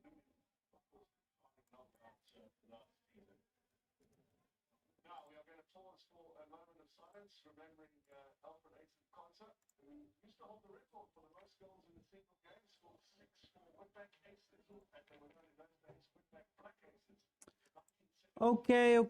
Now we are going to pause for a moment of silence, remembering Alfred Ace and Khoza, who used to hold the record for the most goals in a single game, scored 6 for Nedbank Aces, and they were known in those days Nedbank Black Aces. Okay.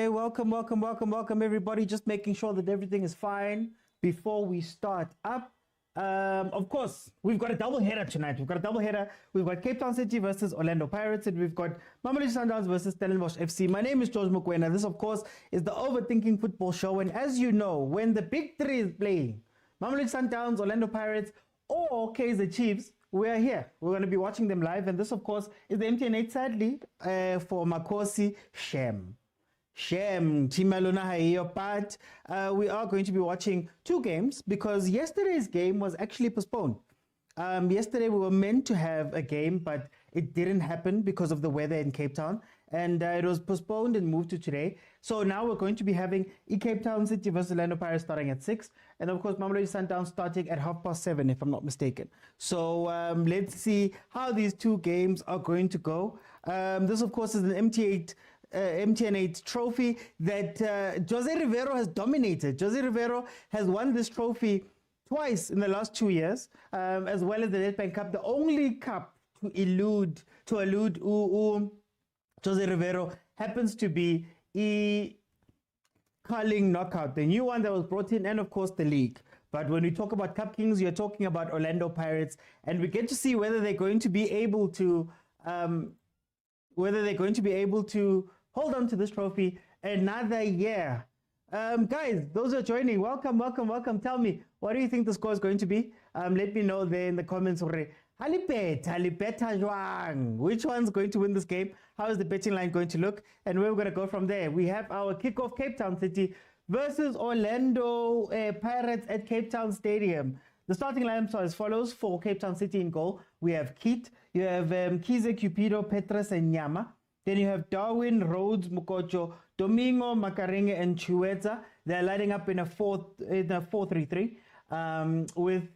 Welcome, everybody. Just making sure that everything is fine before we start up. Of course, we've got a double header tonight. We've got Cape Town City versus Orlando Pirates, and we've got MAMELODI Sundowns versus Stellenbosch FC. My name is George Mokwena. This, of course, is the Overthinking Football Show. And as you know, when the big three is playing, MAMELODI Sundowns, Orlando Pirates, or Kaizer Chiefs, we are here. We're going to be watching them live. And this, of course, is the MTN8, sadly, for Makosi Shem. Timalona Hayo, but we are going to be watching two games because yesterday's game was actually postponed. Yesterday we were meant to have a game, but it didn't happen because of the weather in Cape Town, and it was postponed and moved to today. So now we're going to be having Cape Town City versus Orlando Pirates starting at 6, and of course MAMELODI Sundowns starting at 7:30, if I'm not mistaken. So let's see how these two games are going to go. This, of course, is an MTN8 trophy that Jose Rivero has dominated. Jose Rivero has won this trophy twice in the last 2 years, as well as the Nedbank Cup, the only cup to elude Jose Rivero happens to be Carling Knockout, the new one that was brought in, and of course the league. But when we talk about Cup Kings, you're talking about Orlando Pirates, and we get to see whether they're going to be able to hold on to this trophy another year. Guys, those who are joining, welcome. Tell me, what do you think the score is going to be? Let me know there in the comments. Which one's going to win this game? How is the betting line going to look? And we're going to go from there. We have our kickoff, Cape Town City versus Orlando Pirates at Cape Town Stadium. The starting lineups are as follows. For Cape Town City in goal, we have Keat, you have Kize, Cupido, Petrus, and Nyama. Then you have Darwin, Rhodes, Mukocho, Domingo, Makarenge, and Chueza. They're lining up in a 4-3-3 with,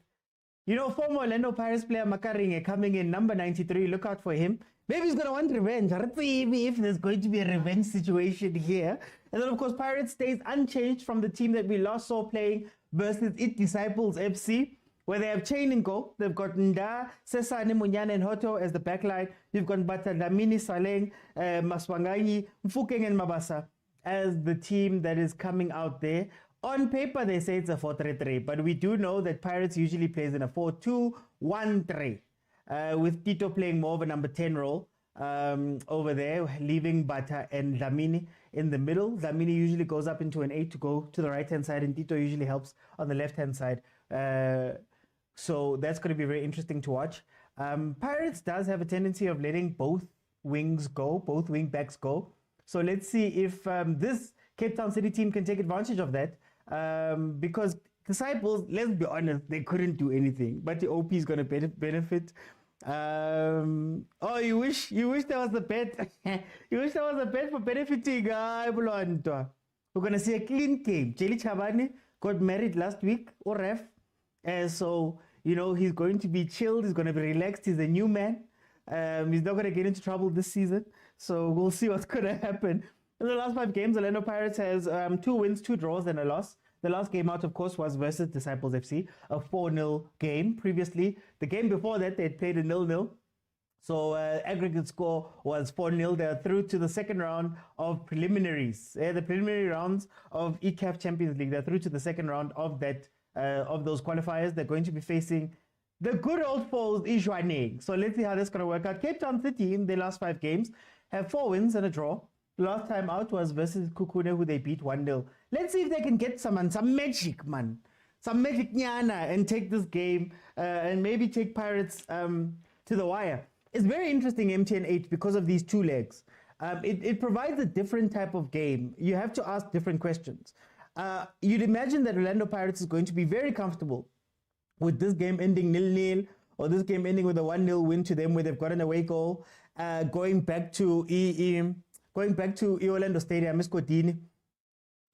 former Orlando Pirates player Makarenge coming in, number 93. Look out for him. Maybe he's going to want revenge. If there's going to be a revenge situation here. And then, of course, Pirates stays unchanged from the team that we last saw playing versus Disciples FC, where they have Chain in goal. They've got Nda, Sesane, Munyana, and Hoto as the backline. You've got Bata, Lamini, Saleng, Maswanganyi, Mfukeng, and Mabasa as the team that is coming out there. On paper, they say it's a 4-3-3, but we do know that Pirates usually plays in a 4-2-1-3, with Tito playing more of a number 10 role over there, leaving Bata and Lamini in the middle. Lamini usually goes up into an 8 to go to the right-hand side, and Tito usually helps on the left-hand side. So that's going to be very interesting to watch. Pirates does have a tendency of letting both wing backs go. So let's see if this Cape Town City team can take advantage of that. Because Disciples, let's be honest, they couldn't do anything. But the OP is going to benefit. You wish there was a bet. You wish there was a bet for benefiting. We're going to see a clean game. Jelly Chabani got married last week, or ref. So, he's going to be chilled. He's going to be relaxed. He's a new man. He's not going to get into trouble this season. So we'll see what's going to happen. In the last 5 games, Orlando Pirates has 2 wins, 2 draws, and a loss. The last game out, of course, was versus Disciples FC, a 4-0 game. Previously, the game before that, they had played a 0-0. So aggregate score was 4-0. They are through to the second round of preliminaries. The preliminary rounds of CAF Champions League. They're through to the second round of that of those qualifiers. They're going to be facing the good old foes, Ijwane. So let's see how that's going to work out. Cape Town City, in their last 5 games, have 4 wins and a draw. Last time out was versus Kukune, who they beat 1-0. Let's see if they can get some magic, man. Some magic nyana, and take this game and maybe take Pirates to the wire. It's very interesting, MTN8, because of these 2 legs. It provides a different type of game. You have to ask different questions. You'd imagine that Orlando Pirates is going to be very comfortable with this game ending 0-0, or this game ending with a 1-0 win to them, where they've got an away goal, going back to Orlando Stadium, Escotini.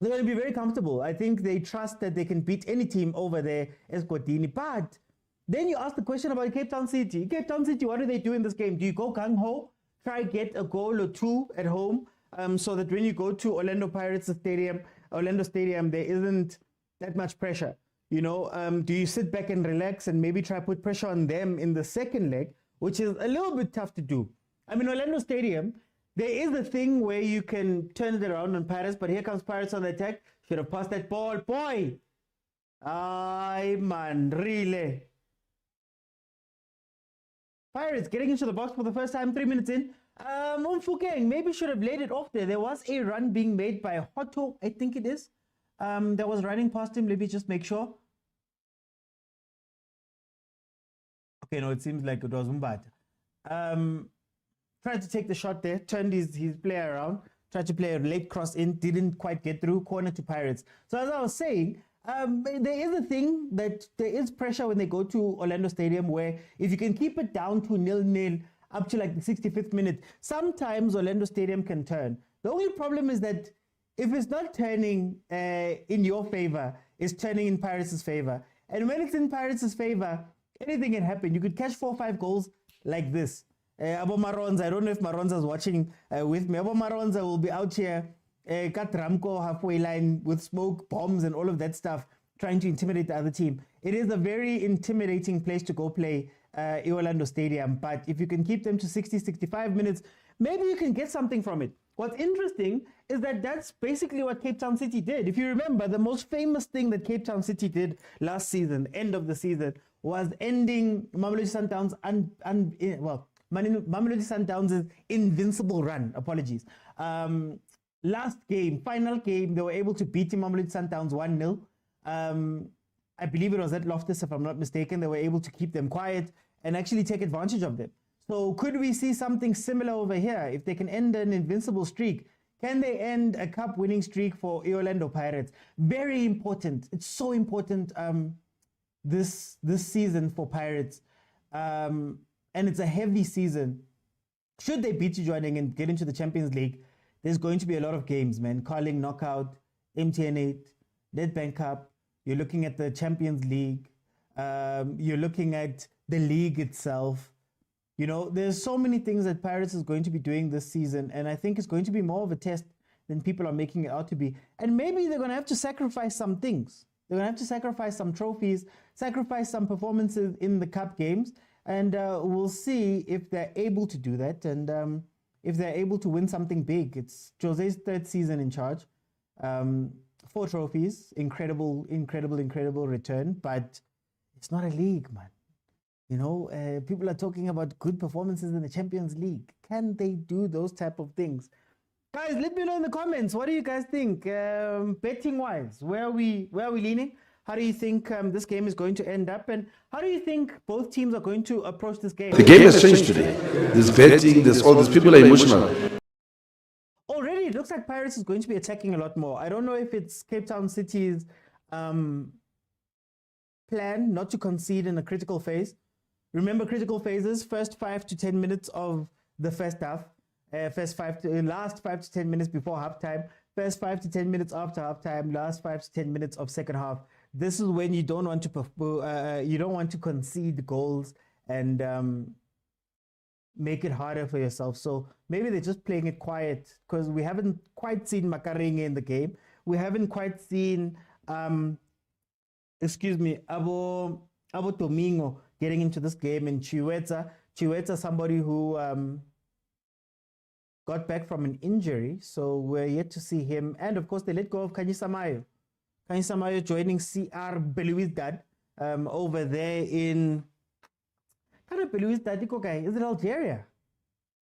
They're going to be very comfortable. I think they trust that they can beat any team over there, Escotini. But Then you ask the question about Cape Town City. Cape Town City, what do they do in this game? Do you go gung-ho, try get a goal or two at home, so that when you go to Orlando Stadium, there isn't that much pressure? You know, do you sit back and relax and maybe try put pressure on them in the second leg, which is a little bit tough to do? I mean, Orlando Stadium, there is a thing where you can turn it around on Pirates, but here comes Pirates on the attack. Should have passed that ball. Boy! Ay, man, really? Pirates getting into the box for the first time, 3 minutes in. Umfukeng maybe should have laid it off there. There was a run being made by Hotto, I think it is. That was running past him. Let me just make sure. Okay, no, it seems like it was Mbata. Tried to take the shot there, turned his player around, tried to play a late cross in, didn't quite get through, corner to Pirates. So as I was saying, there is a thing that there is pressure when they go to Orlando Stadium, where if you can keep it down to 0-0 up to like the 65th minute, sometimes Orlando Stadium can turn. The only problem is that if it's not turning in your favor, it's turning in Pirates' favor. And when it's in Pirates' favor, anything can happen. You could catch 4 or 5 goals like this. Abo Maronza, I don't know if Maronza is watching with me. Abo Maronza will be out here, cut Ramco halfway line with smoke, bombs, and all of that stuff, trying to intimidate the other team. It is a very intimidating place to go play Orlando Stadium. But if you can keep them to 60, 65 minutes, maybe you can get something from it. What's interesting is that that's basically what Cape Town City did. If you remember, the most famous thing that Cape Town City did last season, end of the season, was ending Mamelodi Sundowns Mamelodi Sundowns' invincible run. Apologies. Last game, final game, they were able to beat Mamelodi Sundowns 1-0. I believe it was at Loftus, if I'm not mistaken. They were able to keep them quiet and actually take advantage of them. So could we see something similar over here? If they can end an invincible streak, can they end a cup winning streak for Orlando Pirates? Very important. It's so important this season for Pirates. And it's a heavy season. Should they beat Jordaan and get into the Champions League, there's going to be a lot of games, man. Carling Knockout, MTN 8, Nedbank Cup. You're looking at the Champions League. You're looking at the league itself. You know, there's so many things that Pirates is going to be doing this season, and I think it's going to be more of a test than people are making it out to be. And maybe they're going to have to sacrifice some things. They're going to have to sacrifice some trophies, sacrifice some performances in the cup games, and we'll see if they're able to do that, and if they're able to win something big. It's Jose's 3rd season in charge. 4 trophies, incredible return, but it's not a league, man. You know, people are talking about good performances in the Champions League. Can they do those type of things? Guys, let me know in the comments. What do you guys think? Betting wise, where are we leaning? How do you think this game is going to end up? And how do you think both teams are going to approach this game? The game has changed today. There's betting, there's all these people are emotional. Already, it looks like Pirates is going to be attacking a lot more. I don't know if it's Cape Town City's plan not to concede in a critical phase. Remember critical phases, first 5 to 10 minutes of the first half, last 5 to 10 minutes before halftime, first 5 to 10 minutes after halftime, last 5 to 10 minutes of second half. This is when you don't want to concede goals and make it harder for yourself. So maybe they're just playing it quiet, because we haven't quite seen Makaringe in the game. We haven't quite seen Abo Domingo getting into this game, and Chiweta, somebody who got back from an injury, so we're yet to see him. And of course, they let go of Khanye Samayo. Khanye Samayo joining CR Belouizdad over there in Belouizdad. Is it Algeria?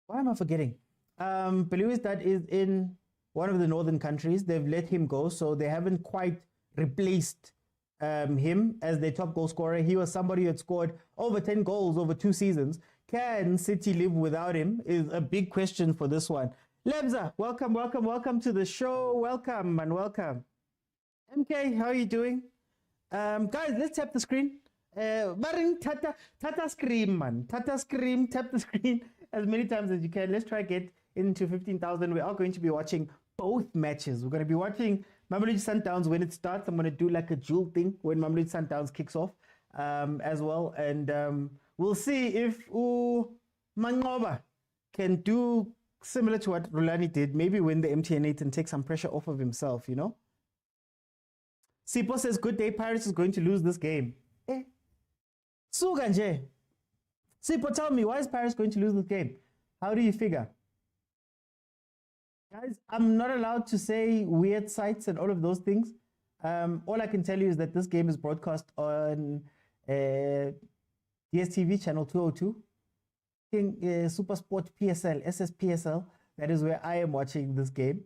Why am I forgetting? Belouizdad is in one of the northern countries. They've let him go, so they haven't quite replaced him as their top goal scorer. He was somebody who had scored over 10 goals over 2 seasons. Can City live without him is a big question for this one. Lebza, welcome to the show. Welcome. MK, how are you doing? Guys, let's tap the screen. Tata scream, man. Tata scream, tap the screen as many times as you can. Let's try get into 15,000. We are going to be watching both matches. We're going to be watching Mamelodi Sundowns when it starts. I'm going to do like a jewel thing when Mamelodi Sundowns kicks off. as well. And we'll see if Mangoba can do similar to what Rulani did, maybe win the MTN8 and take some pressure off of himself, you know? Sipo says, good day, Pirates is going to lose this game. Suganje. Sipo, tell me, why is Pirates going to lose this game? How do you figure? Guys, I'm not allowed to say weird sites and all of those things. All I can tell you is that this game is broadcast on DSTV channel 202. Supersport PSL, SSPSL. That is where I am watching this game.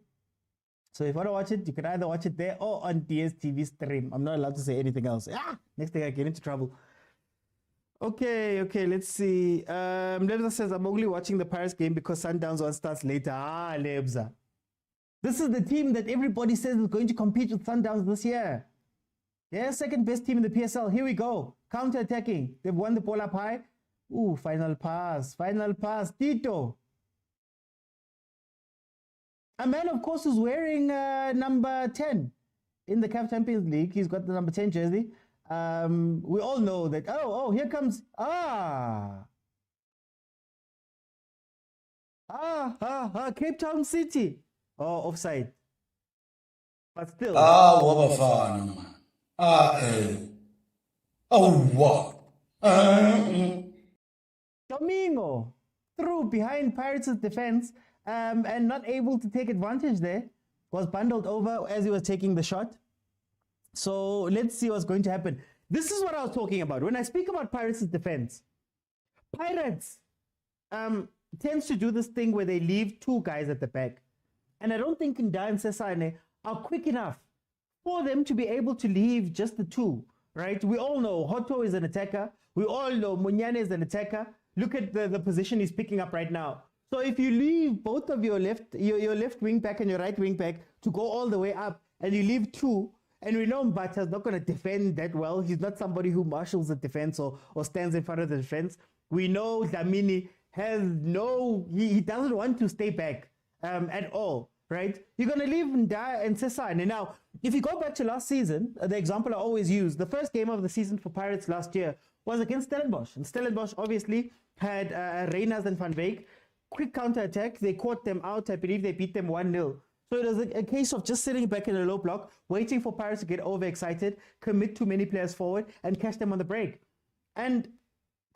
So if you want to watch it, you can either watch it there or on DSTV stream. I'm not allowed to say anything else. Next thing I get into trouble. Okay, let's see. Lebza says, I'm only watching the Paris game because Sundowns one starts later. Lebza. This is the team that everybody says is going to compete with Sundowns this year. Yeah, second best team in the PSL. Here we go. Counter-attacking. They've won the ball up high. Ooh, final pass. Tito. A man, of course, is wearing number 10 in the CAF Champions League. He's got the number 10 jersey. We all know that. Oh, here comes. Cape Town City. Oh, offside. But still. Bafana, man. What? Domingo through behind Pirates' defense and not able to take advantage there. Was bundled over as he was taking the shot. So let's see what's going to happen. This is what I was talking about. When I speak about Pirates' defense, Pirates tends to do this thing where they leave two guys at the back. And I don't think Nda and Sesane are quick enough for them to be able to leave just the two, right? We all know Hoto is an attacker. We all know Munyane is an attacker. Look at the position he's picking up right now. So if you leave both of your left wing back and your right wing back to go all the way up, and you leave two, and we know Mbata's not going to defend that well. He's not somebody who marshals the defense or stands in front of the defense. We know Dlamini has he doesn't want to stay back at all, right? You're going to leave Nda and Sesane. Now, if you go back to last season, the example I always use, the first game of the season for Pirates last year was against Stellenbosch. And Stellenbosch obviously had Reyners and Van Beek. Quick counter-attack. They caught them out. I believe they beat them 1-0. So it was a case of just sitting back in a low block, waiting for Pirates to get overexcited, commit too many players forward, and catch them on the break. And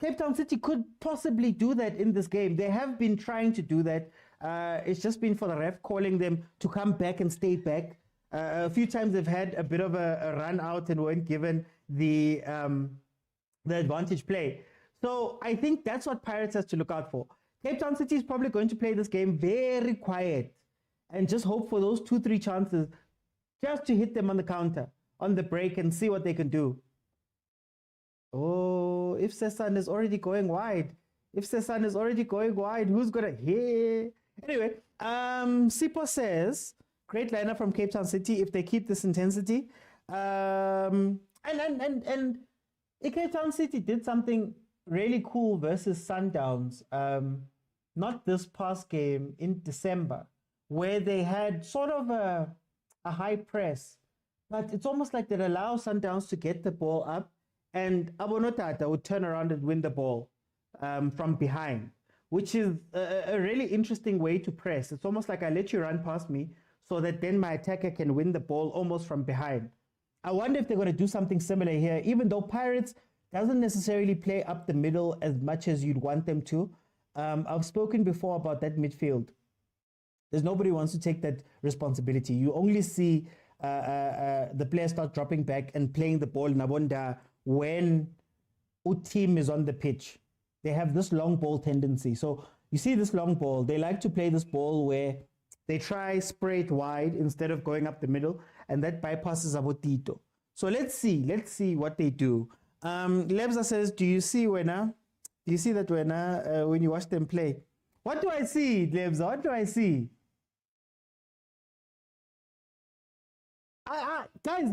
Cape Town City could possibly do that in this game. They have been trying to do that. It's just been for the ref calling them to come back and stay back. A few times they've had a bit of a run out and weren't given the advantage play. So I think that's what Pirates has to look out for. Cape Town City is probably going to play this game very quiet and just hope for those 2-3 chances just to hit them on the counter, on the break, and see what they can do. Oh, if Sesan is already going wide. Who's going to hit? Anyway, Sipo says, great lineup from Cape Town City if they keep this intensity. And Cape Town City did something really cool versus Sundowns. Not this past game, in December, where they had sort of a high press, but it's almost like they'd allow Sundowns to get the ball up, and Abonotata would turn around and win the ball from behind, which is a really interesting way to press. It's almost like I let you run past me so that then my attacker can win the ball almost from behind. I wonder if they're going to do something similar here, even though Pirates doesn't necessarily play up the middle as much as you'd want them to. I've spoken before about that midfield. There's nobody who wants to take that responsibility. You only see the players start dropping back and playing the ball Nabonda when a team is on the pitch. They have this long ball tendency. So you see this long ball. They like to play this ball where they try spray it wide instead of going up the middle, and that bypasses Abotito. So let's see what they do. Lebza says, do you see that when you watch them play? What do I see, Lebza? What do I see? Guys,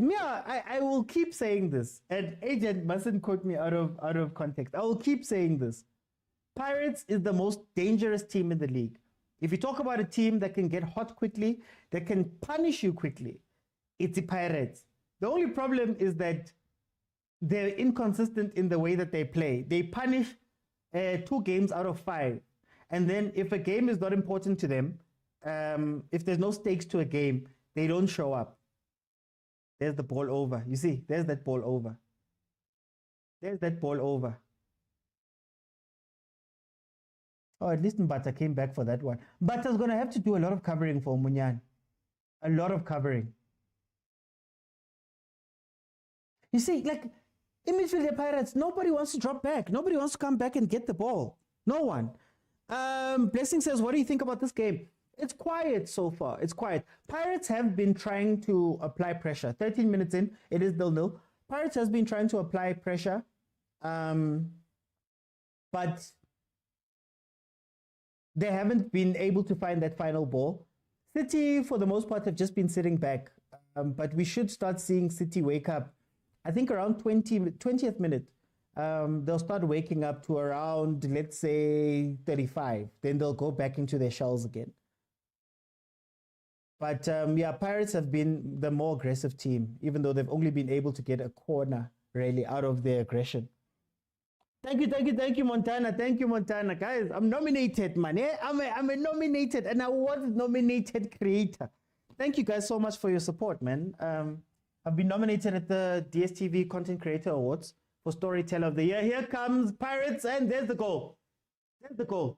I will keep saying this, and Agent mustn't quote me out of context. I will keep saying this. Pirates is the most dangerous team in the league. If you talk about a team that can get hot quickly, that can punish you quickly, it's the Pirates. The only problem is that they're inconsistent in the way that they play. They punish 2 games out of 5. And then if a game is not important to them, if there's no stakes to a game, they don't show up. There's the ball over. You see, there's that ball over. There's that ball over. Oh, at least Mbata came back for that one. Mbata's going to have to do a lot of covering for Munyan. A lot of covering. You see, like, in midfield, the Pirates, nobody wants to drop back. Nobody wants to come back and get the ball. No one. Blessing says, what do you think about this game? It's quiet so far. It's quiet. Pirates have been trying to apply pressure. 13 minutes in, it is 0-0. Pirates has been trying to apply pressure. But they haven't been able to find that final ball. City, for the most part, have just been sitting back. But we should start seeing City wake up. I think around 20th minute. They'll start waking up to around, let's say, 35. Then they'll go back into their shells again. But yeah, Pirates have been the more aggressive team, even though they've only been able to get a corner, really, out of their aggression. Thank you, Montana. Thank you, Montana. Guys, I'm nominated, man. Eh? I'm a nominated, an award-nominated creator. Thank you guys so much for your support, man. I've been nominated at the DSTV Content Creator Awards for Storyteller of the Year. Here comes Pirates, and there's the goal. There's the goal.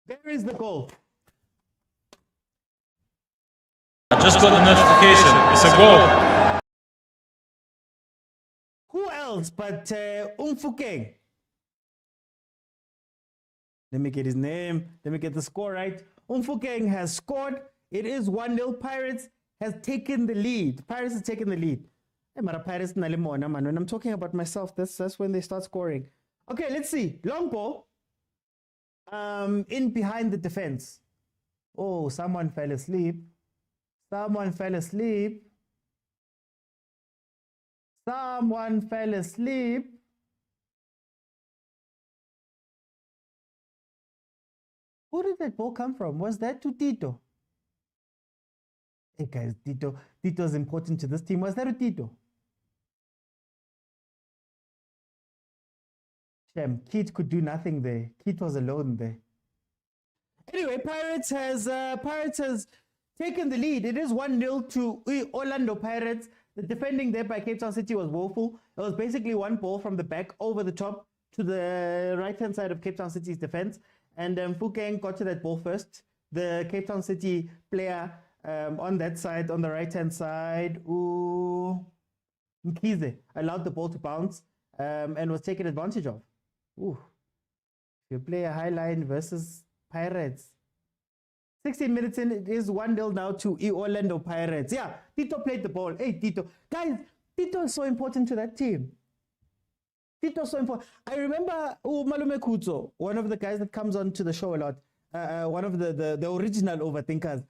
There is the goal. I just got the notification. It's a goal. Who else but Umfukeng? Let me get his name. Let me get the score right. Umfukeng has scored. It is 1-0. Pirates has taken the lead. Pirates has taken the lead. Hey, Pirates nalimona, man. When I'm talking about myself, that's when they start scoring. Okay, let's see. Long ball. In behind the defense. Oh, someone fell asleep. Someone fell asleep. Someone fell asleep. Who did that ball come from? Was that to Tito? Hey guys, Tito's important to this team. Was that to Tito? Shem, Keith could do nothing there. Keith was alone there. Anyway, Pirates has taken the lead. It is 1-0 to Orlando Pirates. The defending there by Cape Town City was woeful. It was basically one ball from the back over the top to the right-hand side of Cape Town City's defense. And Fukeng got to that ball first. The Cape Town City player on that side, on the right-hand side, Mkhize, allowed the ball to bounce and was taken advantage of. If you play a high line versus Pirates. 16 minutes in, it is 1-0 now to Orlando Pirates. Yeah, Tito played the ball. Hey, Tito. Guys, Tito is so important to that team. Tito is so important. I remember Malume Kuzo, one of the guys that comes on to the show a lot, one of the original overthinkers,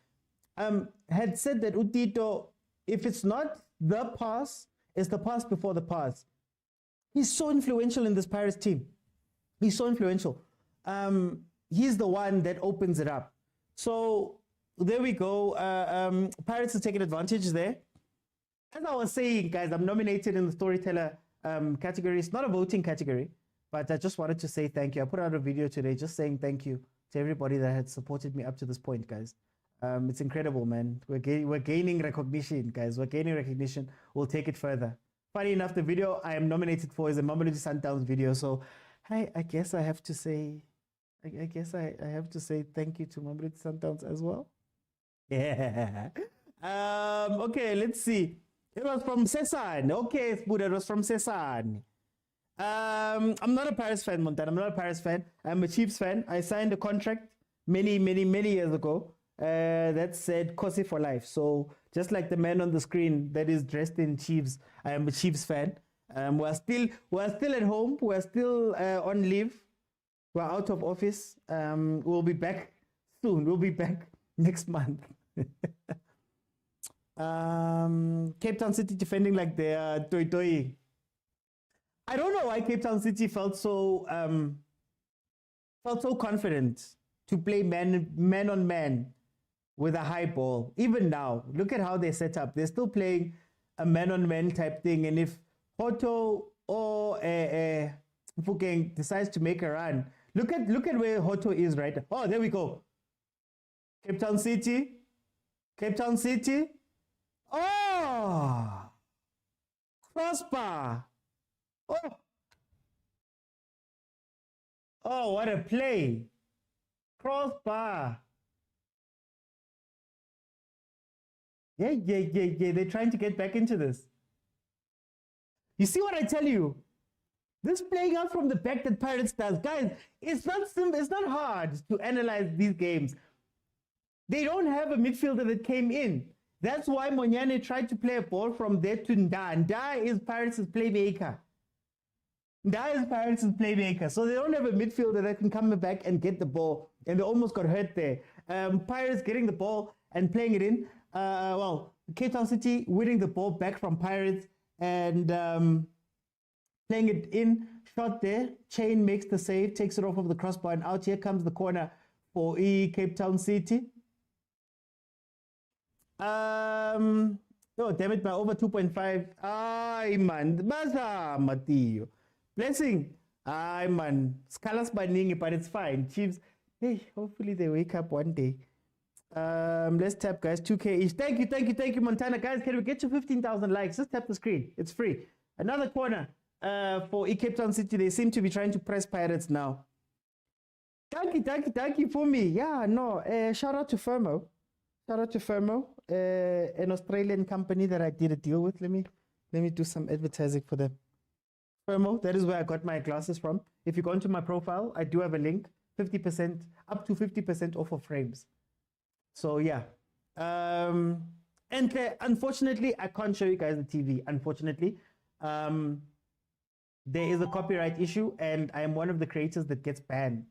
had said that Tito, if it's not the pass, it's the pass before the pass. He's so influential in this Pirates team. He's so influential. He's the one that opens it up. So there we go. Pirates have taken advantage there. As I was saying, guys, I'm nominated in the storyteller category. It's not a voting category, but I just wanted to say thank you. I put out a video today just saying thank you to everybody that had supported me up to this point, guys. It's incredible, man. We're gaining recognition, guys. We're gaining recognition. We'll take it further. Funny enough, the video I am nominated for is a MAMELODI Sundowns video. So I guess I have to say... I guess I have to say thank you to MAMELODI Sundowns as well. Yeah. Okay, let's see. It was from Sesan. Okay, Buddha, it was from Sesan. I'm not a Paris fan, Montana. I'm not a Paris fan. I'm a Chiefs fan. I signed a contract many years ago that said Kosi for life. So just like the man on the screen that is dressed in Chiefs, I am a Chiefs fan. We're still at home. We're still on leave. We're out of office. We'll be back soon. We'll be back next month. Cape Town City defending like they are toi. I don't know why Cape Town City felt so confident to play man on man with a high ball. Even now, look at how they set up. They're still playing a man on man type thing. And if Hoto or Mfukeng decides to make a run. Look at where Hoto is right. Oh, there we go. Cape Town City. Cape Town City. Oh, crossbar. Oh, oh, what a play. Crossbar. Yeah. They're trying to get back into this. You see what I tell you? This playing out from the back that Pirates does. Guys, it's not simple, it's not hard to analyze these games. They don't have a midfielder that came in. That's why Monyane tried to play a ball from there to Nda. Nda is Pirates' playmaker. Nda is Pirates' playmaker. So they don't have a midfielder that can come back and get the ball. And they almost got hurt there. Pirates getting the ball and playing it in. Well, Cape Town City winning the ball back from Pirates and playing it in. Shot there. Chain makes the save, takes it off of the crossbar and out. Here comes the corner for Cape Town City. Oh, damn it, by over 2.5. Ay, man. Baza, Matio. Blessing. Ay, man. Scalas baningi, but it's fine. Chiefs, hey, hopefully they wake up one day. Let's tap, guys. 2K each. Thank you, Montana. Guys, can we get to 15,000 likes? Just tap the screen. It's free. Another corner for Cape Town City. They seem to be trying to press Pirates now. Thank you for me. Yeah, no. Shout out to Fermo. Shout out to Fermo, an Australian company that I did a deal with. Let me do some advertising for them. Fermo, that is where I got my glasses from. If you go into my profile, I do have a link. 50%, up to 50% off of frames. So yeah. And unfortunately, I can't show you guys the TV. Unfortunately, there is a copyright issue, and I am one of the creators that gets banned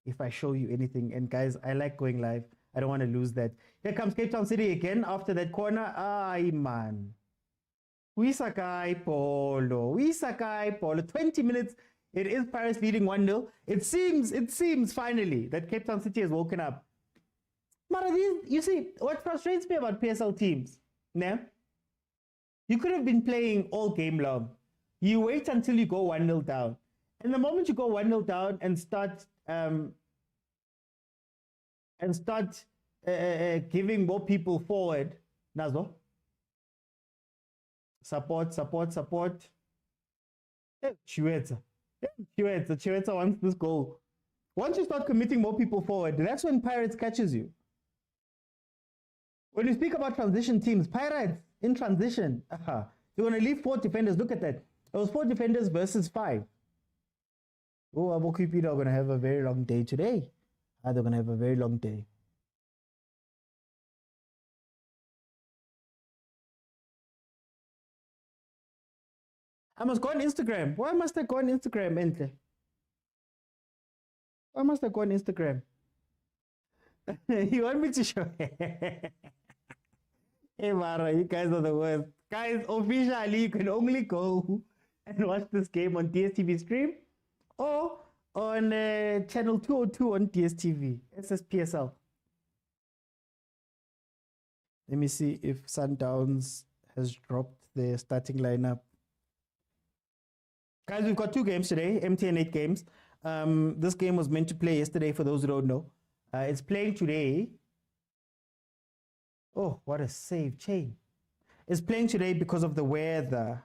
if I show you anything. And guys, I like going live. I don't want to lose that. Here comes Cape Town City again after that corner. Ay, man. We sakai polo. 20 minutes. It is Paris leading 1-0. It seems finally that Cape Town City has woken up. But you see, what frustrates me about PSL teams, yeah? You could have been playing all game long. You wait until you go 1-0 down. And the moment you go 1-0 down and start giving more people forward, Nazo. Support. Chiwetza wants this goal. Once you start committing more people forward, that's when Pirates catches you. When you speak about transition teams, Pirates in transition, you're going to leave 4 defenders. Look at that. It was 4 defenders versus 5. Oh, Abokipi are going to have a very long day today. They're going to have a very long day. I must go on Instagram. Why must I go on Instagram, Entle? Why must I go on Instagram? You want me to show? Hey, Mara, you guys are the worst. Guys, officially, you can only go and watch this game on DSTV stream or on channel 202 on DSTV, SSPSL. Let me see if Sundowns has dropped their starting lineup. Guys, we've got 2 games today, MTN 8 games. This game was meant to play yesterday, for those who don't know. It's playing today. Oh, what a save chain. It's playing today because of the weather.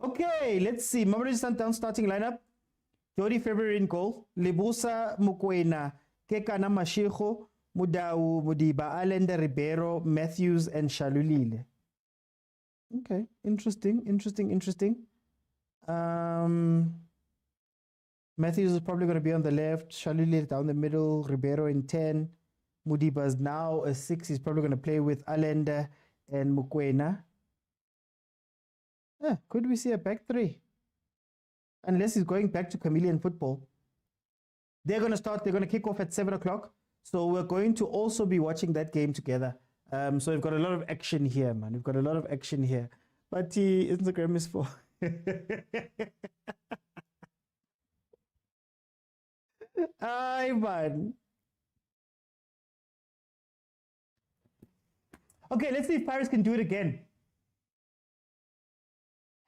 Okay, let's see. Mamelodi Sundowns starting lineup. Jody February in goal. Lebusa Mokwena, Kekana Mashiko, Mudau Mudiba, Allende Ribeiro, Matthews, and Shalulile. Okay, interesting. Matthews is probably going to be on the left. Shalulile down the middle. Ribeiro in 10. Mudiba is now a 6. He's probably going to play with Allende and Mokwena. Could we see a back 3? Unless he's going back to chameleon football. They're going to kick off at 7 o'clock. So we're going to also be watching that game together. So we've got a lot of action here, man. We've got a lot of action here. But Instagram is for... Ay, man. Okay, let's see if Paris can do it again.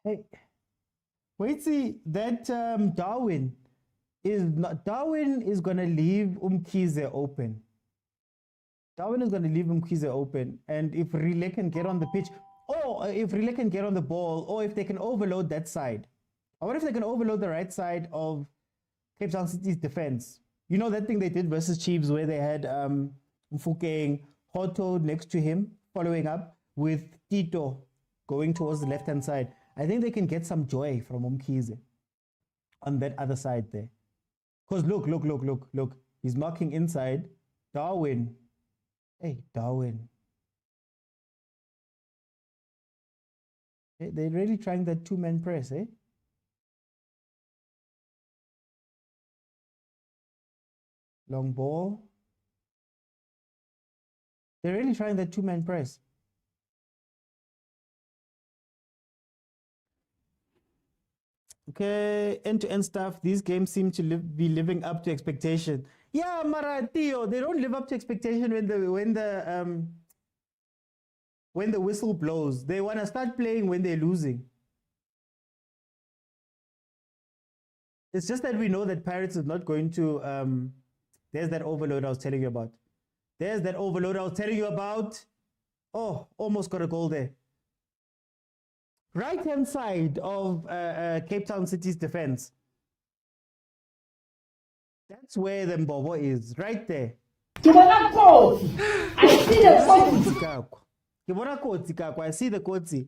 Hey, Wait, see that Darwin is gonna leave Umkhize open. Darwin is gonna leave Umkhize open, and if Rile can get on the pitch, or if Rile can get on the ball, or if they can overload that side. I wonder if they can overload the right side of Cape Town City's defense. You know that thing they did versus Chiefs where they had Mfukeng, Hoto next to him, following up with Tito going towards the left-hand side. I think they can get some joy from Umkhize on that other side there. Because look. He's marking inside. Darwin. Hey, Darwin. Hey, they're really trying that two-man press, eh? Long ball. They're really trying that two-man press. Okay, end-to-end stuff. These games seem to be living up to expectation. Yeah, Maratio, they don't live up to expectation when the whistle blows. They want to start playing when they're losing. It's just that we know that Pirates is not going to. There's that overload I was telling you about. Oh, almost got a goal there. Right-hand side of Cape Town City's defense. That's where the Mbobo is, right there. I see the Kotsi.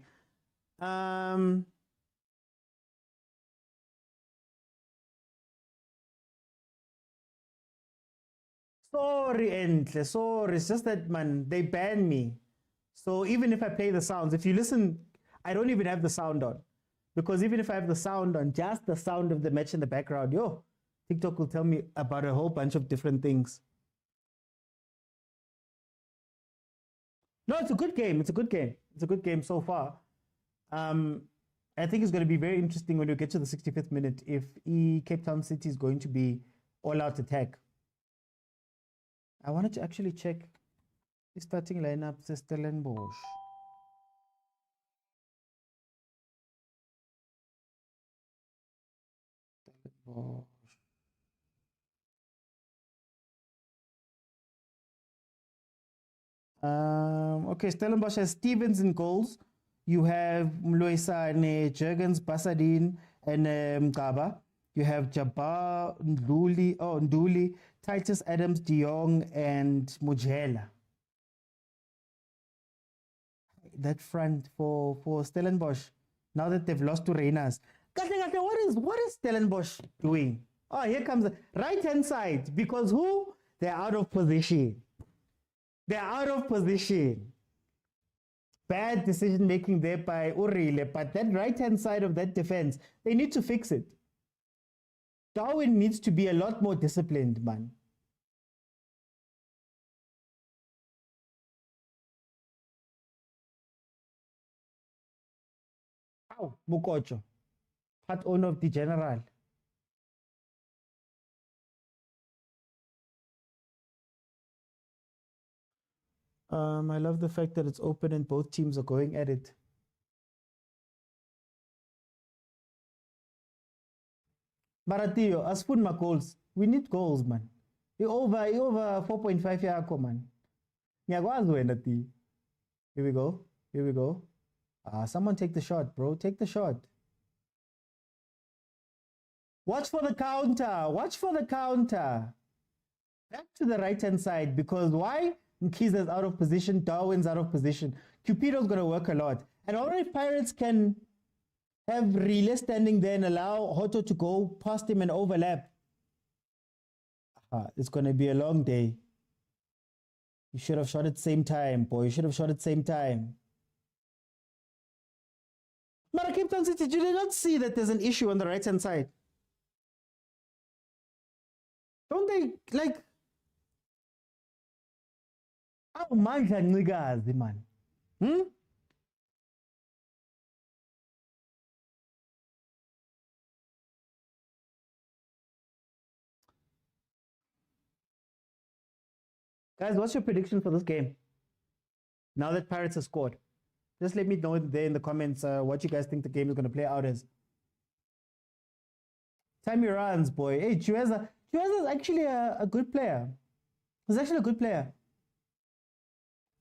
Sorry, Entle, sorry. It's just that, man, they banned me. So even if I play the sounds, if you listen, I don't even have the sound on. Because even if I have the sound on, just the sound of the match in the background, TikTok will tell me about a whole bunch of different things. No, it's a good game. It's a good game so far. I think it's going to be very interesting when we get to the 65th minute if Cape Town City is going to be all-out attack. I wanted to actually check the starting lineup. Stellenbosch. Okay, Stellenbosch has Stevens in goals. You have Mloisane, Jurgens, Basadine, and Mgaba. You have Jabbar, Nduli, Titus Adams, De Jong, and Mujela. That front for Stellenbosch, now that they've lost to Reiners. What is Stellenbosch doing? Oh, here comes the right-hand side. Because who? They're out of position. Bad decision-making there by Urile. But that right-hand side of that defense, they need to fix it. Darwin needs to be a lot more disciplined, man. Ow, Mukocho. Part owner of the general. I love the fact that it's open and both teams are going at it. Baratio, as for my goals, we need goals, man. You're over 4.5 yakho, man. Here we go. Someone take the shot, bro. Take the shot. Watch for the counter. Back to the right-hand side, because why? Mkhize's out of position, Darwin's out of position. Cupido's going to work a lot. And already if Pirates can have Rile standing there and allow Hoto to go past him and overlap, it's going to be a long day. You should have shot at the same time, boy. You should have shot at the same time. Mara Cape Town City, did you not see that there's an issue on the right-hand side? Don't they, like... Oh, man. Guys, what's your prediction for this game? Now that Pirates have scored. Just let me know there in the comments what you guys think the game is going to play out as. Time runs, boy. Hey, Chiweza is actually a good player. He's actually a good player.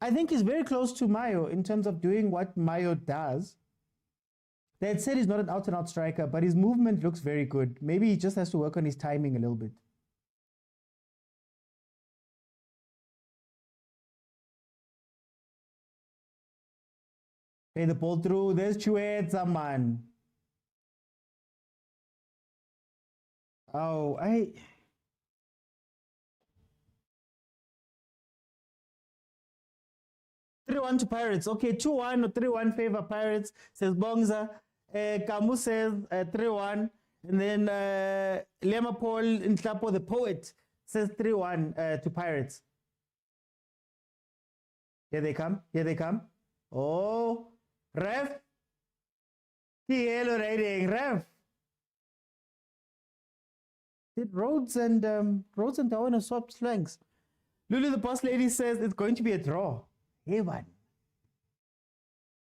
I think he's very close to Mayo in terms of doing what Mayo does. They had said he's not an out-and-out striker, but his movement looks very good. Maybe he just has to work on his timing a little bit. Play the ball through. There's Chiweza, man. Oh, 3-1 to Pirates. Okay, 2-1 or 3-1 favor Pirates, says Bongza. Kamu says 3-1. And then Lema Paul Nhlapo, the poet, says 3-1 to Pirates. Here they come. Here they come. Oh, ref. Yellow rating, ref. Did Rhodes and Darwin have swapped flanks? Lulu, the boss lady, says it's going to be a draw. Hey, man.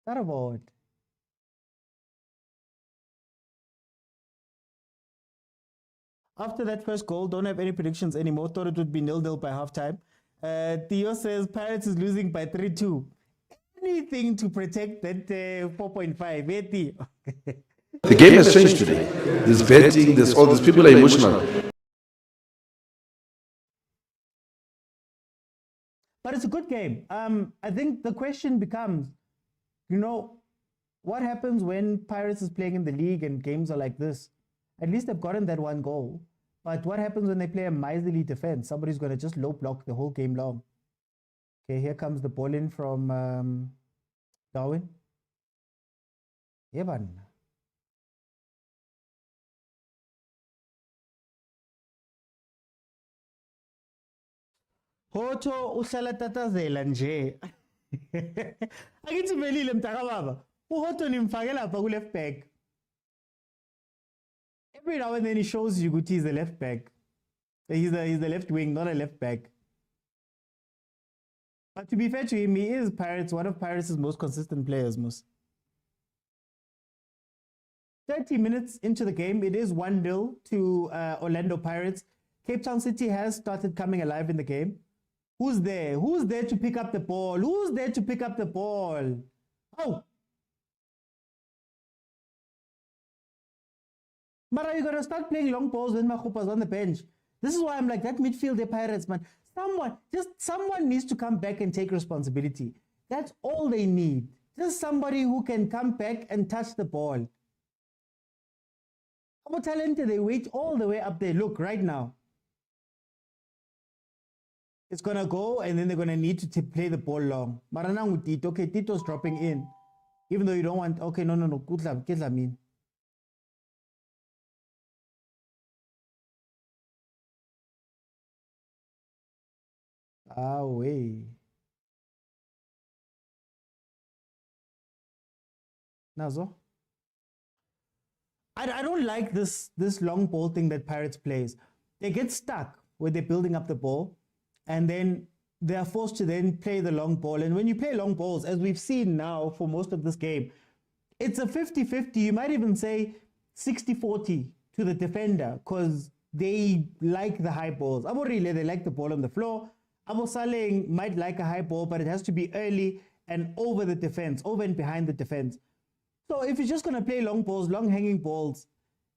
Not about. After that first goal, don't have any predictions anymore. Thought it would be 0-0 by halftime. Theo says Pirates is losing by 3-2. Anything to protect that 4.5. Hey, Theo. The game has changed today. There's betting, there's all these people are emotional. But it's a good game. I think the question becomes, you know, what happens when Pirates is playing in the league and games are like this? At least they've gotten that one goal. But what happens when they play a miserly defense? Somebody's going to just low block the whole game long. Okay, here comes the ball in from Darwin. Evan. Hoto uhlala tatazela nje. Akithi velile mtaka baba. Uhoto nimfake lapha ku left back. Every now and then he shows you that he's a left back. He's a left wing, not a left back. But to be fair to him, he is one of Pirates' most consistent players, Mus. 30 minutes into the game, it is 1-0 to Orlando Pirates. Cape Town City has started coming alive in the game. Who's there? Who's there to pick up the ball? Who's there to pick up the ball? Oh! But are you going to start playing long balls when Machupa's on the bench? This is why I'm like, that midfield, the Pirates, man. Someone needs to come back and take responsibility. That's all they need. Just somebody who can come back and touch the ball. How talented, they wait all the way up there. Look, right now. It's going to go, and then they're going to need to play the ball long. Maranang with Tito. Okay, Tito's dropping in. Even though you don't want... Okay, no. Good mean. Ah, way. Nazo? I don't like this long ball thing that Pirates plays. They get stuck where they're building up the ball, and then they are forced to then play the long ball. And when you play long balls, as we've seen now for most of this game, it's a 50-50. You might even say 60-40 to the defender, because they like the high balls. Aborile, they like the ball on the floor. Abo Saleng might like a high ball, but it has to be early and over the defense, over and behind the defense. So if you're just going to play long balls, long hanging balls,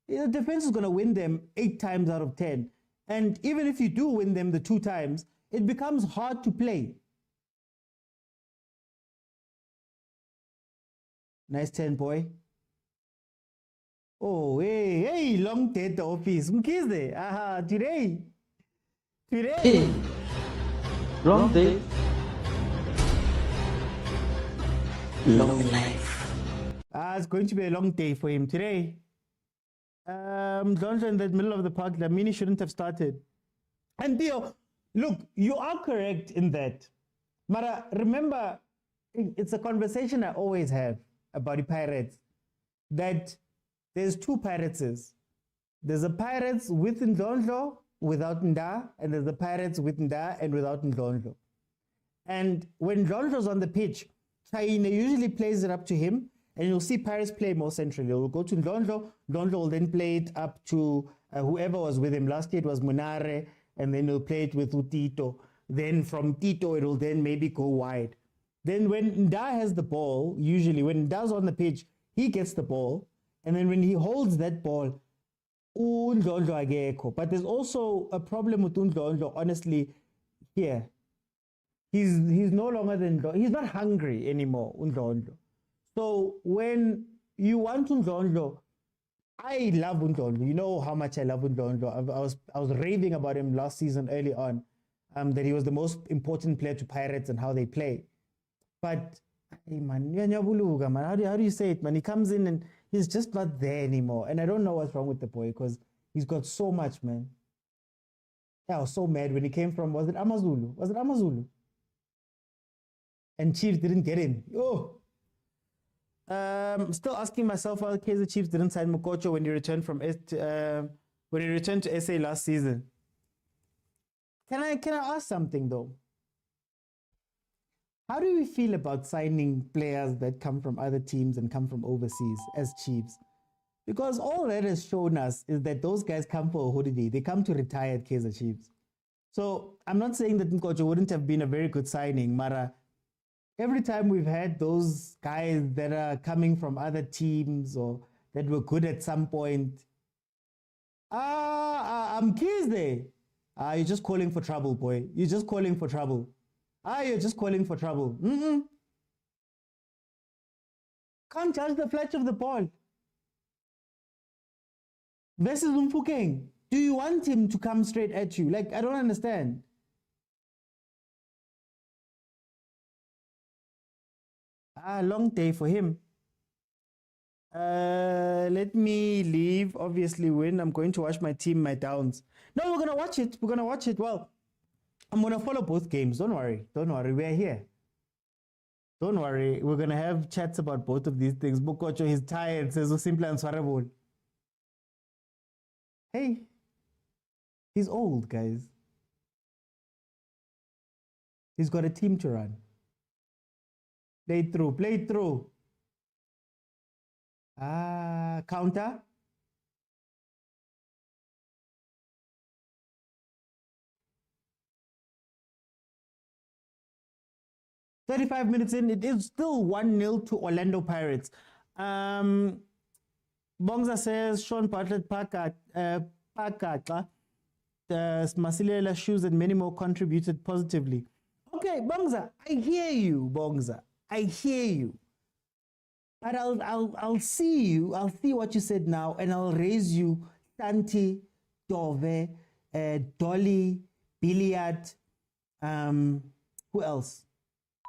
the defense is going to win them 8 times out of 10. And even if you do win them the 2 times, it becomes hard to play. Nice 10, boy. Oh, hey, long day at the office. Mkizde, aha, today. Long day, long life. It's going to be a long day for him today. Don't in the middle of the park. Lamini shouldn't have started. And Theo, look, you are correct in that. But remember, it's a conversation I always have about the Pirates, that there's 2 Pirates. There's a Pirates with Ndlondlo, without Nda, and there's the Pirates with Nda and without Ndlondlo. And when Ndlondlo's on the pitch, Chaine usually plays it up to him, and you'll see Pirates play more centrally. It will go to Ndlondlo, Ndlondlo will then play it up to whoever was with him. Last year it was Munare, and then he'll play it with Utito. Then from Tito, it'll then maybe go wide. Then when Nda has the ball, usually when Nda's on the pitch, he gets the ball. And then when he holds that ball, Undlondlo agekho. But there's also a problem with Undlondlo, honestly, here. He's no longer than, he's not hungry anymore, Undlondlo. So when you want Undlondlo, I love Undlondlo. You know how much I love Undlondlo. I was raving about him last season early on, that he was the most important player to Pirates and how they play. But hey man, how do you say it, man? He comes in and he's just not there anymore. And I don't know what's wrong with the boy because he's got so much, man. Yeah, I was so mad when he came from, was it Amazulu? Was it Amazulu? And Chiefs didn't get him. Oh. Still asking myself why Kaizer Chiefs didn't sign Mokocho when he returned from when he returned to SA last season. Can I ask something though? How do we feel about signing players that come from other teams and come from overseas as Chiefs? Because all that has shown us is that those guys come for a holiday. They come to retire at Kaizer Chiefs. So I'm not saying that Mokocho wouldn't have been a very good signing, Mara. Every time we've had those guys that are coming from other teams or that were good at some point, I'm kids there. You're just calling for trouble, boy. You're just calling for trouble. You're just calling for trouble. Can't judge the flash of the ball. Versus Mfukeng. Do you want him to come straight at you? Like, I don't understand. Long day for him. Let me leave, obviously, when I'm going to watch my team, my Downs. No, we're going to watch it. We're going to watch it. Well, I'm going to follow both games. Don't worry. Don't worry. We're here. Don't worry. We're going to have chats about both of these things. Mokocho, he's tired. Says simple and swarable. Hey, he's old, guys. He's got a team to run. Play through, play through. Counter. $35 in, it is still 1-0 to Orlando Pirates. Bongza says Sean Bartlett Pakatla, Masilela shoes and many more contributed positively. Okay, Bongza, I hear you, Bongza. I hear you. But I'll see you. I'll see what you said now, and I'll raise you Santi, Dove, Dolly, Billiard. Who else?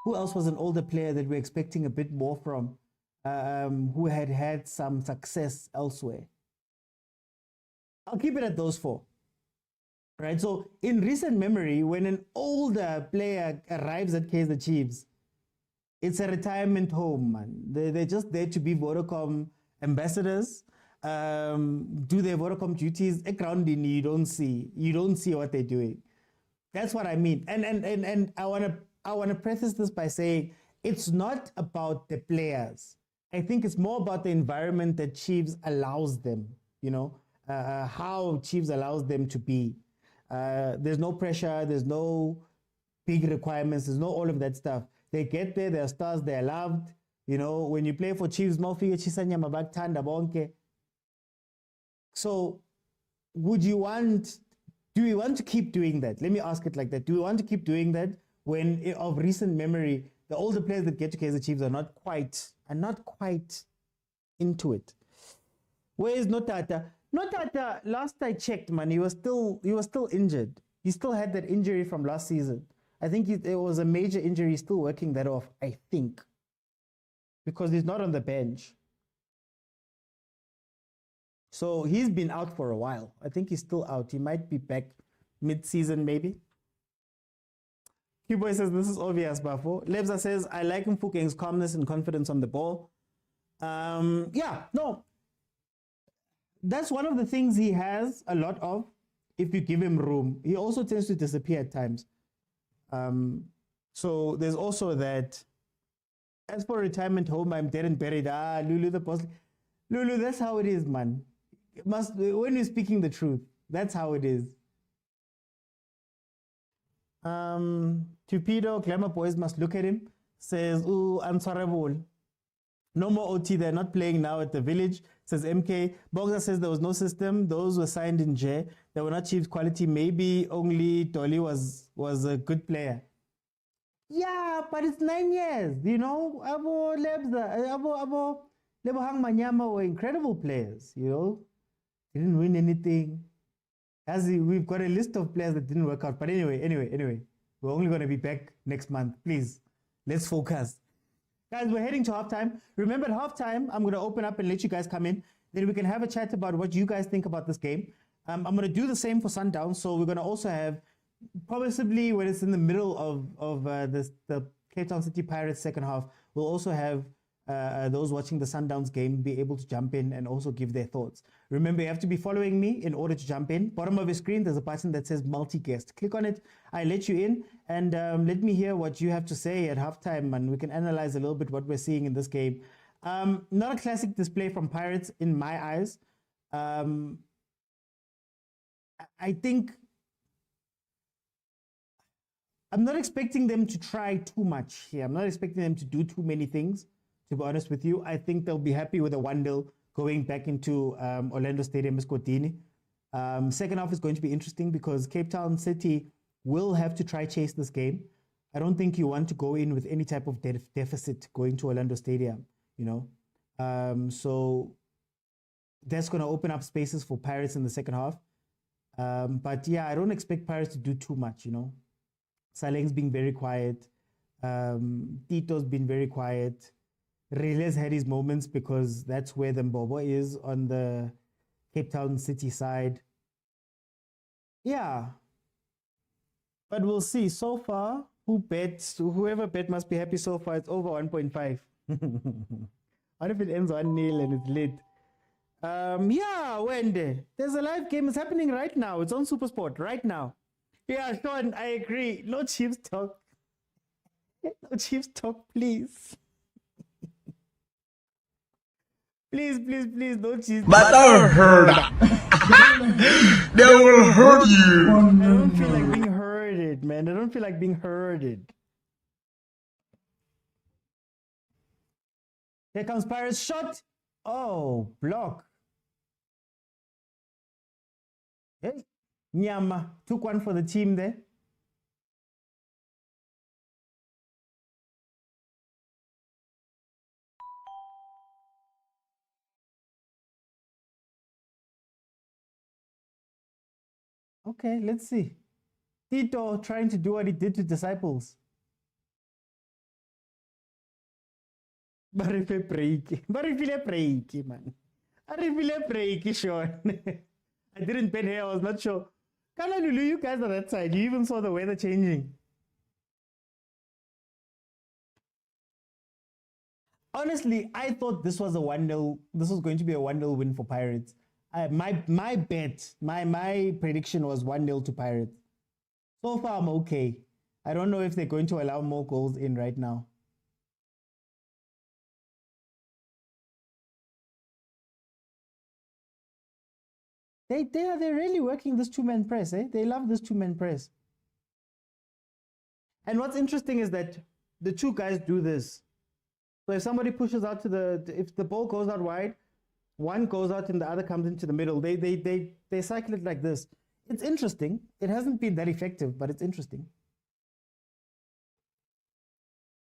Who else was an older player that we're expecting a bit more from, who had some success elsewhere? I'll keep it at those four. Right. So in recent memory, when an older player arrives at Kaizer Chiefs, it's a retirement home, man. They're just there to be Vodacom ambassadors, do their Vodacom duties. A grounding, you don't see what they're doing. That's what I mean. And I wanna preface this by saying it's not about the players. I think it's more about the environment that Chiefs allows them. You know, how Chiefs allows them to be. There's no pressure. There's no big requirements. There's no all of that stuff. They get there, they're stars, they're loved. You know, when you play for Chiefs, so do we want to keep doing that? Let me ask it like that. Do we want to keep doing that when, of recent memory, the older players that get to Kaizer Chiefs are not quite into it? Where is Notata? Notata, last I checked, man, he was still injured. He still had that injury from last season. I think it was a major injury. He's still working that off, I think, because he's not on the bench. So he's been out for a while. I think he's still out. He might be back mid-season, maybe. Q-Boy says, this is obvious, Bafo. Lebza says, I like Mfukeng's calmness and confidence on the ball. Yeah, no. That's one of the things he has a lot of, if you give him room. He also tends to disappear at times. So there's also that. As for retirement home, I'm dead and buried. Lulu the boss. Lulu, that's how it is, man. when you're speaking the truth, that's how it is. Tupido, Glamour Boys must look at him. Says, ooh, answerable. No more OT, they're not playing now at the village, says MK. Boxer says there was no system. Those were signed in J. They were not Chiefs quality. Maybe only Dolly was a good player. Yeah, but it's 9 years, you know. Abo Lebo Hang Manyama were incredible players, you know. They didn't win anything. We've got a list of players that didn't work out. But anyway, we're only going to be back next month. Please, let's focus. Guys, we're heading to halftime. Remember, at halftime, I'm going to open up and let you guys come in. Then we can have a chat about what you guys think about this game. I'm going to do the same for Sundowns. So we're going to also have, possibly when it's in the middle of the Cape Town City Pirates second half, we'll also have those watching the Sundowns game be able to jump in and also give their thoughts. Remember, you have to be following me in order to jump in. Bottom of your screen, there's a button that says multi-guest. Click on it. I let you in and let me hear what you have to say at halftime, and we can analyze a little bit what we're seeing in this game. Not a classic display from Pirates in my eyes. I think I'm not expecting them to try too much here. I'm not expecting them to do too many things, to be honest with you. I think they'll be happy with a 1-0 going back into Orlando Stadium, Escotini. Second half is going to be interesting because Cape Town City will have to try chase this game. I don't think you want to go in with any type of deficit going to Orlando Stadium, you know. So that's going to open up spaces for Pirates in the second half. But yeah, I don't expect Pirates to do too much, you know. Saleng's being very quiet. Tito's been very quiet. Rile's had his moments because that's where the Mbobo is on the Cape Town City side. Yeah. But we'll see. So far, whoever bet must be happy so far. It's over 1.5. What if it ends 1-0 and it's late? Yeah, Wende. There's a live game. It's happening right now. It's on Supersport right now. Yeah, Sean, I agree. No Chiefs talk. No Chiefs talk, please. Please, no Chiefs. But don't hurt. They will hurt you. I don't feel like being herded, man. I don't feel like being herded. Here comes Pirates shot. Oh, block. Hey, Nyama took one for the team there. Okay, let's see. Tito trying to do what he did to disciples. Barife break, man. Barife break, Sean. I didn't bet here, I was not sure. Kanalulu, you guys are that side. You even saw the weather changing. Honestly, I thought this was a 1-0. This was going to be a 1-0 win for Pirates. My bet, my prediction was 1-0 to Pirates. So far, I'm okay. I don't know if they're going to allow more goals in right now. They're really working this two-man press, eh? They love this two-man press. And what's interesting is that the two guys do this. So if somebody pushes out if the ball goes out wide, one goes out and the other comes into the middle. They cycle it like this. It's interesting. It hasn't been that effective, but it's interesting.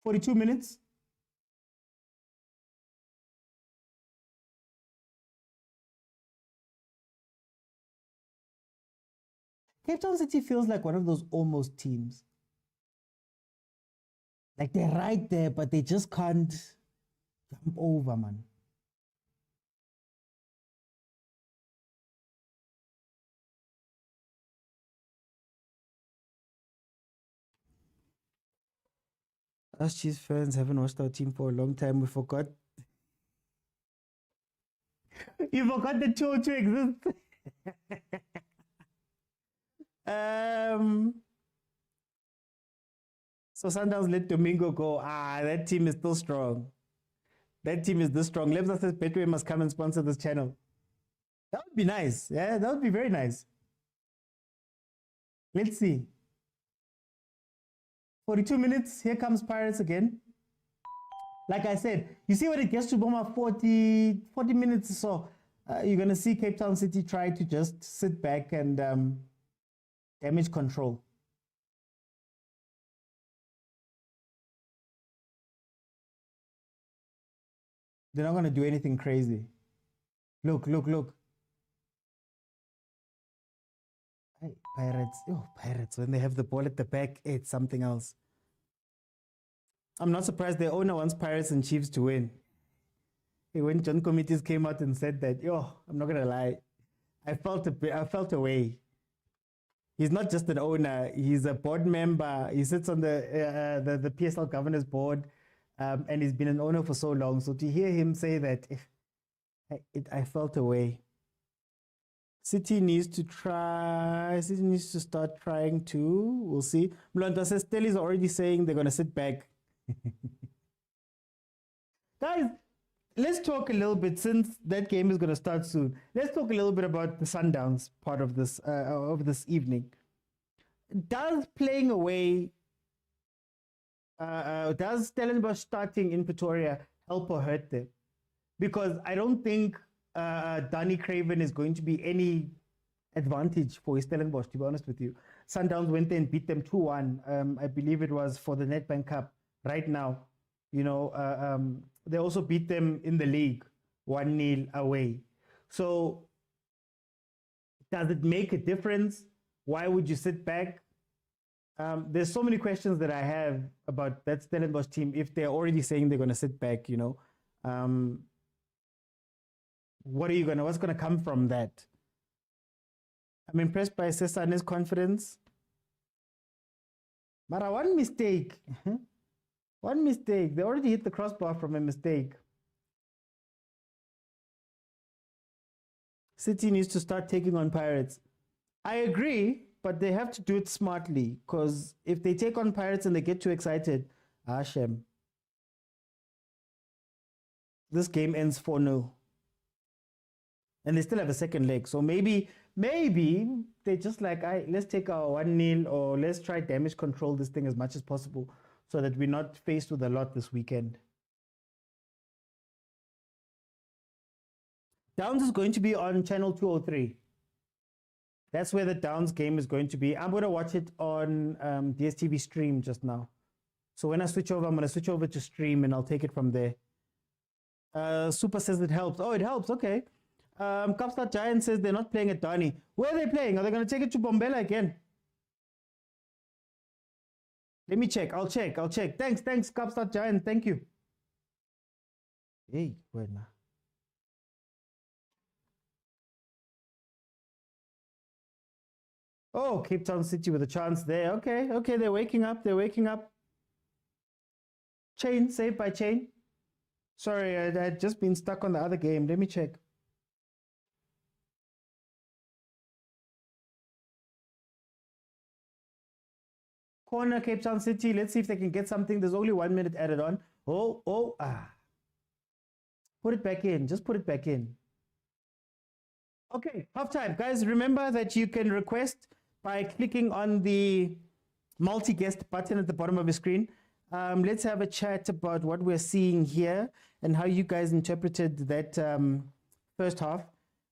42 minutes. Cape Town City feels like one of those almost teams. Like they're right there, but they just can't jump over, man. Us Chiefs fans haven't watched our team for a long time. We forgot. You forgot the 202 exists. So Sundowns let Domingo go. That team is still strong. That team is this strong. Lebza says Betway must come and sponsor this channel. That would be nice. Yeah, that would be very nice. Let's see. 42 minutes. Here comes Pirates again. Like I said, you see when it gets to Boma 40 minutes or so, you're going to see Cape Town City try to just sit back and damage control. They're not going to do anything crazy. Look. Hey, Pirates. Oh, Pirates. When they have the ball at the back, it's something else. I'm not surprised the owner wants Pirates and Chiefs to win. When John Committees came out and said that, I'm not going to lie. I felt away. He's not just an owner. He's a board member. He sits on the PSL Governors Board, and he's been an owner for so long. So to hear him say that, I felt away. City needs to start trying to. We'll see. Mlonta says Stellies are already saying they're going to sit back. Guys, let's talk a little bit, since that game is going to start soon. Let's talk a little bit about the Sundowns part of this evening. Does playing away, does Stellenbosch starting in Pretoria help or hurt them? Because I don't think Danny Craven is going to be any advantage for Stellenbosch, to be honest with you. Sundowns went there and beat them 2-1. I believe it was for the Nedbank Cup right now. They also beat them in the league 1-0 away. So does it make a difference? Why would you sit back? There's so many questions that I have about that Stellenbosch team if they're already saying they're going to sit back, what's going to come from that? I'm impressed by Sesane's confidence. Mara, one mistake. One mistake. They already hit the crossbar from a mistake. City needs to start taking on Pirates. I agree, but they have to do it smartly, because if they take on Pirates and they get too excited, Hashem, this game ends 4-0. And they still have a second leg. So maybe they're just like, let's take our 1-0, or let's try damage control this thing as much as possible so that we're not faced with a lot this weekend. Downs is going to be on channel 203. That's where the Downs game is going to be. I'm going to watch it on DSTV stream just now. So when I switch over, I'm going to switch over to stream and I'll take it from there. Super says it helps. Oh, it helps. Okay. Capstar Giant says they're not playing at Dani. Where are they playing? Are they going to take it to Bombela again? Let me check. I'll check. Thanks, Capstar Giant. Thank you. Hey, where now? Oh, Cape Town City with a chance there. Okay, they're waking up. Chain, saved by Chain. Sorry, I had just been stuck on the other game. Let me check. Corner, Cape Town City. Let's see if they can get something. There's only 1 minute added on. Put it back in. Just put it back in. Okay, halftime. Guys, remember that you can request by clicking on the multi-guest button at the bottom of the screen. Let's have a chat about what we're seeing here and how you guys interpreted that first half.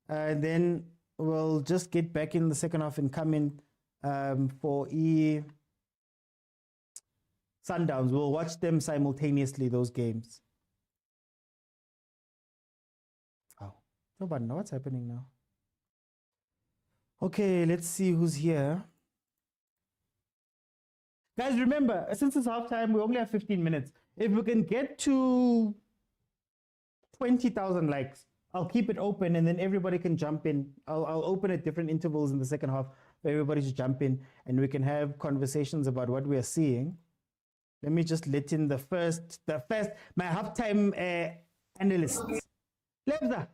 And then we'll just get back in the second half and come in for Sundowns. We'll watch them simultaneously, those games. Oh, nobody knows what's happening now. Okay, let's see who's here. Guys, remember, since it's halftime, we only have 15 minutes. If we can get to 20,000 likes, I'll keep it open and then everybody can jump in. I'll open at different intervals in the second half for everybody to jump in and we can have conversations about what we are seeing. Let me just let in my halftime analysts. Lebza,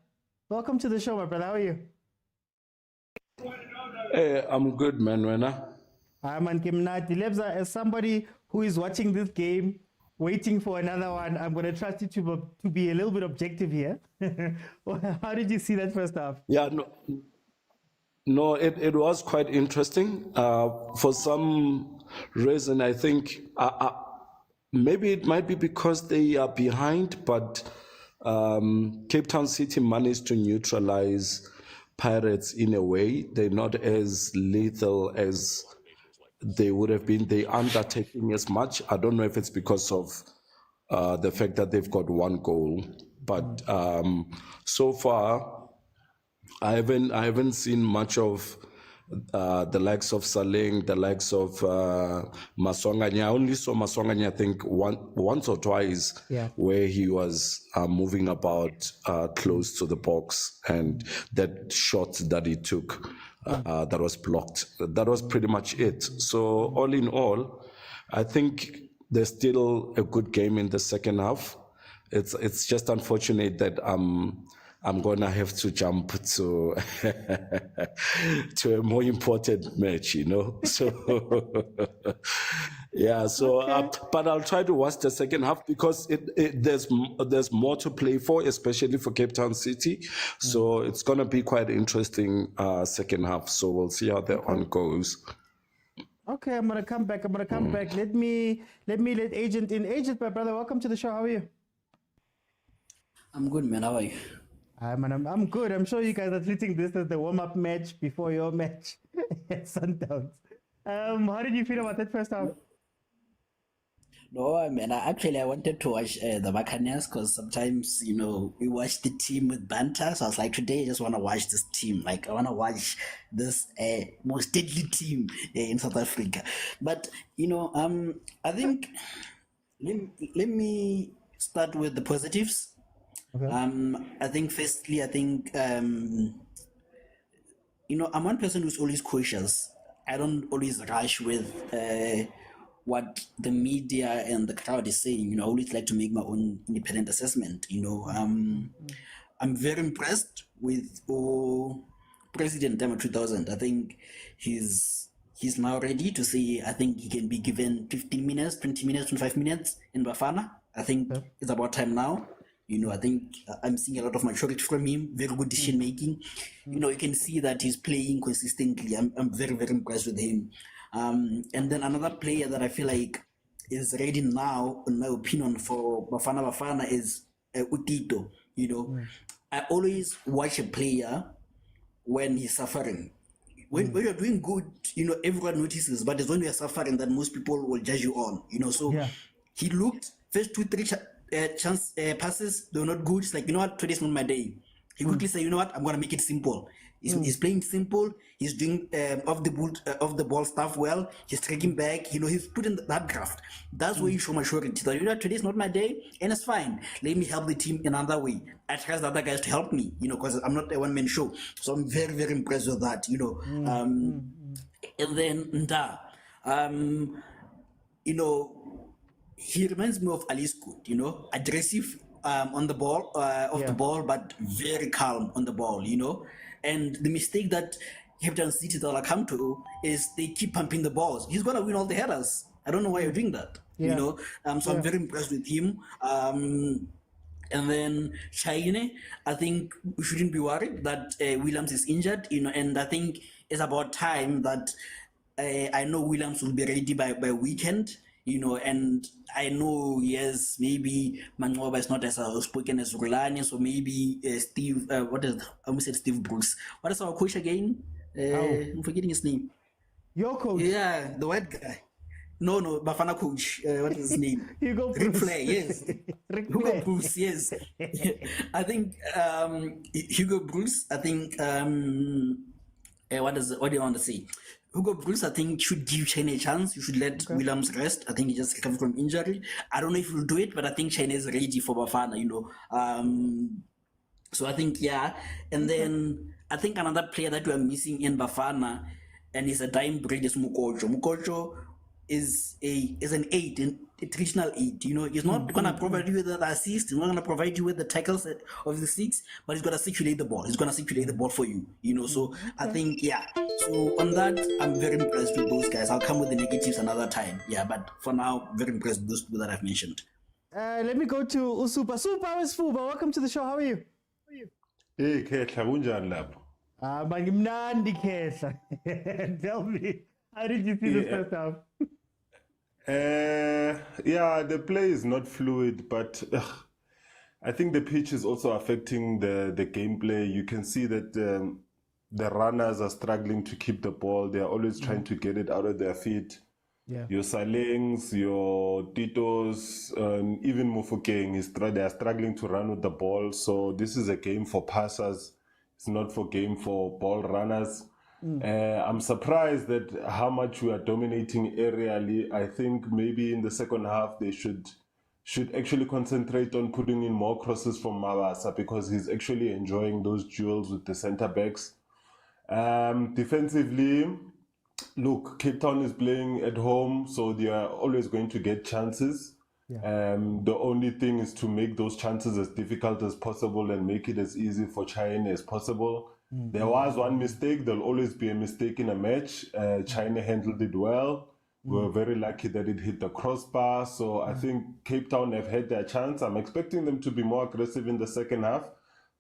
welcome to the show, my brother. How are you? Hey, I'm good, man. I'm Kimnati. Lebza, as somebody who is watching this game, waiting for another one. I'm going to trust you to be a little bit objective here. How did you see that first half? Yeah, no, it was quite interesting. For some reason, I think maybe it might be because they are behind, but Cape Town City managed to neutralize Pirates in a way. They're not as lethal as they would have been. They aren't attacking as much. I don't know if it's because of the fact that they've got one goal, but so far I haven't seen much of the likes of Saling, the likes of Maswanganya. I only saw Maswanganya, I think, once or twice, where he was moving about close to the box, and that shot that he took that was blocked. That was pretty much it. So all in all, I think there's still a good game in the second half. It's just unfortunate that I'm gonna have to jump to to a more important match, you know. So yeah. So, but I'll try to watch the second half because there's more to play for, especially for Cape Town City. So it's gonna be quite interesting second half. So we'll see how that one goes. Okay, I'm gonna come back. Let me let Agent in. Agent, my brother, welcome to the show. How are you? I'm good, man. How are you? I'm good. I'm sure you guys are treating this as the warm-up match before your match at Sundowns. How did you feel about that first half? No, man. I wanted to watch the Buccaneers because sometimes, you know, we watch the team with banter. So I was like, today I just want to watch this team. Like, I want to watch this most deadly team in South Africa. But, you know, I think, let me start with the positives. Okay. I think firstly, you know, I'm one person who's always cautious. I don't always rush with what the media and the crowd is saying. You know, I always like to make my own independent assessment. You know, I'm very impressed with President Demo 2000. I think he's now ready to say, I think he can be given 15 minutes, 20 minutes, 25 minutes in Bafana. I think it's about time now. You know, I think I'm seeing a lot of maturity from him, very good decision making. You know, you can see that he's playing consistently. I'm very, very impressed with him. And then another player that I feel like is ready now, in my opinion, for Bafana is Utito. You know, I always watch a player when he's suffering. When you're doing good, you know, everyone notices, but it's when you're suffering that most people will judge you on. You know, so he looked first 2-3 passes, they were not good. It's like, you know what, today's not my day. He quickly said, you know what, I'm gonna make it simple. He's playing simple. He's doing off the ball stuff well. He's tracking back. You know, he's putting that graft. That's where you show maturity. That, you know, today's not my day, and it's fine. Let me help the team in another way. I trust the other guys to help me. You know, because I'm not a one-man show. So I'm very, very impressed with that. You know, and then Nda, you know, he reminds me of Ahly's good, you know, aggressive on the ball, the ball, but very calm on the ball, you know. And the mistake that Cape Town City will come to is they keep pumping the balls. He's gonna win all the headers. I don't know why you're doing that, you know. So I'm very impressed with him. And then Chayne, I think we shouldn't be worried that Williams is injured, you know, and I think it's about time that I know Williams will be ready by weekend. You know, and I know, yes, maybe Mangoba is not as outspoken as Rulani, so maybe Steve, I almost said Steve Brooks. What is our coach again? I'm forgetting his name. Your coach? Yeah, the white guy. No, Bafana coach. What is his name? Hugo Rick Flair, yes. Hugo Bruce, yes. I think Hugo Bruce, I think, what do you want to say? Hugo Bruce, I think, should give Chayne a chance. You should let Williams rest. I think he just recovered from injury. I don't know if he'll do it, but I think Chayne is ready for Bafana, you know. So I think, and then I think another player that we are missing in Bafana, and he's a dying breed, is Mukocho. Mukocho is an aid, a traditional aid. You know, he's not gonna provide you with the assist. He's not gonna provide you with the tackles of the six, but he's gonna circulate the ball. He's gonna circulate the ball for you. You know, so I think So on that, I'm very impressed with those guys. I'll come with the negatives another time. Yeah, but for now, very impressed with those people that I've mentioned. Let me go to Usupa. Super, how is Fuba? Welcome to the show. How are you? Hey, Khehla, kunjani lapho? Mangimnandi Khehla. Tell me, how did you see the first half? Yeah, the play is not fluid, but I think the pitch is also affecting the gameplay. You can see that the runners are struggling to keep the ball. They are always trying to get it out of their feet. Yeah. Your Salings, your Titos, even Mufokeng, they are struggling to run with the ball. So this is a game for passers. It's not for game for ball runners. I'm surprised that how much we are dominating aerially. I think maybe in the second half they should actually concentrate on putting in more crosses from Mabasa, because he's actually enjoying those duels with the centre backs. Defensively, look, Cape Town is playing at home, so they are always going to get chances. The only thing is to make those chances as difficult as possible and make it as easy for China as possible. There was one mistake. There'll always be a mistake in a match. China handled it well. We were very lucky that it hit the crossbar. So I think Cape Town have had their chance. I'm expecting them to be more aggressive in the second half,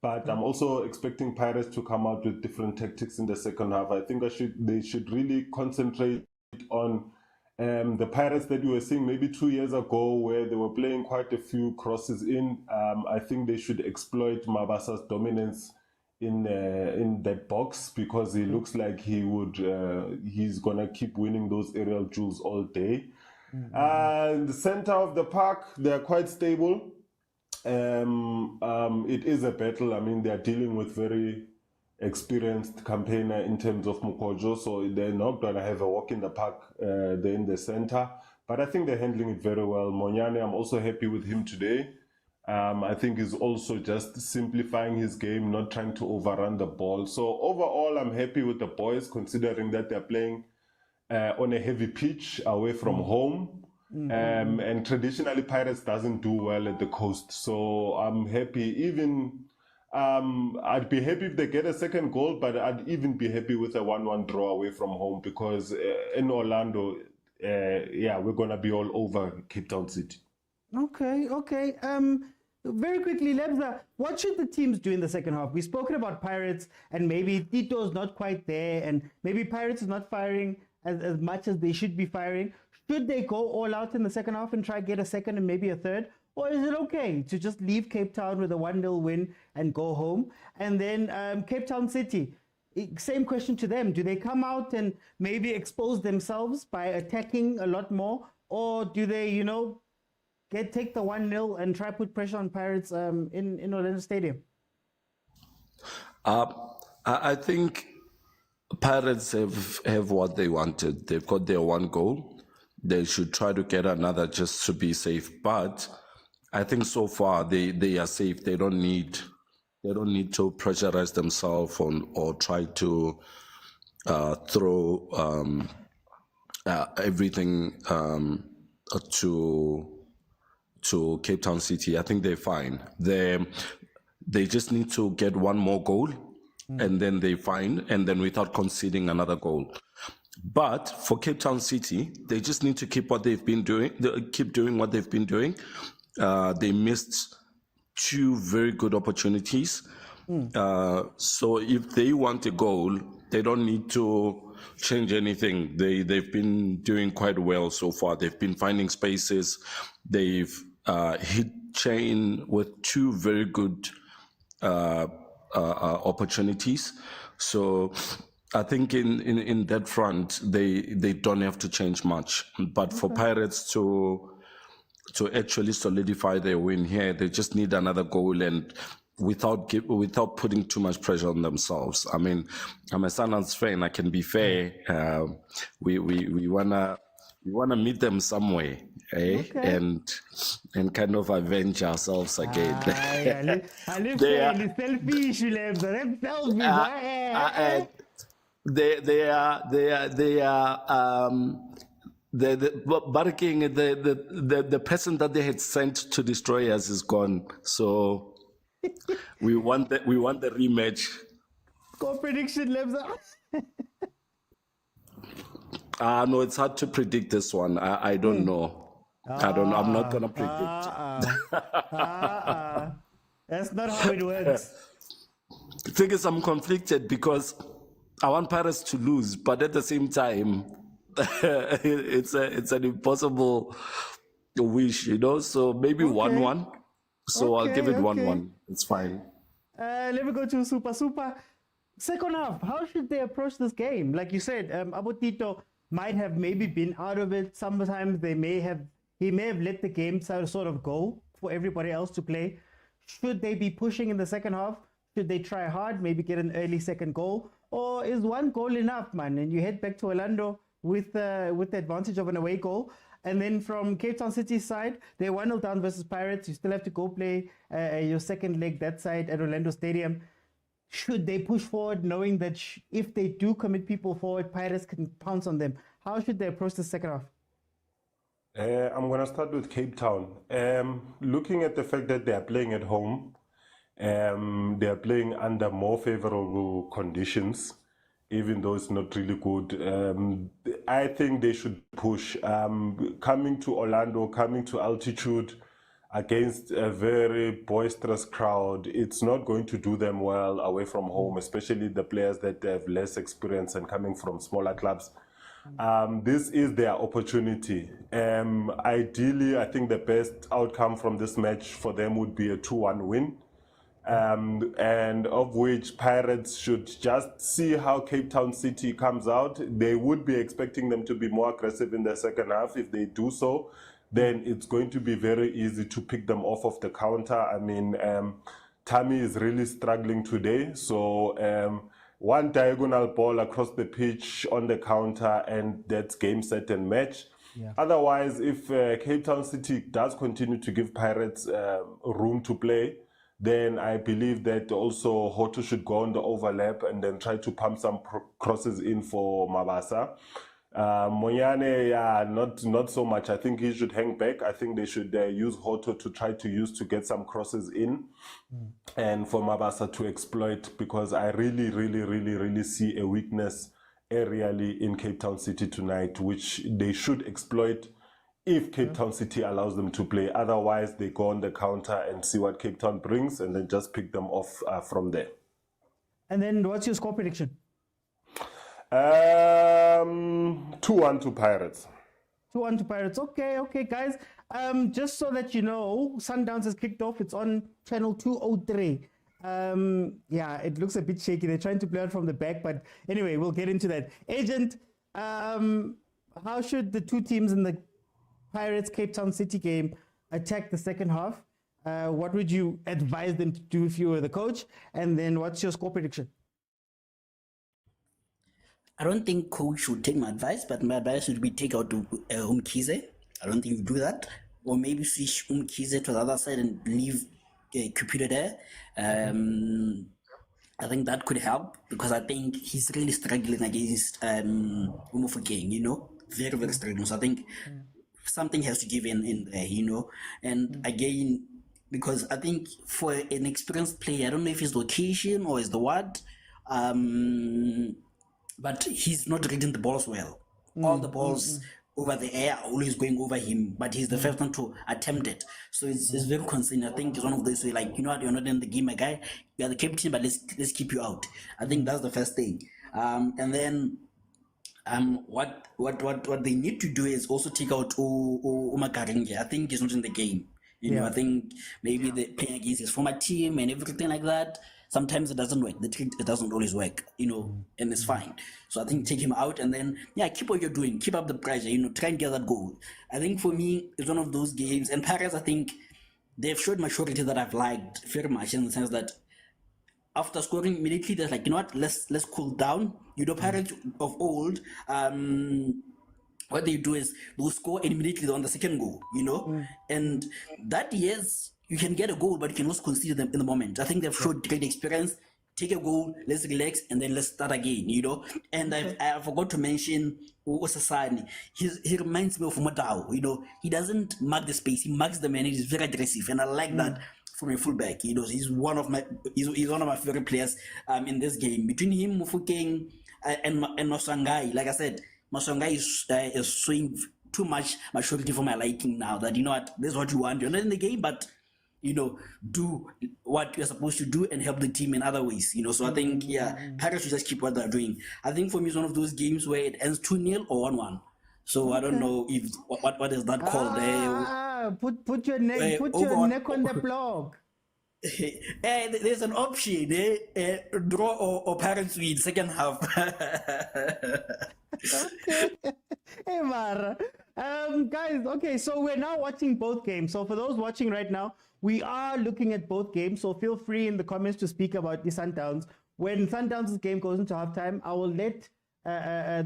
but I'm also expecting Pirates to come out with different tactics in the second half. I think they should really concentrate on the Pirates that we were seeing maybe 2 years ago, where they were playing quite a few crosses in. I think they should exploit Mabasa's dominance in that box, because he looks like he's gonna keep winning those aerial duels all day. And the center of the park, they're quite stable. It is a battle. I mean, they're dealing with very experienced campaigner in terms of Mukojo, so they're not gonna have a walk in the park there in the center. But I think they're handling it very well. Monyane, I'm also happy with him today. I think he's also just simplifying his game, not trying to overrun the ball. So overall, I'm happy with the boys, considering that they're playing on a heavy pitch away from home. And traditionally, Pirates doesn't do well at the coast. So I'm happy. Even I'd be happy if they get a second goal, but I'd even be happy with a 1-1 draw away from home, because in Orlando, we're going to be all over Cape Town City. Okay. Very quickly, Lebza, what should the teams do in the second half? We've spoken about Pirates, and maybe Tito's not quite there, and maybe Pirates is not firing as much as they should be firing. Should they go all out in the second half and try to get a second and maybe a third? Or is it okay to just leave Cape Town with a 1-0 win and go home? And then Cape Town City, same question to them. Do they come out and maybe expose themselves by attacking a lot more? Or do they, take the 1-0 and try to put pressure on Pirates in Orlando Stadium? I think Pirates have what they wanted. They've got their one goal. They should try to get another just to be safe. But I think so far they are safe. They don't need to pressurize themselves or try to throw everything to Cape Town City. I think they're fine. They just need to get one more goal, and then they're fine, and then without conceding another goal. But for Cape Town City, they just need to keep what they've been doing. Keep doing what they've been doing. They missed 2 very good opportunities. So if they want a goal, they don't need to change anything. They've been doing quite well so far. They've been finding spaces. They've hit chain with 2 very good opportunities. So I think in that front, they don't have to change much. But for Pirates to actually solidify their win here, they just need another goal, and without putting too much pressure on themselves. I mean, I'm a Sundowns fan. I can be fair. We wanna meet them somewhere, eh? Okay. And kind of avenge ourselves again. They barking, the person that they had sent to destroy us is gone. So we want the rematch. Score prediction, Lebza. No, it's hard to predict this one. I don't know. I don't know. I'm not gonna predict. That's not how it works. The thing is, I'm conflicted because I want Paris to lose, but at the same time, it's an impossible wish, you know. So maybe 1-1. So I'll give it 1-1. It's fine. Let me go to Super. Second half, how should they approach this game? Like you said, Abotito might have maybe been out of it. Sometimes he may have let the game sort of go for everybody else to play. Should they be pushing in the second half? Should they try hard, maybe get an early second goal? Or is one goal enough, man? And you head back to Orlando with the advantage of an away goal. And then from Cape Town City's side, they're 1-0 down versus Pirates. You still have to go play your second leg that side at Orlando Stadium. Should they push forward, knowing that if they do commit people forward, Pirates can pounce on them? How should they approach the second half? I'm going to start with Cape Town. Looking at the fact that they are playing at home, they are playing under more favorable conditions, even though it's not really good. I think they should push. Coming to Orlando, coming to altitude against a very boisterous crowd, it's not going to do them well away from home, especially the players that have less experience and coming from smaller clubs. This is their opportunity. Ideally, I think the best outcome from this match for them would be a 2-1 win. And of which Pirates should just see how Cape Town City comes out. They would be expecting them to be more aggressive in the second half. If they do so, then it's going to be very easy to pick them off of the counter. I mean, Tammy is really struggling today. So one diagonal ball across the pitch on the counter, and that's game, set, and match. Yeah. Otherwise, if Cape Town City does continue to give Pirates room to play, then I believe that also Hoto should go on the overlap and then try to pump some crosses in for Mabasa. Moyane, yeah, not so much. I think he should hang back. I think they should use Hoto to try to get some crosses in, and for Mabasa to exploit, because I really see a weakness aerially in Cape Town City tonight, which they should exploit if Cape Town City allows them to play. Otherwise, they go on the counter and see what Cape Town brings, and then just pick them off from there. And then what's your score prediction? 2-1 to Pirates. 2-1 to Pirates. Okay, guys. Just so that you know, Sundowns has kicked off. It's on channel 203. Yeah, it looks a bit shaky. They're trying to play out from the back, but anyway, we'll get into that. Agent, how should the two teams in the Pirates Cape Town City game attack the second half? What would you advise them to do if you were the coach? And then what's your score prediction? I don't think coach would take my advice, but my advice would be take out Umkhize. I don't think you do that. Or maybe switch Umkhize to the other side and leave Cupido there. I think that could help, because I think he's really struggling against Umofokeng, you know, very struggling. So I think something has to give in there, you know. And again, because I think for an experienced player, I don't know if it's location or is the what, but he's not reading the balls well. All the balls over the air are always going over him, but he's the first one to attempt it. So it's very concerning. I think it's one of those way, like, you know what, you're not in the game, my guy. You're the captain, but let's keep you out. I think that's the first thing. And then what they need to do is also take out Umakaringe. I think he's not in the game. You know, I think maybe they're playing against his former team and everything like that. Sometimes it doesn't work. It doesn't always work, you know, and it's fine. So I think take him out and then, keep what you're doing. Keep up the pressure, you know, try and get that goal. I think for me, it's one of those games. And Paris, I think they've showed maturity that I've liked very much, in the sense that after scoring immediately, they're like, you know what, let's cool down. You know, Paris of old, what they do is they'll score immediately on the second goal, you know? And that, yes, you can get a goal, but you can also consider them in the moment. I think they've showed great experience. take a goal, let's relax, and then let's start again, you know. And I forgot to mention Osasani. He reminds me of Motaung, you know. He doesn't mark the space, he marks the man, he's very aggressive, and I like that from a fullback. You know, he's one of my favorite players in this game. Between him, Mufukeng, and Masangai, like I said, Masangai is showing too much maturity for my liking now. That, you know what, this is what you want. You're not in the game, but you know, do what you're supposed to do and help the team in other ways. You know, so I think Pirates should just keep what they're doing. I think for me, it's one of those games where it ends 2-0 or 1-1. So I don't know if what is that called? Put your neck on the block. There's an option, draw or Pirates win second half. Okay. Hey, Mara. Guys, okay, so we're now watching both games. So for those watching right now, we are looking at both games. So feel free in the comments to speak about the Sundowns. When Sundowns' game goes into halftime, I will let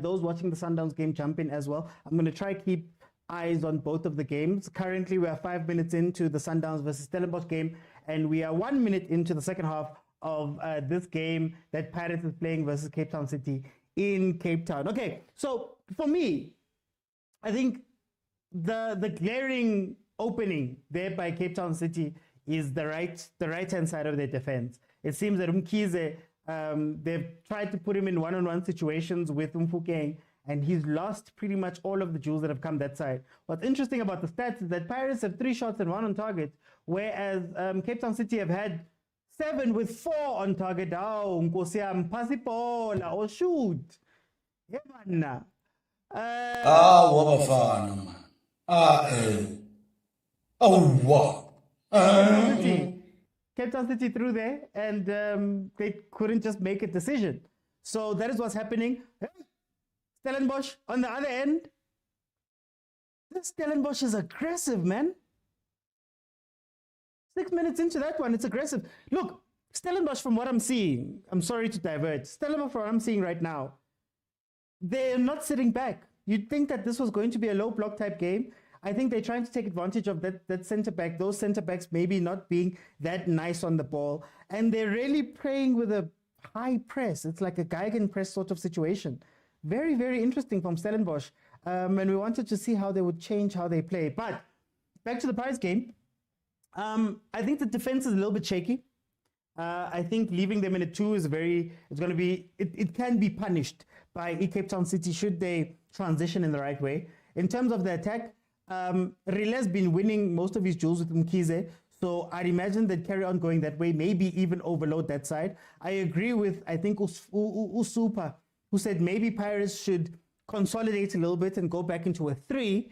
those watching the Sundowns game jump in as well. I'm going to try to keep eyes on both of the games. Currently, we are 5 minutes into the Sundowns versus Stellenbosch game, and we are 1 minute into the second half of this game that Pirates is playing versus Cape Town City in Cape Town. Okay, so for me, I think the glaring opening there by Cape Town City is the right hand side of their defense. It seems that Mkhize, they've tried to put him in one-on-one situations with Mfukeng, and he's lost pretty much all of the jewels that have come that side. What's interesting about the stats is that Pirates have 3 shots and 1 on target, whereas Cape Town City have had 7 with 4 on target. Oh, Nkosiam, pasipola, or shoot. Yeah, man. Bafana, man. What? Cape Town City through there, and they couldn't just make a decision. So that is what's happening. Stellenbosch on the other end. This Stellenbosch is aggressive, man. 6 minutes into that one, it's aggressive. Look, Stellenbosch, from what I'm seeing, I'm sorry to divert. Stellenbosch, from what I'm seeing right now, they're not sitting back. You'd think that this was going to be a low block type game. I think they're trying to take advantage of that centre back, those centre backs maybe not being that nice on the ball. And they're really playing with a high press. It's like a Geigen press sort of situation. Very, very interesting from Stellenbosch. And we wanted to see how they would change how they play. But back to the Pirates game. I think the defense is a little bit shaky. I think leaving them in a 2 is it can be punished by Cape Town City should they transition in the right way. In terms of the attack, Rile's been winning most of his duels with Mkhize, so I'd imagine they'd carry on going that way, maybe even overload that side. I agree with, I think, Usupa, who said maybe Pirates should consolidate a little bit and go back into a 3,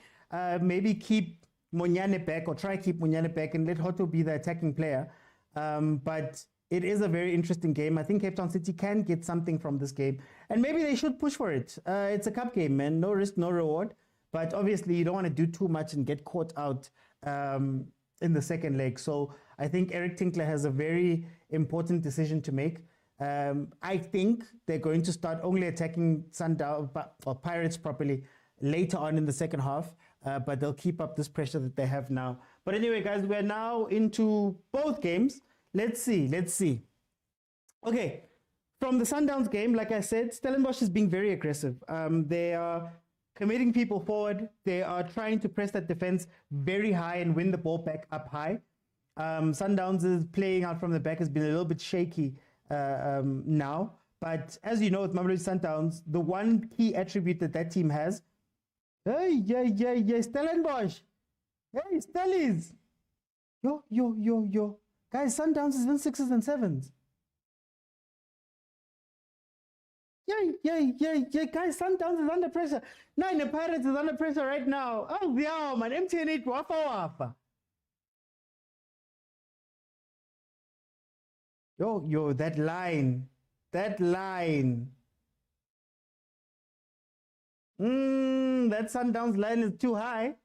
maybe keep Monyane back or try keep Monyane back and let Hoto be the attacking player. But it is a very interesting game. I think Cape Town City can get something from this game, and maybe they should push for it. It's a cup game, man. No risk, no reward. But obviously, you don't want to do too much and get caught out in the second leg. So I think Eric Tinkler has a very important decision to make. I think they're going to start only attacking Sundowns or Pirates properly later on in the second half. But they'll keep up this pressure that they have now. But anyway, guys, we're now into both games. Let's see. Okay, from the Sundowns game, like I said, Stellenbosch is being very aggressive. They are committing people forward. They are trying to press that defense very high and win the ball back up high. Sundowns is playing out from the back has been a little bit shaky now. But as you know, with MAMELODI Sundowns, the one key attribute that team has, hey, Stellenbosch. Hey, Stellies. Yo. Guys, Sundowns is in 6s and 7s. Yeah. Guys, Sundowns is under pressure. Nine, the Pirates is under pressure right now. Oh, yeah, man. MTN8 wafa. Yo, that line. That Sundowns line is too high.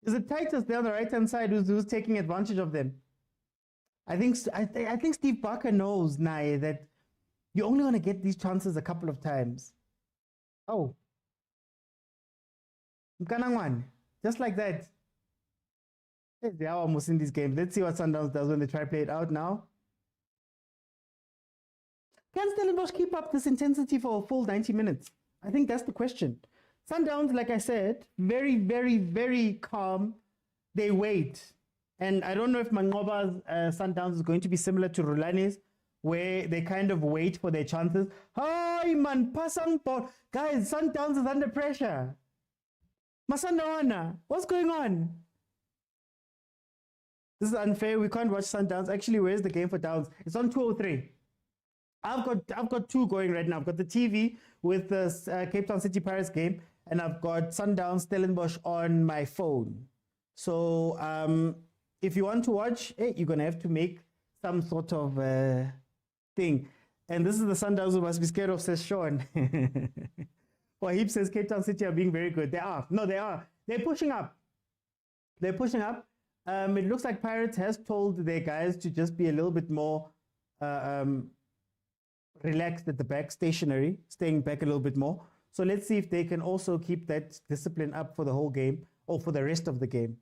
Is it Titus there on the right-hand side who's taking advantage of them? I think Steve Barker knows, Nai, that you're only going to get these chances a couple of times. Oh. Mkanangwan, just like that. They are almost in these games. Let's see what Sundowns does when they try to play it out now. Can Stellenbosch keep up this intensity for a full 90 minutes? I think that's the question. Sundowns, like I said, very, very, very calm. They wait. And I don't know if Mangoba's Sundowns is going to be similar to Rulani's, where they kind of wait for their chances. Hi, man, pasang ball. Guys, Sundowns is under pressure. Masandawana, what's going on? This is unfair. We can't watch Sundowns. Actually, where's the game for Downs? It's on 203. I've got two going right now. I've got the TV with the Cape Town City Pirates game, and I've got Sundowns Stellenbosch on my phone. So if you want to watch, you're gonna have to make some sort of thing. And this is the Sundowns who must be scared of, says Sean. Wahib says Cape Town City are being very good. They are. No, they are. They're pushing up. They're pushing up. It looks like Pirates has told their guys to just be a little bit more relaxed at the back, stationary, staying back a little bit more. So let's see if they can also keep that discipline up for the whole game or for the rest of the game.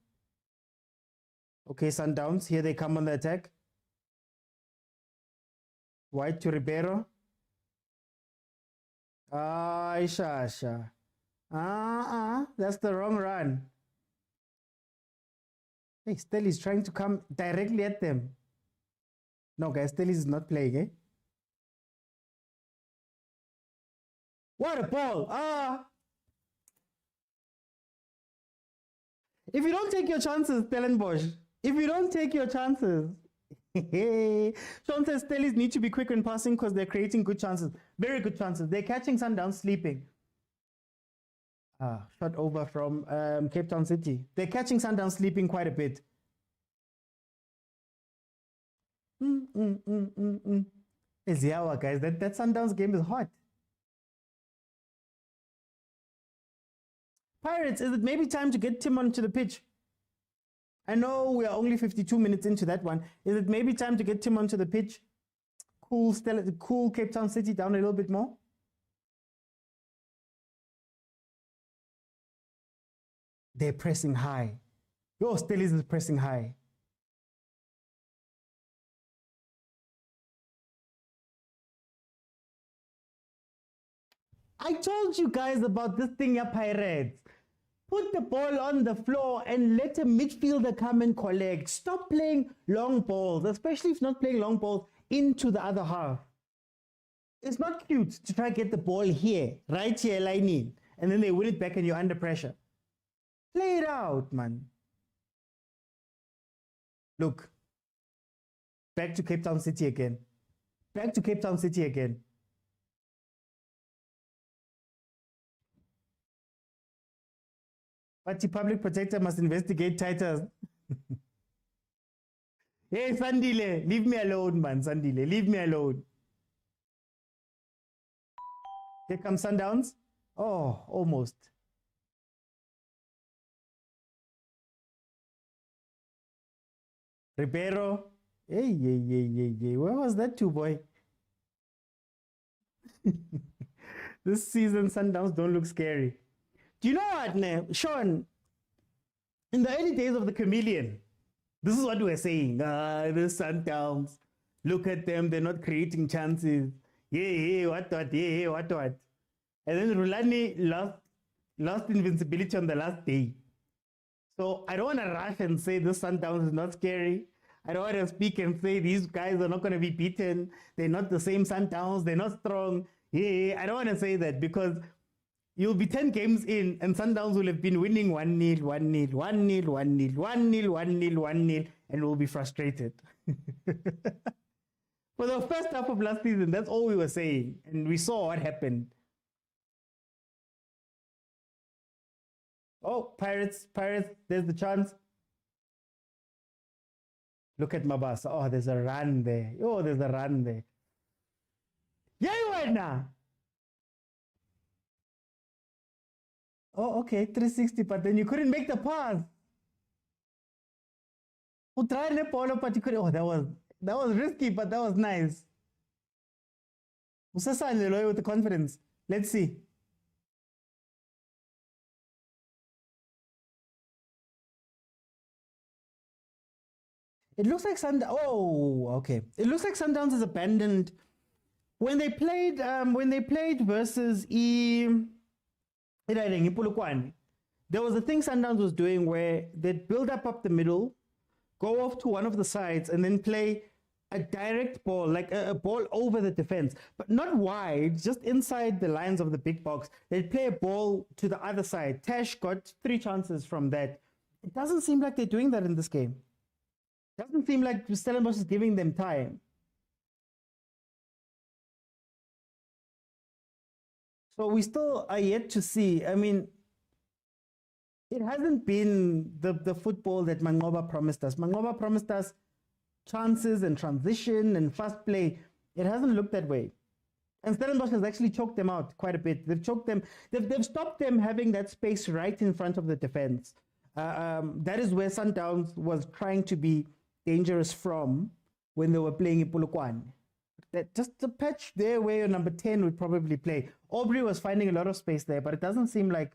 Okay, Sundowns, here they come on the attack. White to Ribeiro. Ishasha. That's the wrong run. Hey, Stellies trying to come directly at them. No, guys, Stellies is not playing, eh? What a ball! If you don't take your chances, Stellenbosch, if you don't take your chances, Sean says Stellies need to be quick in passing because they're creating good chances, very good chances. They're catching Sundowns sleeping. Shot over from Cape Town City. They're catching Sundowns sleeping quite a bit. It's Yawa, guys. That Sundowns game is hot. Pirates, is it maybe time to get Tim onto the pitch? I know we are only 52 minutes into that one. Is it maybe time to get Tim onto the pitch? Cool Cape Town City down a little bit more? They're pressing high. Yo, Stellies is pressing high. I told you guys about this thing, ya Pirates. Put the ball on the floor and let a midfielder come and collect. Stop playing long balls, especially if not playing long balls into the other half. It's not cute to try to get the ball here, right here, line in, and then they win it back and you're under pressure. Play it out, man. Look. Back to Cape Town City again. Back to Cape Town City again. But the public protector must investigate titles. Hey, Sandile, leave me alone, man. Sandile, leave me alone. Here comes Sundowns. Oh, almost. Ribeiro. Hey. Where was that to, boy? This season, Sundowns don't look scary. Do you know what, Sean? In the early days of the Chameleon, this is what we were saying. The Sundowns, look at them, they're not creating chances. What. And then Rulani lost invincibility on the last day. So I don't want to rush and say this Sundowns is not scary. I don't want to speak and say these guys are not going to be beaten. They're not the same Sundowns. They're not strong. I don't want to say that because you'll be 10 games in and Sundowns will have been winning 1-0, 1-0, 1-0, 1-0, 1-0, 1-0, 1-0, and we'll be frustrated. For the first half of last season, that's all we were saying. And we saw what happened. Oh, Pirates, there's the chance. Look at Mabasa. Oh, there's a run there. Yeah, now. Oh, okay, 360, but then you couldn't make the pass. Who tried the ball, but you couldn't. Oh, that was risky, but that was nice. Usasane with the confidence. Let's see. It looks like It looks like Sundowns has abandoned when they played versus Ipulukwani. There was a thing Sundowns was doing where they'd build up the middle, go off to one of the sides, and then play a direct ball, like a ball over the defense, but not wide, just inside the lines of the big box. They'd play a ball to the other side. Tash got 3 chances from that. It doesn't seem like they're doing that in this game. Doesn't seem like Stellenbosch is giving them time. So we still are yet to see. I mean, it hasn't been the football that Mangoba promised us. Mangoba promised us chances and transition and fast play. It hasn't looked that way. And Stellenbosch has actually choked them out quite a bit. They've choked them. They've stopped them having that space right in front of the defense. That is where Sundowns was trying to be dangerous from when they were playing Ipulukwani. That just the patch there where your number 10 would probably play. Aubrey was finding a lot of space there, but it doesn't seem like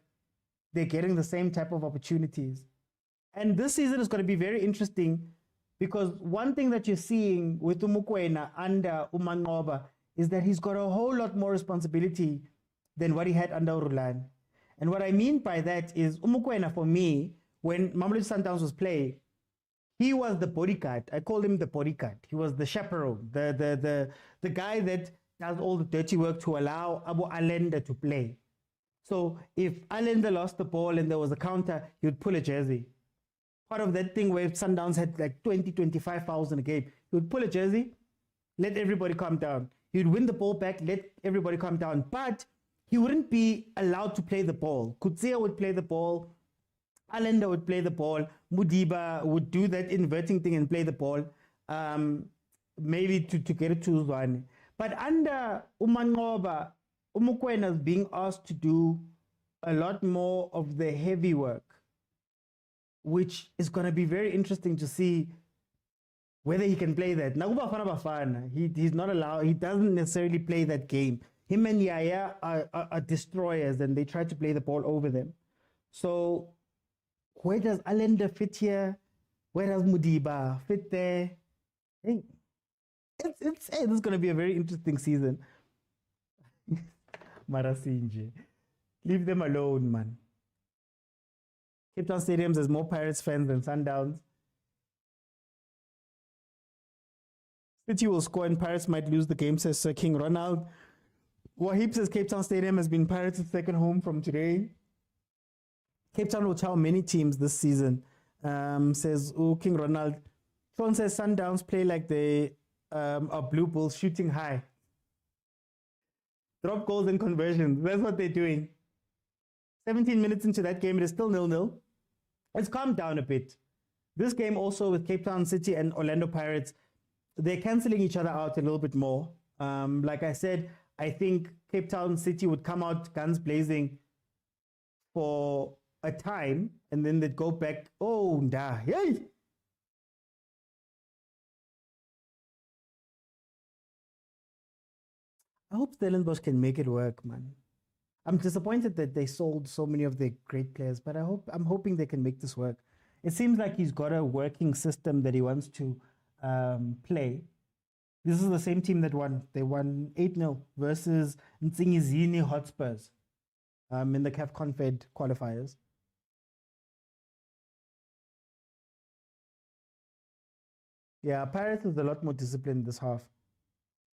they're getting the same type of opportunities. And this season is going to be very interesting because one thing that you're seeing with Mokwena under Umangoba is that he's got a whole lot more responsibility than what he had under Rulani. And what I mean by that is Mokwena, for me, when Mamelodi Sundowns was playing, he was the bodyguard. I called him the bodyguard. He was the chaperone, the guy that does all the dirty work to allow Abu Allende to play. So if Allende lost the ball and there was a counter, he would pull a jersey. Part of that thing where Sundowns had like 20, 25 fouls in a game. He would pull a jersey, let everybody calm down. He would win the ball back, let everybody calm down. But he wouldn't be allowed to play the ball. Kutsia would play the ball. Allende would play the ball. Mudiba would do that inverting thing and play the ball. Maybe to get it to Zwane. But under Umangoba, Mokwena is being asked to do a lot more of the heavy work, which is going to be very interesting to see whether he can play that. Now, bafana, he's not allowed, he doesn't necessarily play that game. Him and Yaya are destroyers and they try to play the ball over them. So, where does Allende fit here? Where does Mudiba fit there? Hey, this is going to be a very interesting season. Marasinje. Leave them alone, man. Cape Town Stadiums has more Pirates fans than Sundowns. City will score and Pirates might lose the game, says Sir King Ronald. Wahib says Cape Town Stadium has been Pirates' second home from today. Cape Town will chow many teams this season, says King Ronald. Sean says Sundowns play like they are Blue Bulls shooting high. Drop goals and conversions. That's what they're doing. 17 minutes into that game, it is still 0-0. It's calmed down a bit. This game also with Cape Town City and Orlando Pirates, they're cancelling each other out a little bit more. Like I said, I think Cape Town City would come out guns blazing for a time, and then they'd go back. Oh, nah, yay! I hope Stellenbosch can make it work, man. I'm disappointed that they sold so many of their great players, but I'm hoping they can make this work. It seems like he's got a working system that he wants to play. This is the same team that won. They won 8-0 versus Ntsingizini Hotspurs in the CAF Confed qualifiers. Yeah, Pirates is a lot more disciplined this half.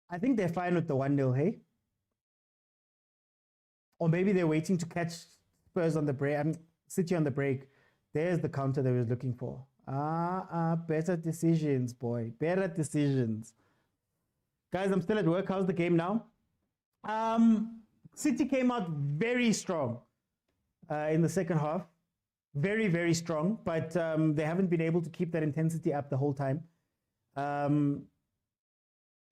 I think they're fine with the 1-0, hey? Or maybe they're waiting to catch Spurs on the break, City on the break. There's the counter they was looking for. Better decisions, boy. Better decisions. Guys, I'm still at work. How's the game now? City came out very strong in the second half. Very, very strong. But they haven't been able to keep that intensity up the whole time.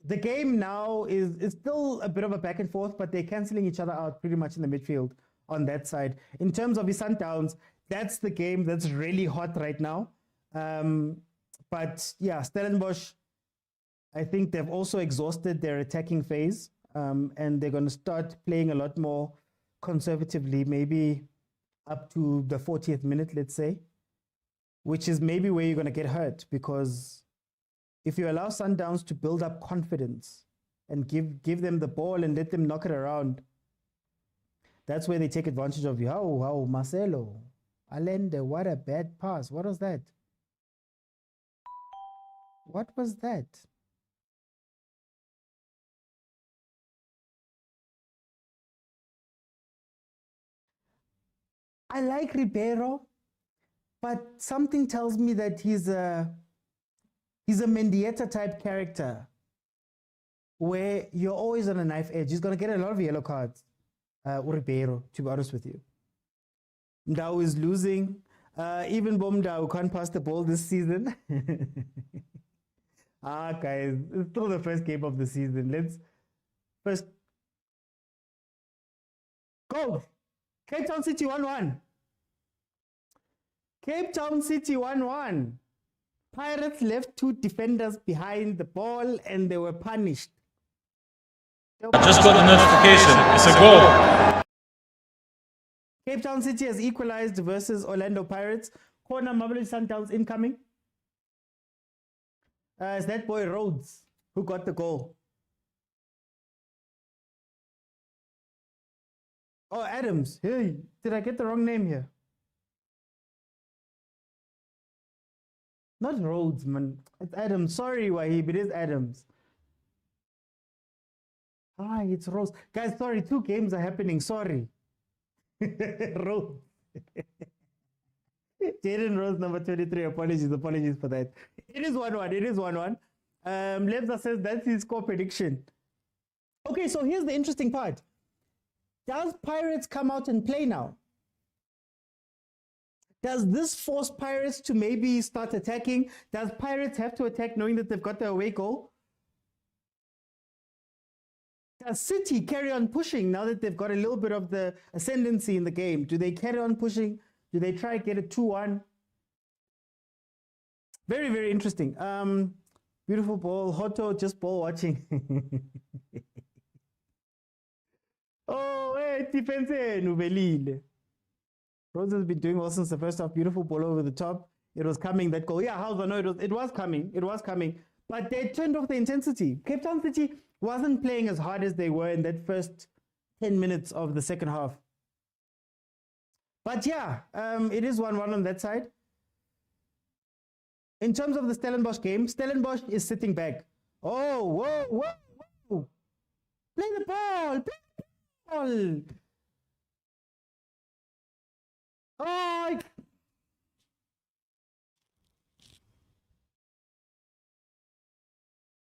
The game now is still a bit of a back and forth, but they're cancelling each other out pretty much in the midfield on that side. In terms of the Sundowns, that's the game that's really hot right now. But yeah, Stellenbosch, I think they've also exhausted their attacking phase, and they're going to start playing a lot more conservatively, maybe up to the 40th minute, let's say, which is maybe where you're going to get hurt because if you allow Sundowns to build up confidence and give them the ball and let them knock it around, that's where they take advantage of you. How Marcelo, Allende, what a bad pass. What was that? What was that? I like Ribeiro, but something tells me that he's a Mendieta type character where you're always on a knife edge. He's going to get a lot of yellow cards, Ribeiro, to be honest with you. Ndao is losing. Even Bomdao can't pass the ball this season. Guys, it's still the first game of the season. Let's first go. Cape Town City 1-1. Cape Town City 1-1. Pirates left 2 defenders behind the ball and they were punished. I just got the notification. It's a goal. Cape Town City has equalized versus Orlando Pirates. Corner Mamelodi Sundowns incoming. It's that boy Rhodes who got the goal. Oh, Adams. Hey, did I get the wrong name here? Not Rhodes, man. It's Adams. Sorry, Wahib. It is Adams. It's Rose. Guys, sorry. 2 games are happening. Sorry. Rose. Jaden Rose, number 23. Apologies for that. It is 1-1. It is 1-1. Lebza says that's his score prediction. Okay, so here's the interesting part. Does Pirates come out and play now? Does this force Pirates to maybe start attacking? Does Pirates have to attack knowing that they've got their away goal? Does City carry on pushing now that they've got a little bit of the ascendancy in the game? Do they carry on pushing? Do they try to get a 2-1? Very, very interesting. Beautiful ball. Hoto, just ball watching. Oh, hey, defense, Nuvelile. Rose has been doing well since the first half. Beautiful ball over the top. It was coming, that goal. Yeah, Hauser, no, it was coming. It was coming. But they turned off the intensity. Cape Town City wasn't playing as hard as they were in that first 10 minutes of the second half. But yeah, it is 1-1 on that side. In terms of the Stellenbosch game, Stellenbosch is sitting back. Oh, whoa. Play the ball. Oh,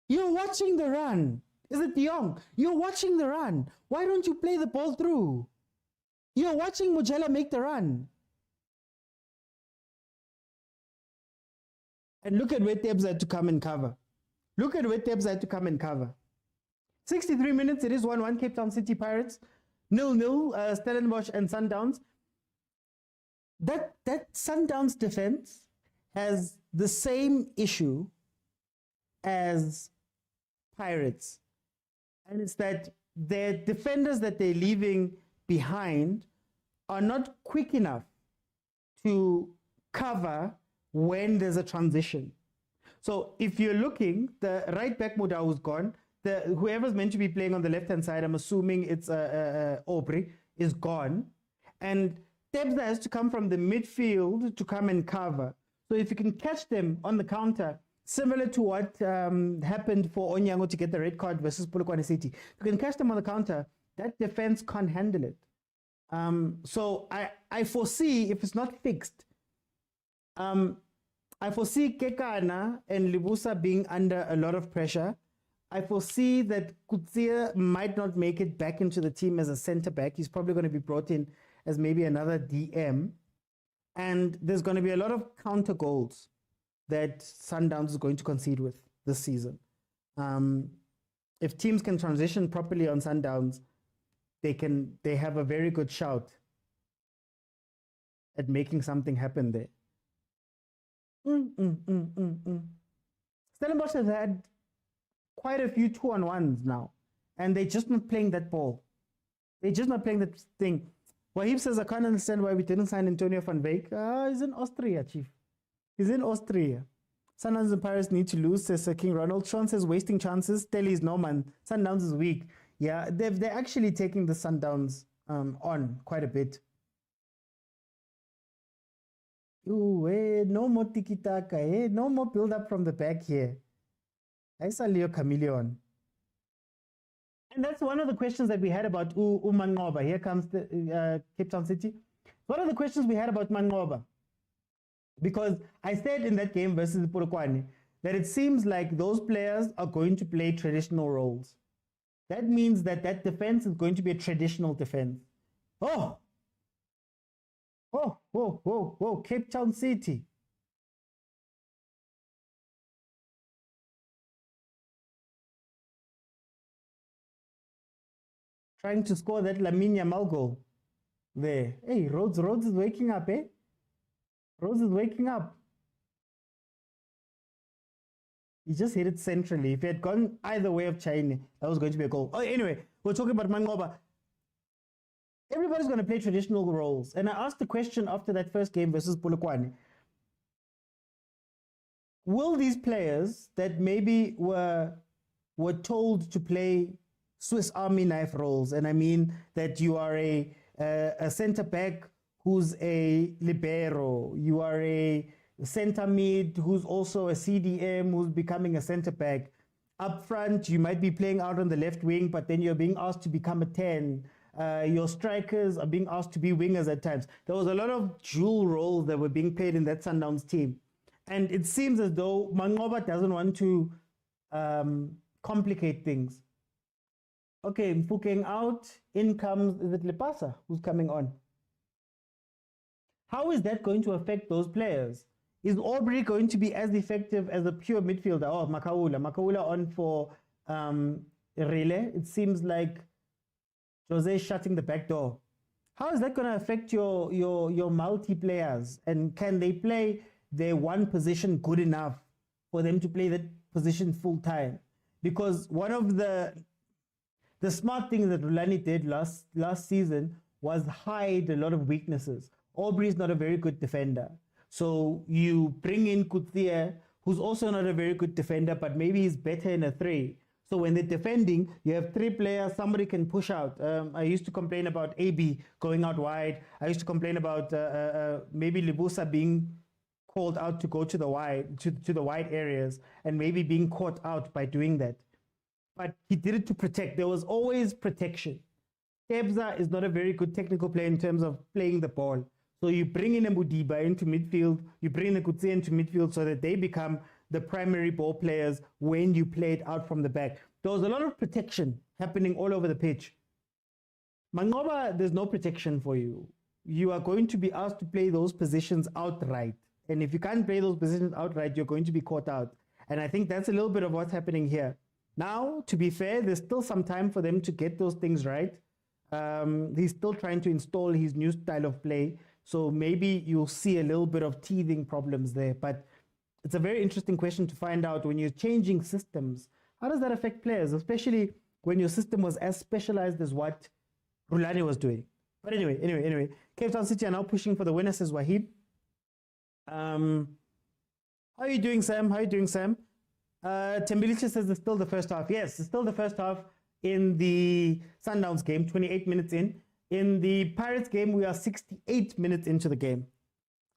you're watching the run. Is it Young? You're watching the run. Why don't you play the ball through? You're watching Mujela make the run. And look at where Tebs had to come and cover. 63 minutes, it is 1-1, Cape Town City Pirates. 0-0, Stellenbosch and Sundowns. That Sundowns defense has the same issue as Pirates. And it's that their defenders that they're leaving behind are not quick enough to cover when there's a transition. So if you're looking, the right back Motaung is gone. Whoever's meant to be playing on the left-hand side, I'm assuming it's Aubrey, is gone. And Tebza has to come from the midfield to come and cover. So if you can catch them on the counter, similar to what happened for Onyango to get the red card versus Polokwane City, if you can catch them on the counter, that defense can't handle it. So I foresee, if it's not fixed, I foresee Kekana and Libusa being under a lot of pressure. I foresee that Kutsia might not make it back into the team as a centre back. He's probably going to be brought in as maybe another DM. And there's going to be a lot of counter goals that Sundowns is going to concede with this season. If teams can transition properly on Sundowns, they have a very good shout at making something happen there. Stellenbosch has had quite a few 2-on-1s now, and they're just not playing that ball. They're just not playing that thing. Wahib says, I can't understand why we didn't sign Antonio van Beek. He's in Austria, Chief. He's in Austria. Sundowns and Pirates need to lose, says Sir King Ronald. Sean says wasting chances. Stellies, no man. Sundowns is weak. Yeah, they're actually taking the Sundowns on quite a bit. Ooh, no more tiki-taka, no more build-up from the back here. I saw Leo Chameleon. And that's one of the questions that we had about Mangoba. Here comes the Cape Town City. One of the questions we had about Mangoba, because I said in that game versus Polokwane that it seems like those players are going to play traditional roles. That means that that defense is going to be a traditional defense. Oh, Cape Town City. Trying to score that Lamine Yamal goal there. Hey, Rhodes is waking up, eh? Rhodes is waking up. He just hit it centrally. If he had gone either way of China, that was going to be a goal. Oh, anyway, we're talking about Mangoba. Everybody's going to play traditional roles. And I asked the question after that first game versus Polokwane. Will these players that maybe were told to play Swiss Army knife roles, and I mean that you are a center back who's a libero, you are a center mid who's also a CDM who's becoming a center back. Up front, you might be playing out on the left wing, but then you're being asked to become a 10. Your strikers are being asked to be wingers at times. There was a lot of dual roles that were being played in that Sundowns team. And it seems as though Mangoba doesn't want to complicate things. Okay, Mfukeng out. In comes, is it Lepasa who's coming on? How is that going to affect those players? Is Aubrey going to be as effective as a pure midfielder? Oh, Makaula on for Relay. It seems like Jose shutting the back door. How is that going to affect your multi-players? And can they play their one position good enough for them to play that position full time? Because one of the smart things that Rulani did last season was hide a lot of weaknesses. Aubrey is not a very good defender. So you bring in Kutia, who's also not a very good defender, but maybe he's better in a 3. So when they're defending, you have 3 players, somebody can push out. I used to complain about AB going out wide. I used to complain about maybe Libusa being called out to go to the wide areas and maybe being caught out by doing that. But he did it to protect. There was always protection. Tebza is not a very good technical player in terms of playing the ball. So you bring in a Mudiba into midfield, you bring in a Kutse into midfield so that they become the primary ball players when you play it out from the back. There was a lot of protection happening all over the pitch. Mangoba, there's no protection for you. You are going to be asked to play those positions outright. And if you can't play those positions outright, you're going to be caught out. And I think that's a little bit of what's happening here. Now, to be fair, there's still some time for them to get those things right. He's still trying to install his new style of play. So maybe you'll see a little bit of teething problems there. But it's a very interesting question to find out when you're changing systems. How does that affect players, especially when your system was as specialized as what Rulani was doing? But anyway, Cape Town City are now pushing for the winner, says Wahid. How are you doing, Sam? Tembilicha says it's still the first half. Yes, it's still the first half in the Sundowns game, 28 minutes in. In the Pirates game, we are 68 minutes into the game.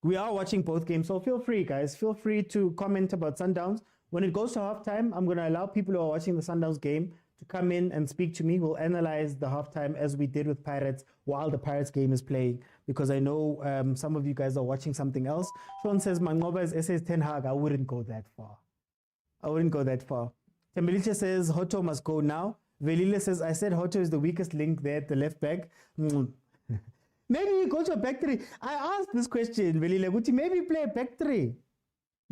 We are watching both games, so feel free, guys. Feel free to comment about Sundowns. When it goes to halftime, I'm going to allow people who are watching the Sundowns game to come in and speak to me. We'll analyze the halftime as we did with Pirates while the Pirates game is playing, because I know some of you guys are watching something else. Sean says, Mangoba is SS Ten Hag. I wouldn't go that far. Tembelicha says, Hoto must go now. Velile says, I said Hoto is the weakest link there at the left back. Maybe you go to a back 3. I asked this question, Velile Guti, maybe play a back 3.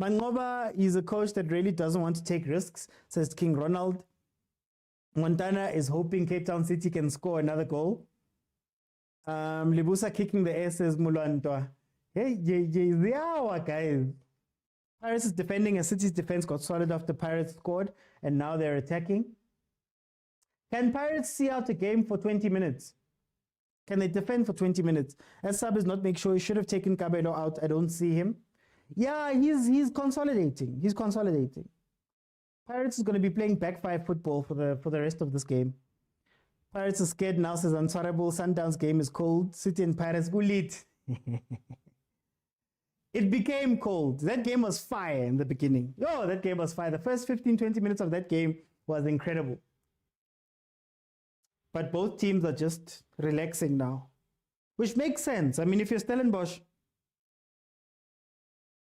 Mangoba is a coach that really doesn't want to take risks, says King Ronald. Montana is hoping Cape Town City can score another goal. Libusa kicking the air, says Mulantoa. Hey, they are guys. Pirates is defending, and City's defense got solid after Pirates scored, and now they're attacking. Can Pirates see out a game for 20 minutes? Can they defend for 20 minutes? As sub is not make sure he should have taken Cabello out. I don't see him. Yeah, he's consolidating. He's consolidating. Pirates is going to be playing back five football for the rest of this game. Pirates are scared now, says Unswarable. Sundowns game is cold. City and Pirates will eat. It became cold. That game was fire in the beginning. Oh, that game was fire. The first 15, 20 minutes of that game was incredible. But both teams are just relaxing now, which makes sense. I mean, if you're Stellenbosch,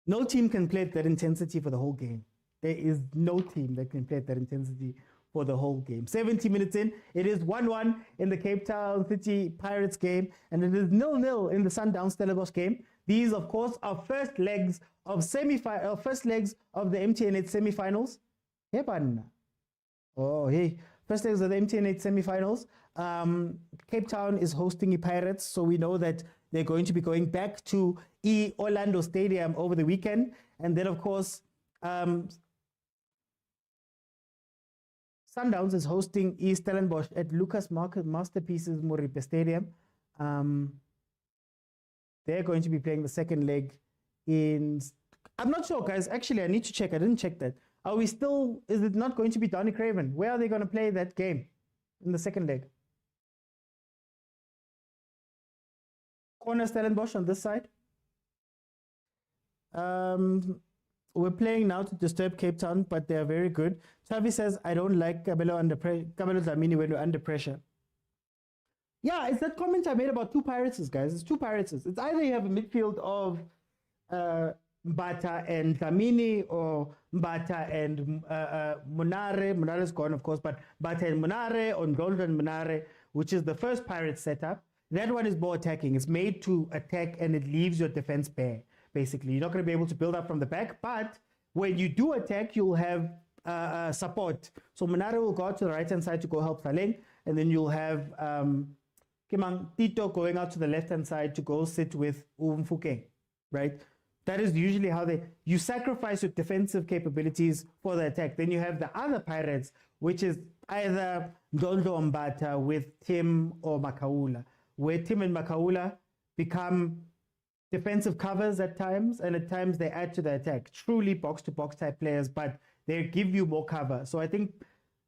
no team can play at that intensity for the whole game. There is no team that can play at that intensity for the whole game. 70 minutes in, it is 1-1 in the Cape Town City Pirates game, and it is 0-0 in the Sundowns Stellenbosch game. These, of course, are first legs of the MTN8 semi-finals. Hey, partner. Oh, hey. First legs of the MTN8 semi-finals. Cape Town is hosting the Pirates, so we know that they're going to be going back to Orlando Stadium over the weekend. And then, of course, Sundowns is hosting Stellenbosch at Lucas Masterpieces Moripe Stadium. They're going to be playing the second leg in... I'm not sure, guys. Actually, I need to check. I didn't check that. Are we still... Is it not going to be Donny Craven? Where are they going to play that game in the second leg? Corner Stellenbosch on this side. We're playing now to disturb Cape Town, but they are very good. Tavi says, I don't like Kabelo Dlamini when we're under pressure. Yeah, it's that comment I made about two Pirates, guys. It's two Pirates. It's either you have a midfield of Mbata and Dlamini, or Mbata and Munare. Munare's gone, of course, but Mbata and Munare, or Ndlondo and Munare, which is the first Pirates setup. That one is more attacking. It's made to attack, and it leaves your defense bare. Basically, you're not going to be able to build up from the back, but when you do attack, you'll have support. So Munare will go out to the right-hand side to go help Saleng, and then you'll have Tito going out to the left-hand side to go sit with Mfukeng, right? That is usually how you sacrifice your defensive capabilities for the attack. Then you have the other Pirates, which is either Ndlondo Mbata with Tim or Makaula, where Tim and Makaula become defensive covers at times, and at times they add to the attack. Truly box-to-box type players, but they give you more cover. So I think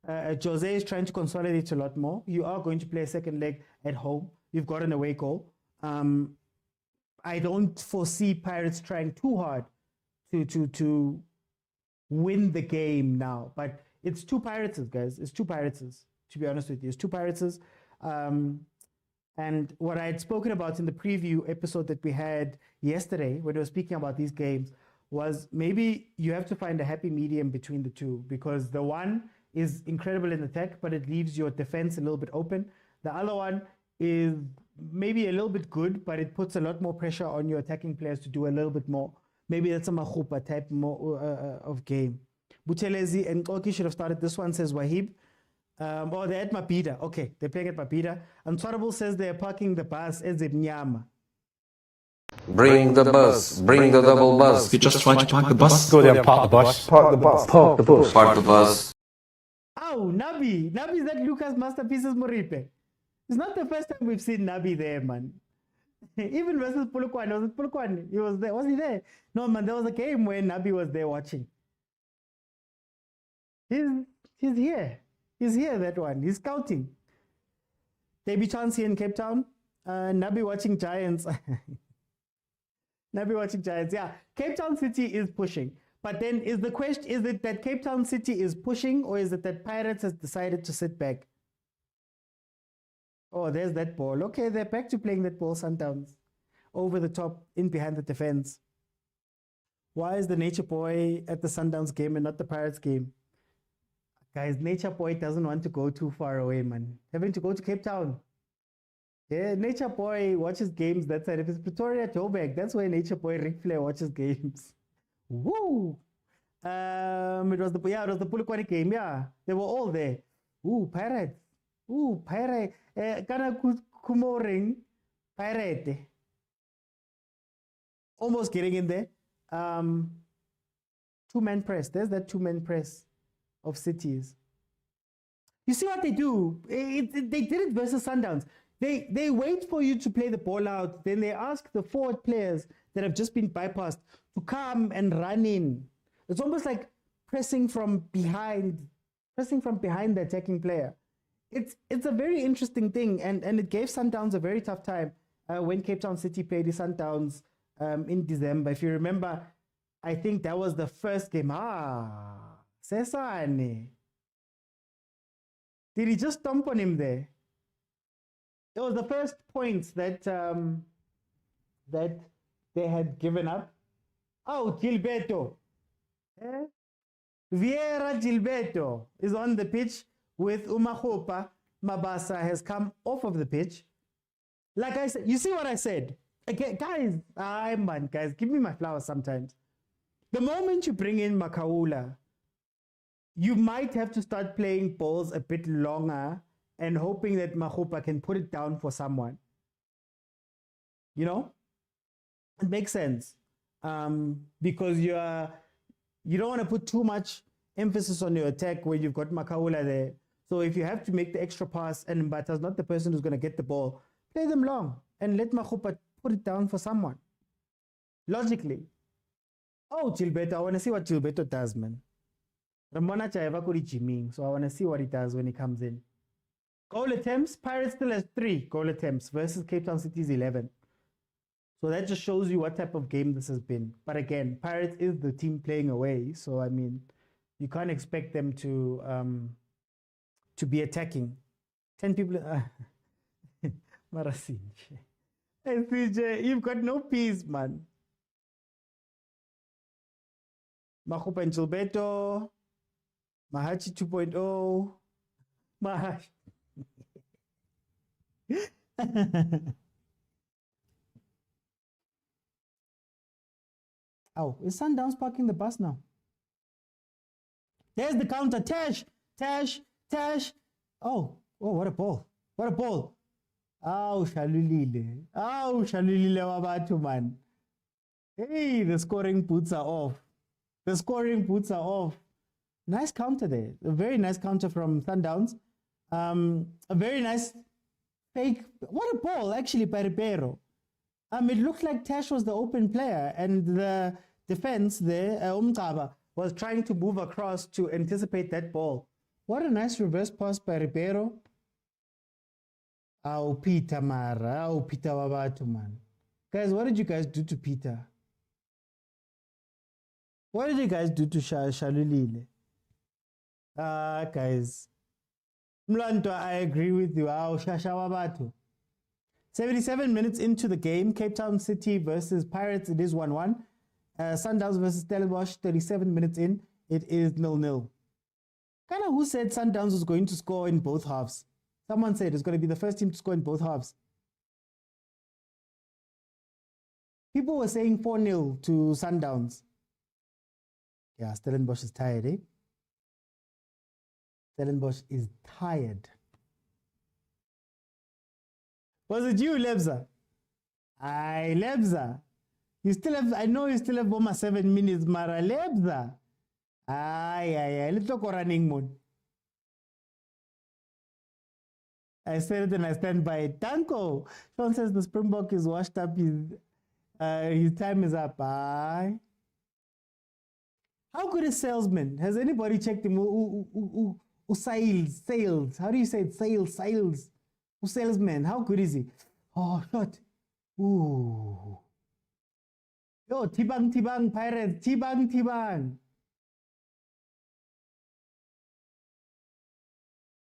Jose is trying to consolidate a lot more. You are going to play a second leg at home. You've got an away goal. I don't foresee Pirates trying too hard to win the game now. But it's two Pirates, guys. It's two Pirates, to be honest with you. It's two Pirates. And what I had spoken about in the preview episode that we had yesterday, when we were speaking about these games, was maybe you have to find a happy medium between the two, because the one is incredible in attack, but it leaves your defense a little bit open. The other one is maybe a little bit good, but it puts a lot more pressure on your attacking players to do a little bit more. Maybe that's a Mahupa type more of game. Buthelezi and Koki should have started this one, says Wahib. Or they're at Mapida. Okay, they're playing at Mapida. And Twarable says they're parking the bus as Mnyama. Bring the bus. Bring the double bus. You just trying to park the bus? Go there and park the bus. Park the bus. Park the bus. Park the bus. Oh, Nabi. Nabi is that Lucas Masterpieces Moripe. It's not the first time we've seen Nabi there, man. Even versus Polokwane. Was it Polokwane? He was there. Was he there? No, man, there was a game where Nabi was there watching. He's here. He's here, that one. He's scouting. Debbie Chance here in Cape Town. Nabi watching Giants. Nabi watching Giants. Yeah, Cape Town City is pushing. But then is the question, is it that Cape Town City is pushing, or is it that Pirates has decided to sit back? Oh, there's that ball. Okay, they're back to playing that ball, Sundowns. Over the top, in behind the defense. Why is the Nature Boy at the Sundowns game and not the Pirates game? Guys, Nature Boy doesn't want to go too far away, man. Having to go to Cape Town. Yeah, Nature Boy watches games that side. If it's Pretoria, Joburg, that's where Nature Boy Ric Flair watches games. Woo! It was the Polokwane game, yeah. They were all there. Ooh, Pirates. Ooh, Pirate. Kana Kumoring. Pirate. Almost getting in there. Two-man press. There's that two-man press of cities. You see what they do? They did it versus Sundowns. They wait for you to play the ball out. Then they ask the forward players that have just been bypassed to come and run in. It's almost like pressing from behind the attacking player. It's a very interesting thing, and it gave Sundowns a very tough time when Cape Town City played the Sundowns in December. If you remember, I think that was the first game. Sesane. Did he just stomp on him there? It was the first points that that they had given up. Oh, Gilberto. Vieira Gilberto is on the pitch with Umahopa. Mabasa has come off of the pitch. Like I said, you see what I said? Okay, guys, guys, give me my flowers sometimes. The moment you bring in Makaula, you might have to start playing balls a bit longer and hoping that Mahopa can put it down for someone. You know? It makes sense. Because you don't want to put too much emphasis on your attack when you've got Makaula there. So if you have to make the extra pass and Mbata's not the person who's going to get the ball, play them long and let Mahopa put it down for someone. Logically. Oh, Gilberto, I want to see what Gilberto does, man. Ramona Chayeva kuri Jiming, so I want to see what he does when he comes in. Goal attempts, Pirates still has 3 goal attempts versus Cape Town City's 11. So that just shows you what type of game this has been. But again, Pirates is the team playing away, so I mean, you can't expect them to be attacking. 10 people. Marasinche. Hey, CJ, you've got no peace, man. Mahopa and Gilberto. Mahachi 2.0. Mahachi. Oh, is Sundowns parking the bus now? There's the counter. Tash. Oh, what a ball. What a ball. Oh, Shalulile. Oh, Shalulile wabatu, man. Hey, the scoring boots are off. The scoring boots are off. Nice counter there. A very nice counter from Sundowns. A very nice fake. What a ball, actually, by Ribeiro. It looked like Tash was the open player, and the defense there, Umkaba, was trying to move across to anticipate that ball. What a nice reverse pass by Ribeiro. Oh, Peter Mara. Oh, Peter Wabatu, man. Guys, what did you guys do to Peter? What did you guys do to Shalulile? Guys. Mlanto, I agree with you. Oh, Shasha Wabatu. 77 minutes into the game, Cape Town City versus Pirates, it is 1-1. Sundowns versus Stellenbosch, 37 minutes in, it is 0-0. Kind of who said Sundowns was going to score in both halves? Someone said it's going to be the first team to score in both halves. People were saying 4-0 to Sundowns. Yeah, Stellenbosch is tired, eh? Stellenbosch is tired. Was it you, Lebza? Aye, Lebza. You still have, I know you still have almost 7 minutes, Mara. Lebza. Aye. Let's talk running mode. I said it and I stand by it. Danko. Sean says the Springbok is washed up. His time is up. Aye. How good is Salesman? Has anybody checked him? Sales. How do you say it? Sales. Salesman, how good is he? Oh, shot. Ooh. Yo, Tibang, Pirates. Tibang.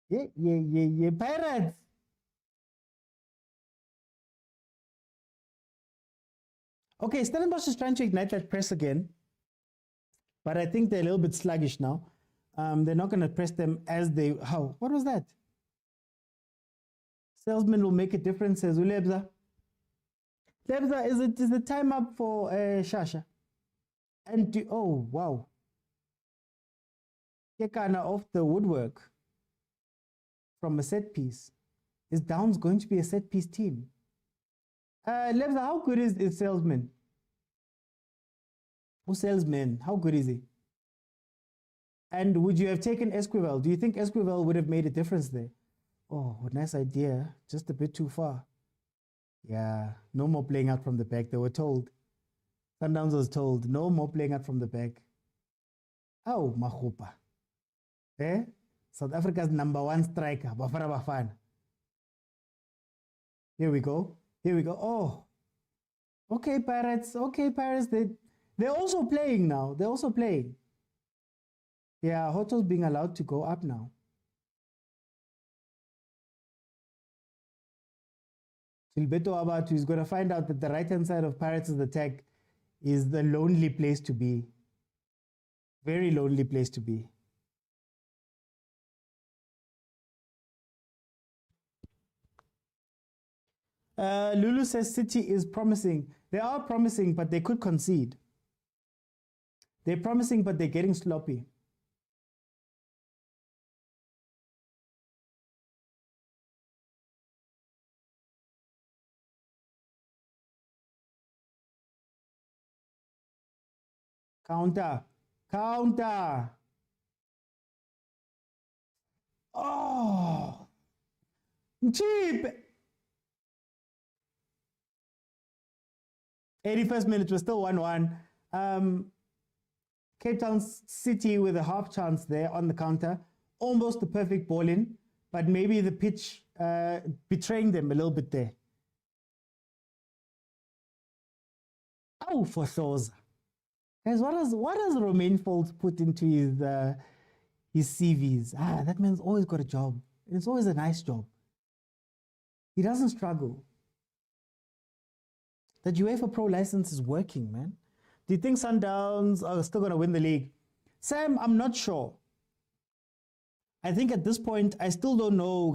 Yeah, Pirates. Okay, Stellenbosch is trying to ignite that press again. But I think they're a little bit sluggish now. They're not going to press them as they... How? What was that? Salesman will make a difference, says Lebza. Lebza, is the time up for Shasha? And oh, wow. Kekana off the woodwork from a set piece. Is Downs going to be a set piece team? Lebza, how good is Salesman? Salesman, how good is he? And would you have taken Esquivel? Do you think Esquivel would have made a difference there? Oh, nice idea. Just a bit too far. Yeah, no more playing out from the back. They were told. Sundowns was told, no more playing out from the back. Oh, Mahupa. Eh? South Africa's #1 striker, Bafana. Here we go. Here we go. Oh. Okay, Pirates. Okay, Pirates. They're also playing now. They're also playing. Yeah, Hoto's being allowed to go up now. Gilberto Abatu is going to find out that the right-hand side of Pirates' attack is the lonely place to be. Very lonely place to be. Lulu says City is promising. They are promising, but they could concede. They're promising, but they're getting sloppy. Counter. Counter. Oh. Cheap. 81st minute was still 1-1. Cape Town City with a half chance there on the counter. Almost the perfect ball in, but maybe the pitch betraying them a little bit there. Oh, for Khoza. Guys, what does Romain Folks put into his CVs? That man's always got a job. It's always a nice job. He doesn't struggle. That UEFA Pro license is working, man. Do you think Sundowns are still going to win the league? Sam, I'm not sure. I think at this point, I still don't know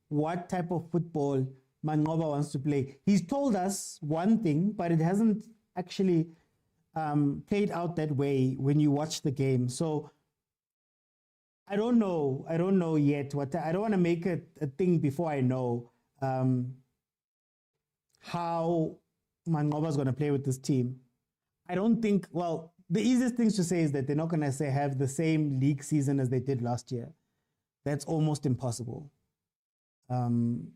what type of football Mangoba wants to play. He's told us one thing, but it hasn't actually played out that way when you watch the game. So I don't know. I don't know yet. I don't want to make a thing before I know how Mangoba is going to play with this team. I don't think, well, the easiest thing to say is that they're not going to have the same league season as they did last year. That's almost impossible. And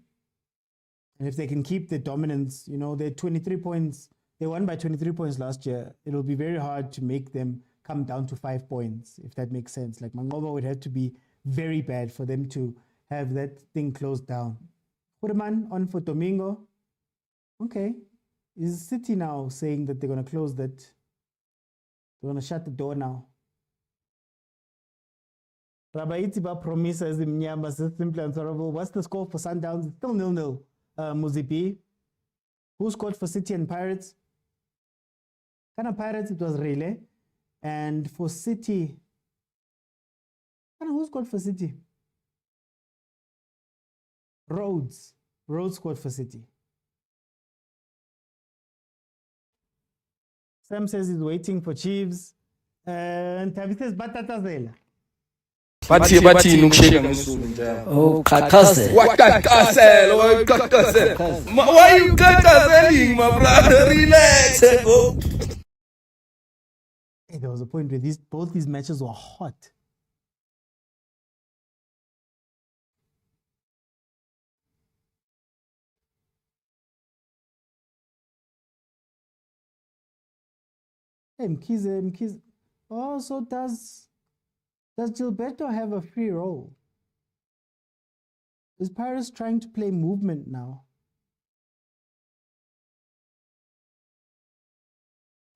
if they can keep the dominance, they're 23 points. They won by 23 points last year. It'll be very hard to make them come down to 5 points, if that makes sense. Like Mangoba would have to be very bad for them to have that thing closed down. Hureman on for Domingo. Okay. Is City now saying that they're going to close that? They're going to shut the door now. Rabaiti ba promises Mnyamba says simply answerable. What's the score for Sundowns? It's still 0-0. Mozipi. Who scored for City and Pirates? Kind of Pirates, it was Relay. And for City, who scored for City? Rhodes. Rhodes scored for City. Sam says he's waiting for Chiefs. And Tavi says Batatazela. Bathi nukusheka ngesulu njalo. Oh, kakase. Wakakasela. Why you kakaseling, my brother? Relax. Go. Hey, there was a point where both these matches were hot. Hey, Mkize. Oh, so does Gilberto have a free role? Is Paris trying to play movement now?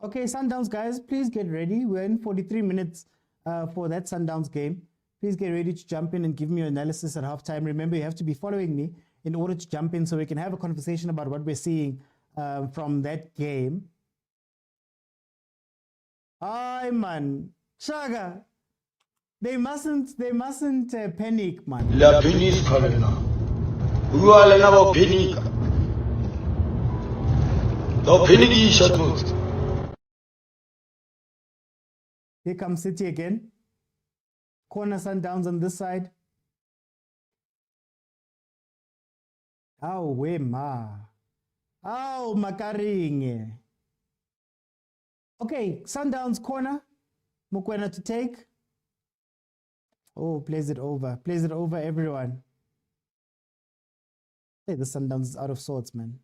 Okay, Sundowns guys, please get ready. We're in 43 minutes for that Sundowns game. Please get ready to jump in and give me your analysis at halftime. Remember, you have to be following me in order to jump in so we can have a conversation about what we're seeing from that game. Hi, man. Shaga. They mustn't panic, man. La penica lena. Uala na ba penica. Do peniki shatut. Here comes City again. Corner Sundowns on this side. Oh, Wema. Oh, Makaring. Okay, Sundowns corner. Mokwena to take. Oh, plays it over. Plays it over everyone. Hey, the Sundowns is out of sorts, man.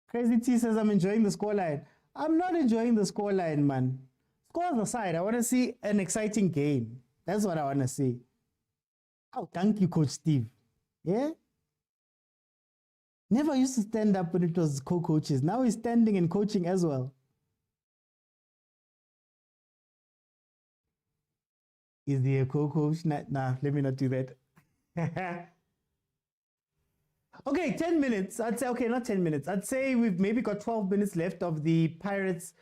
Crazy T says, I'm enjoying the scoreline. I'm not enjoying the scoreline, man. Scores aside, I want to see an exciting game. That's what I want to see. Oh, thank you, Coach Steve. Yeah? Never used to stand up when it was co-coaches. Now he's standing and coaching as well. Is he a co-coach? Nah, let me not do that. Okay, 10 minutes. I'd say, okay, not 10 minutes. I'd say we've maybe got 12 minutes left of the Pirates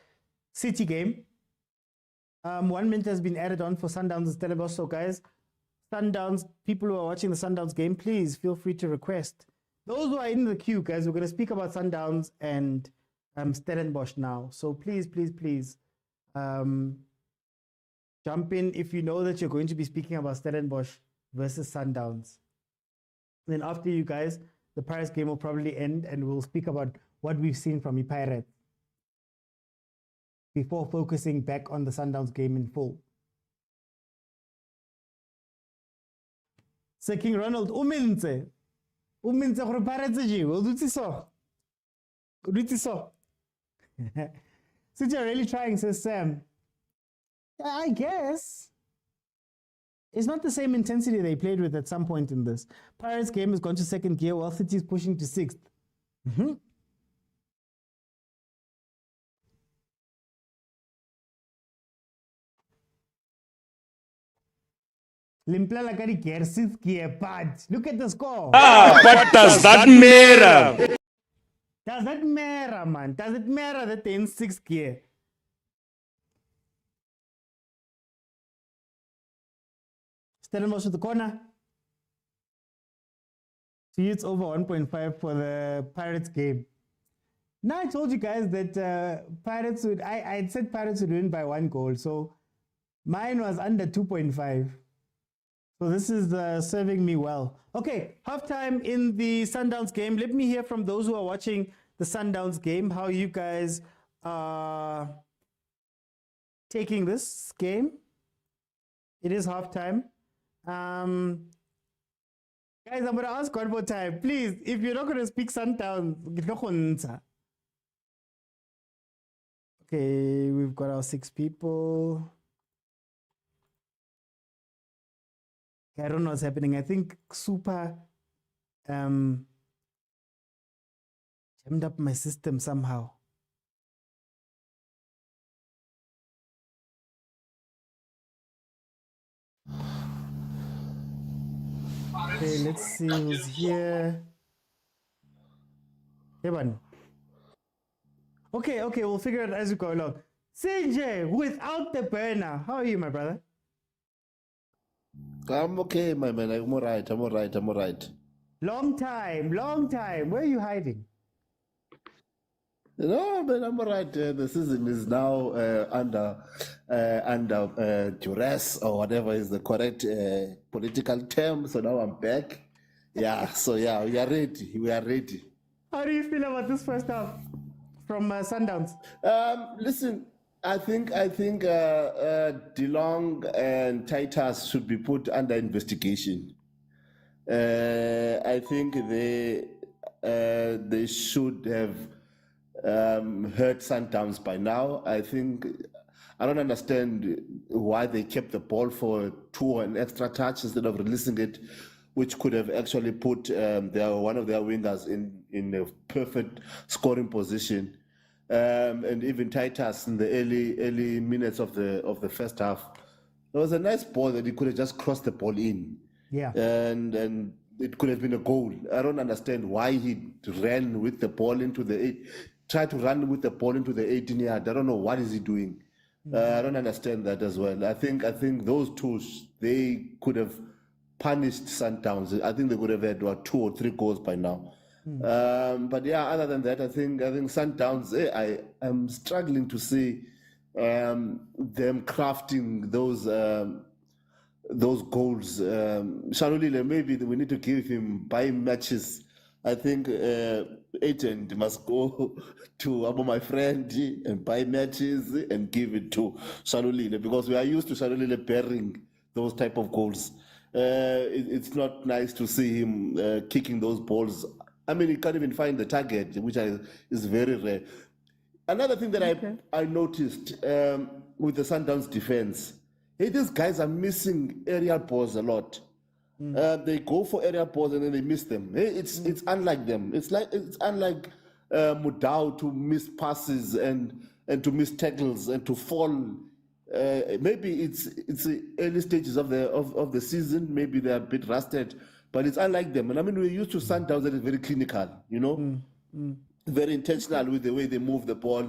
City game. 1 minute has been added on for Sundowns and Stellenbosch. So, guys, Sundowns, people who are watching the Sundowns game, please feel free to request. Those who are in the queue, guys, we're going to speak about Sundowns and Stellenbosch now. So, please, jump in if you know that you're going to be speaking about Stellenbosch versus Sundowns. Then after you guys, the Pirates game will probably end and we'll speak about what we've seen from the Pirates before focusing back on the Sundowns game in full. Sir King Ronald, uminze gore Pirates jiwe, uduti so. Since you're really trying, says Sam. I guess. It's not the same intensity they played with at some point in this. Pirates game has gone to second gear while City is pushing to sixth. Limpla Lakari Kersis gear, but look at the score. What does that matter? Does that matter, man? Does it matter that they're in sixth gear? Stellenbosch with the corner. See, it's over 1.5 for the Pirates game. Now I told you guys that Pirates would, I said Pirates would win by 1 goal. So mine was under 2.5. So this is serving me well. Okay, halftime in the Sundowns game. Let me hear from those who are watching the Sundowns game, how you guys are taking this game. It is halftime. Guys, I'm going to ask one more time. Please, if you're not going to speak Sundowns, okay, we've got our 6 people. I don't know what's happening. I think Super jammed up my system somehow. Okay, let's see who's here. Evan. Okay, we'll figure it as we go along. CJ, without the burner. How are you, my brother? I'm okay, my man. I'm all right. Long time. Where are you hiding? No, man, I'm all right. The season is now under duress, or whatever is the correct political term. So now I'm back. Yeah, so yeah, we are ready. How do you feel about this first half from Sundowns? Listen, I think DeLong and Titus should be put under investigation. I think they should have heard Sundowns by now. I don't understand why they kept the ball for 2 and extra touch instead of releasing it, which could have actually put one of their wingers in a perfect scoring position. And even Titus in the early minutes of the first half, there was a nice ball that he could have just crossed the ball in. Yeah. And it could have been a goal. I don't understand why he ran with the ball into tried to run with the ball into the 18-yard. I don't know what is he doing. I don't understand that as well. I think those two, they could have punished Sundowns. I think they could have had 2 or 3 goals by now. But yeah, other than that, I think Sundowns, I'm struggling to see them crafting those goals. Shalulile, maybe we need to give him buy matches. I think agent must go to Abu, my friend, and buy matches and give it to Shalulile, because we are used to Shalulile bearing those type of goals. It's not nice to see him kicking those balls. I mean, he can't even find the target, which is very rare. Another thing that I noticed with the Sundowns defense, hey, these guys are missing aerial balls a lot. They go for aerial balls and then they miss them. Hey, it's unlike them. It's unlike Motaung to miss passes and to miss tackles and to fall. Maybe it's the early stages of the season. Maybe they're a bit rusted, but it's unlike them. And I mean, we're used to Sundowns that is very clinical, very intentional with the way they move the ball.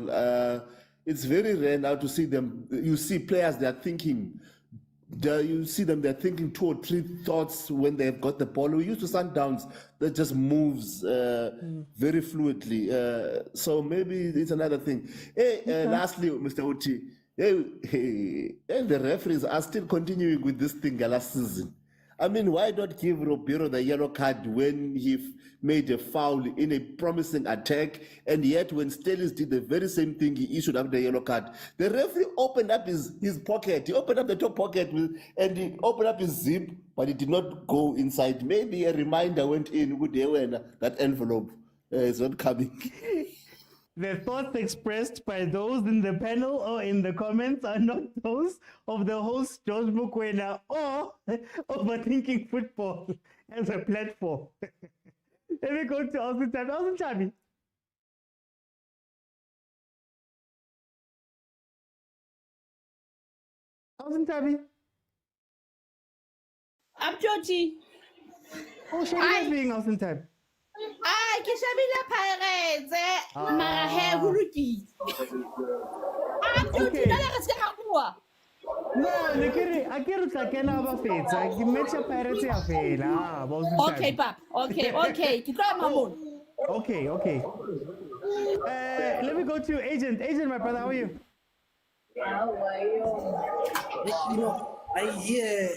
It's very rare now to see them. You see players, they're thinking. You see them, they're thinking 2 or 3 thoughts when they've got the ball. We're used to Sundowns that just moves very fluidly. So maybe it's another thing. Hey, lastly, Mr. Uti, and the referees are still continuing with this thing last season. I mean, why not give Roberto the yellow card when he made a foul in a promising attack, and yet when Stellies did the very same thing, he issued up the yellow card. The referee opened up his pocket. He opened up the top pocket and he opened up his zip, but it did not go inside. Maybe a reminder went in with that envelope is not coming. The thoughts expressed by those in the panel or in the comments are not those of the host, George Mokwena, or Overthinking Football as a platform. Let me go to Austin Tabi. Austin Tabi. Austin Tabi. I'm Georgie. Oh, Shady is being Austin Tabi. Ke shabile Pirates mara he ho lokile. Okay. Nna le se ka bua. No, I can't kena ba fetsa. Ke match Pirates ya fela. Okay, pap. Okay. Ke tla mamon. Okay. Let me go to Agent. Agent, my brother, how are you? I hear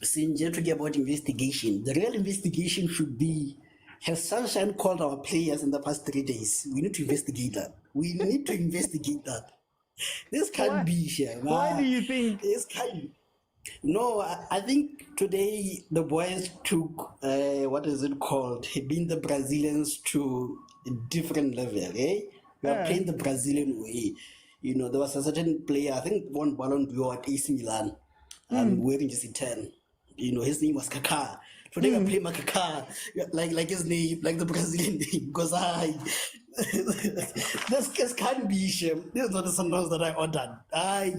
Sinje talking about investigation. The real investigation should be, has Sunshine called our players in the past 3 days? We need to investigate that. This can't be here. Why do you think? This can't. No, I think today the boys took, what is it called? Being the Brazilians to a different level, eh? We are playing the Brazilian way. There was a certain player, I think won Ballon d'Or at AC Milan, wearing just 10. His name was Kaká. Today I play my Kaká, like his name, like the Brazilian name, because this can't be shame. This is not the Sundowns that I ordered. I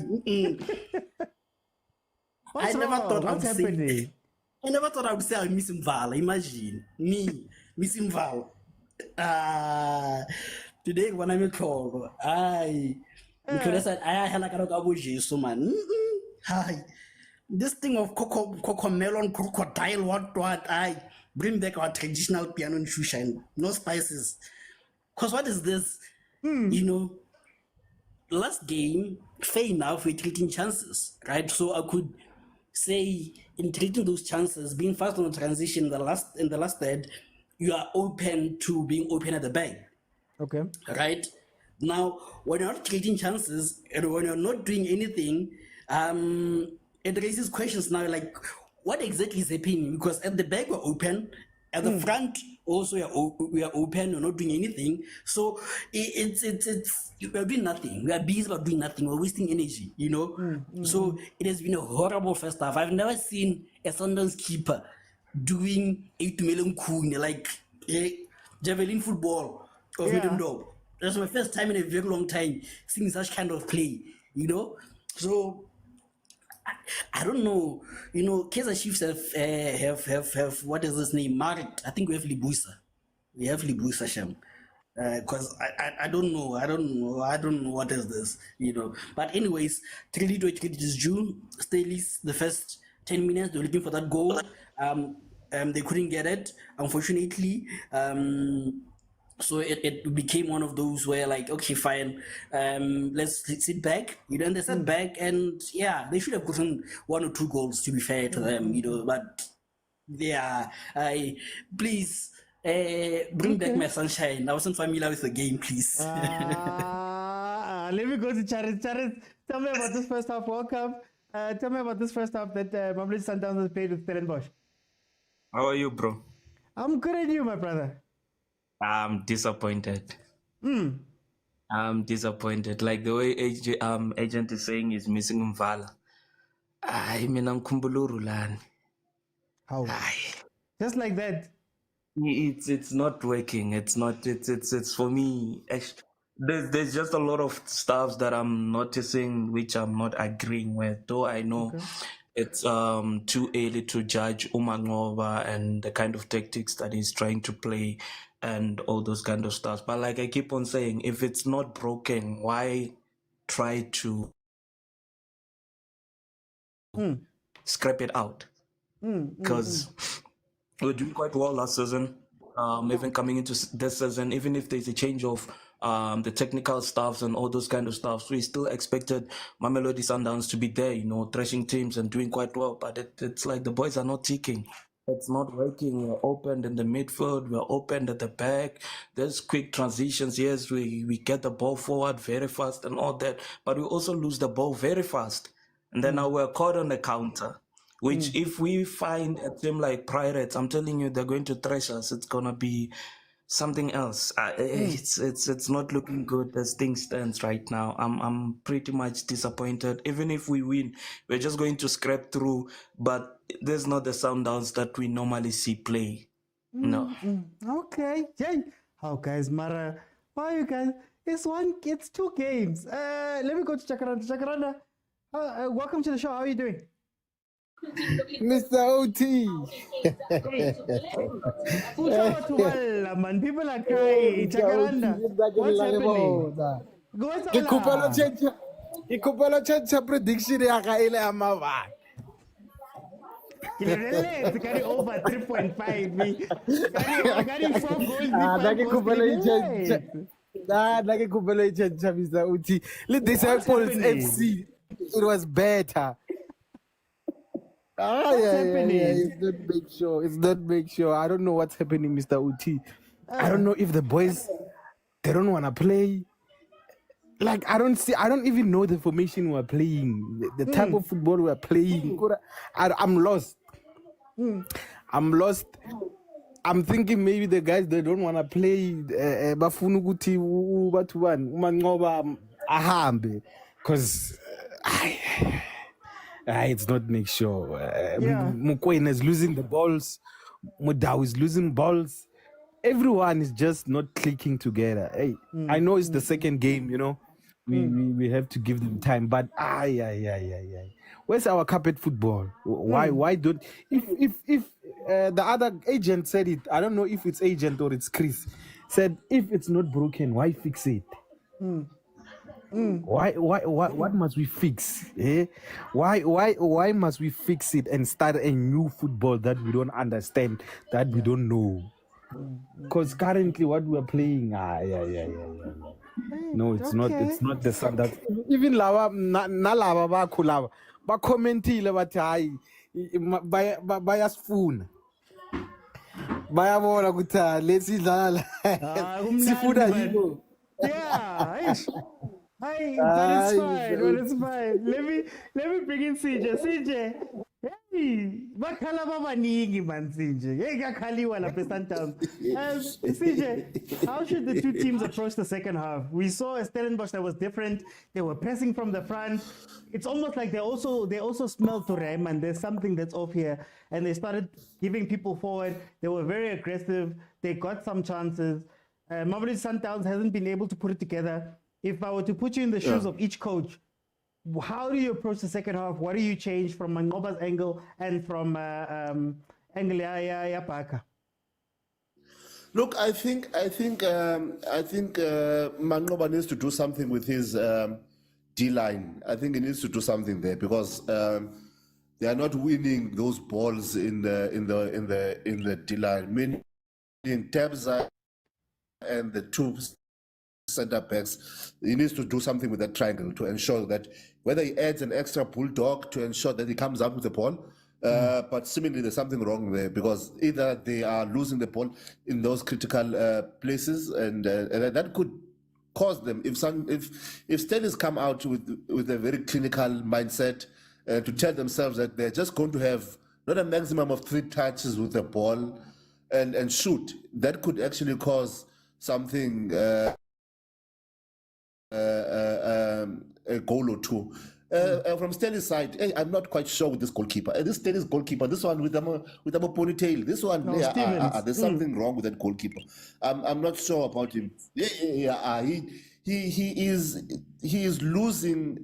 never thought I would say I'm missing Val. Imagine me missing Val. Today when I'm called, because I had like a so man. This thing of cocoa melon, crocodile, what, I bring back our traditional piano and shoeshine, no spices. Because what is this? Last game, fair enough, we're treating chances, right? So I could say in treating those chances, being fast on the transition in the last third, you are open to being open at the back. Okay. Right? Now, when you're not creating chances and when you're not doing anything, it raises questions now like, what exactly is happening? Because at the back we're open, at the front also we are open, we're not doing anything. So we're doing nothing. We are busy about doing nothing. We're wasting energy, So it has been a horrible first half. I've never seen a Sundowns keeper doing 8 million kun, like javelin football of Midden. That's my first time in a very long time seeing such kind of play, So I don't know. Kaizer Chiefs have what is his name? Marked. I think we have Libusa. Shem. Because I don't know. I don't know what is this. But anyways, 3-2 is June. Stellies, the first 10 minutes, they were looking for that goal. They couldn't get it, unfortunately. So it became one of those where like, okay, fine, let's sit back, and they sat back, and yeah, they should have gotten 1 or 2 goals, to be fair to them, but yeah, please bring back my sunshine. I wasn't familiar with the game, please. Let me go to Charis. Charis, tell me about this first half World Cup. Tell me about this first half that Mamelodi Sundowns has played with Stellenbosch. How are you, bro? I'm good at you, my brother. I'm disappointed. Mm. I'm disappointed. Like the way agent is saying he's missing Mvala. I mean, I'm Rulani. How? Just like that. It's not working. It's not. It's for me. There's just a lot of stuff that I'm noticing which I'm not agreeing with. Though I know it's too early to judge Umangova and the kind of tactics that he's trying to play and all those kind of stuff. But like I keep on saying, if it's not broken, why try to scrap it out? Because we're doing quite well last season. Even coming into this season, even if there's a change of the technical staffs and all those kind of stuff, we still expected MAMELODI Sundowns to be there, you know, thrashing teams and doing quite well. But it's like the boys are not ticking. It's not working. We're opened in the midfield. We're opened at the back. There's quick transitions. Yes, we get the ball forward very fast and all that. But we also lose the ball very fast. And then now we're caught on the counter. Which if we find a team like Pirates, I'm telling you, they're going to thrash us. It's going to be something else. It's not looking good as things stands right now. I'm pretty much disappointed. Even if we win, we're just going to scrape through. But there's not the Sundowns that we normally see play. No. Okay. Jay. How guys, Mara? Why you guys? It's 2 games. Let me go to Chakaranda. Chakaranda, welcome to the show. How are you doing? Mr. OT. Man, people are crying. Chakaranda, what's happening? Ikupelo change prediction yaka ile amava. It's carry over 3.5. Carry 4 goals. Mr. OT. Let Disciples FC. It was better. It's not big show. I don't know what's happening, Mr. Uti. I don't know if the boys they don't want to play. Like I don't even know the formation we're playing, the type of football we're playing. I'm lost. I'm lost. I'm thinking maybe the guys they don't want to play bafuna ukuthi ubathubani umanqoba ahambe because it's not make sure. Mokwena is losing the balls. Motaung is losing balls. Everyone is just not clicking together. Hey, I know it's the second game, you know. We have to give them time. But where's our carpet football? Why don't if the other agent said it? I don't know if it's agent or it's Chris. Said if it's not broken, why fix it? What must we fix? Why must we fix it and start a new football that we don't understand, that we don't know? Because currently what we are playing, no, it's not the standard. Even lava nalava bakhulava ba commentile bathi hayi bayasifuna bayabona ukuthi lesidlala sifuna yiko. Yeah. But it's fine. Let me bring in CJ. CJ, hey, bakhala babaningi man CJ. Hey, kakhaliwa lapha Sundowns. CJ, how should the two teams approach the second half? We saw a Stellenbosch that was different. They were pressing from the front. It's almost like they also smelled Turem and there's something that's off here. And they started giving people forward. They were very aggressive. They got some chances. Mamelodi Sundowns hasn't been able to put it together. If I were to put you in the shoes of each coach, how do you approach the second half? What do you change from Mangoba's angle and from angle Yapaka? Look, I think Mangoba needs to do something with his D-line. I think he needs to do something there because they are not winning those balls in the D-line. Meaning Tabza and the two center backs, he needs to do something with that triangle to ensure that whether he adds an extra bulldog to ensure that he comes up with the ball, but seemingly there's something wrong there because either they are losing the ball in those critical places, and that could cause them if Stellies come out with a very clinical mindset to tell themselves that they're just going to have not a maximum of 3 touches with the ball and shoot. That could actually cause something, a goal or two. From Stellies' side, I'm not quite sure with this goalkeeper. This Stellies goalkeeper, this one with a ponytail, this one, there's something wrong with that goalkeeper. I'm not sure about him. He is losing.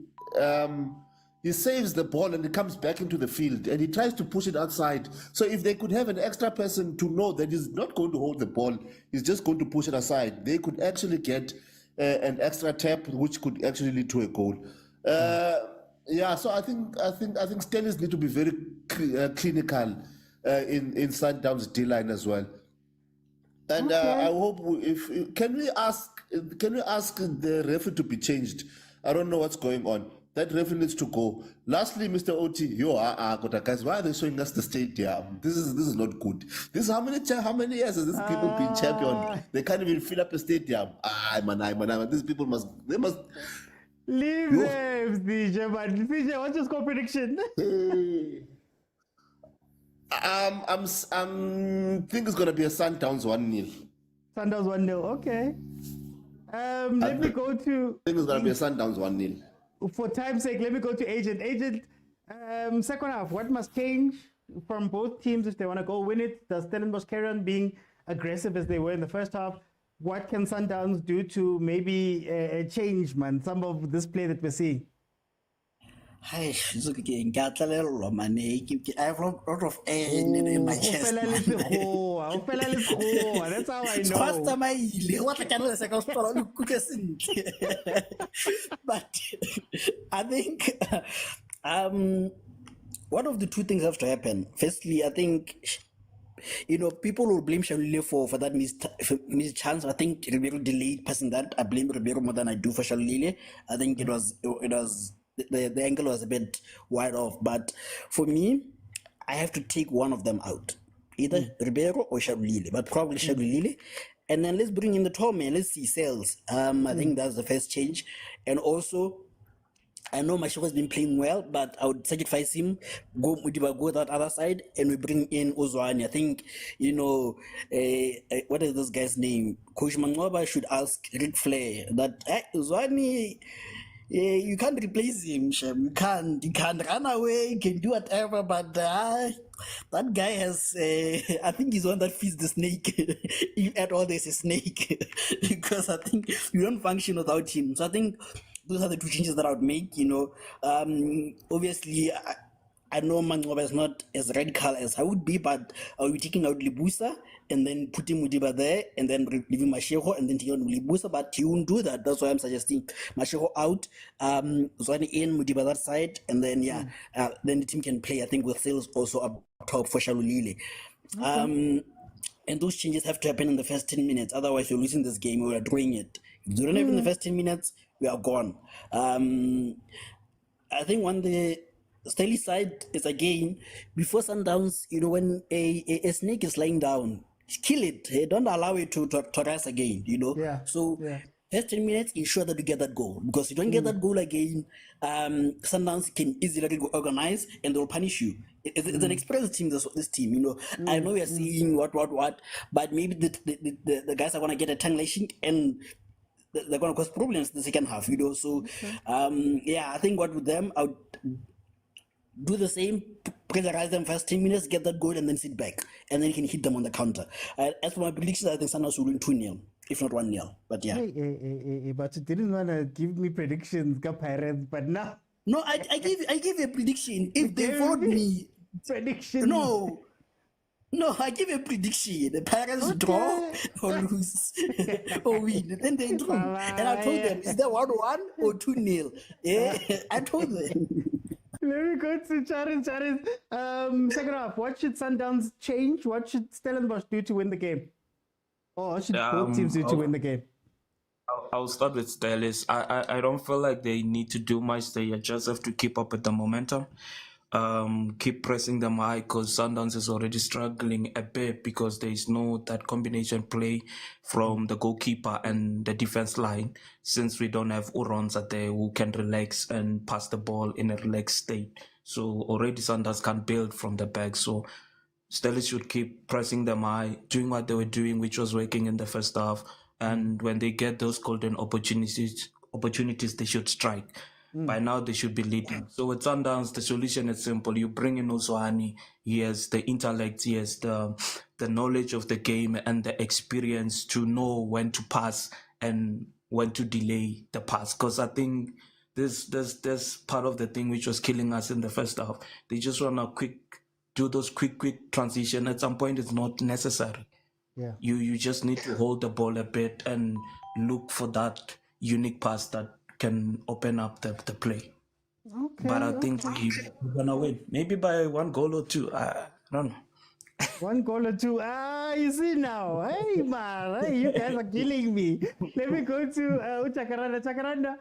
He saves the ball and he comes back into the field and he tries to push it outside. So if they could have an extra person to know that he's not going to hold the ball, he's just going to push it aside, they could actually get an extra tap, which could actually lead to a goal. So I think Stellies need to be very clinical in Sundowns D-line as well. And I hope can we ask the referee to be changed? I don't know what's going on. That referee needs to go. Lastly, Mr. OT, guys, why are they showing us the stadium? This is not good. This is how many years has these people been champion? They can't even fill up a stadium. These people must leave them, DJ. But DJ, what's your score prediction? I'm think it's gonna be a Sundowns 1-0. Sundowns 1-0. Okay. Let me go to. I think it's gonna be a Sundowns 1-0. For time's sake, let me go to Agent. Agent, second half, what must change from both teams if they want to go win it? Does Stellenbosch carry on being aggressive as they were in the first half? What can Sundowns do to maybe change, man, some of this play that we're seeing? Hi, it's okay. I have a lot of air in my chest. That's how I know. But I think one of the two things have to happen. Firstly, I think people will blame Shalile for that missed chance. I think Ribeiro delayed passing that. I blame Ribeiro more than I do for Shalile. I think it was the angle was a bit wide off. But for me, I have to take one of them out, either Ribeiro or Shalile, but probably Shalile. And then let's bring in the tall man. Let's see sales. I think that's the first change. And also, I know Mashiko has been playing well, but I would sacrifice him, go that other side, and we bring in Ozwani. I think, what is this guy's name? Coach Mangoba should ask Rick Flair that, Ozwani, you can't replace him, Shem. You can't run away, you can do whatever, but that guy has, I think he's one that feeds the snake. You add all this a snake, because I think you don't function without him. So I think those are the two changes that I would make. Obviously, I know Mangoba is not as radical as I would be, but I will be taking out Libusa and then putting Mudiba there and then leaving Mashego and then taking out Libusa, but he won't do that. That's why I'm suggesting Mashego out, Zwani in, Mudiba that side, and then then the team can play, I think, with sales also up top for Shalulile. Okay. And those changes have to happen in the first 10 minutes. Otherwise, we're losing this game. We're drawing it. If you don't have it in the first 10 minutes, we are gone. I think when the Stellies side is again, before Sundowns, when a snake is lying down, kill it. Don't allow it to rise again, So first 10 minutes, ensure that you get that goal. Because if you don't get that goal again, Sundowns can easily organize and they'll punish you. It's an experienced team, this team, I know you're seeing what, but maybe the guys are going to get a tongue lashing and they're going to cause problems in the second half, So, I think what with them, I would do the same, pressurize them first 10 minutes, get that goal, and then sit back. And then you can hit them on the counter. As for my predictions, I think Sundowns will win 2-0, if not 1-0. But yeah. But you didn't want to give me predictions, Pirates, but now. No, I give a prediction. If they vote me. Prediction. No, I give a prediction. The Pirates draw or lose or win. Then they draw. And I told them, is that 1-1 or 2-0? Yeah, I told them. Let me go to Charis. Second half, what should Sundowns change? What should Stellenbosch do to win the game? Or what should both teams do to win the game? I'll start with Stellies. I don't feel like they need to do much. They just have to keep up with the momentum. Keep pressing them high because Sundowns is already struggling a bit because there is no that combination play from the goalkeeper and the defense line, since we don't have Urons there who can relax and pass the ball in a relaxed state. So already Sundowns can build from the back. So Stellies should keep pressing them high, doing what they were doing, which was working in the first half. And when they get those golden opportunities, they should strike. By now, they should be leading. So with Sundowns, the solution is simple. You bring in Uzwani. He has the intellect. He has the knowledge of the game and the experience to know when to pass and when to delay the pass. Because I think there's part of the thing which was killing us in the first half. They just want to do those quick transition. At some point, it's not necessary. Yeah. You just need to hold the ball a bit and look for that unique pass that can open up the play. Okay. But I think we're gonna win. Maybe by 1 goal or 2. I don't know. 1 goal or 2. You see now. Hey, man. Hey, you guys are killing me. Let me go to Chakaranda. Chakaranda,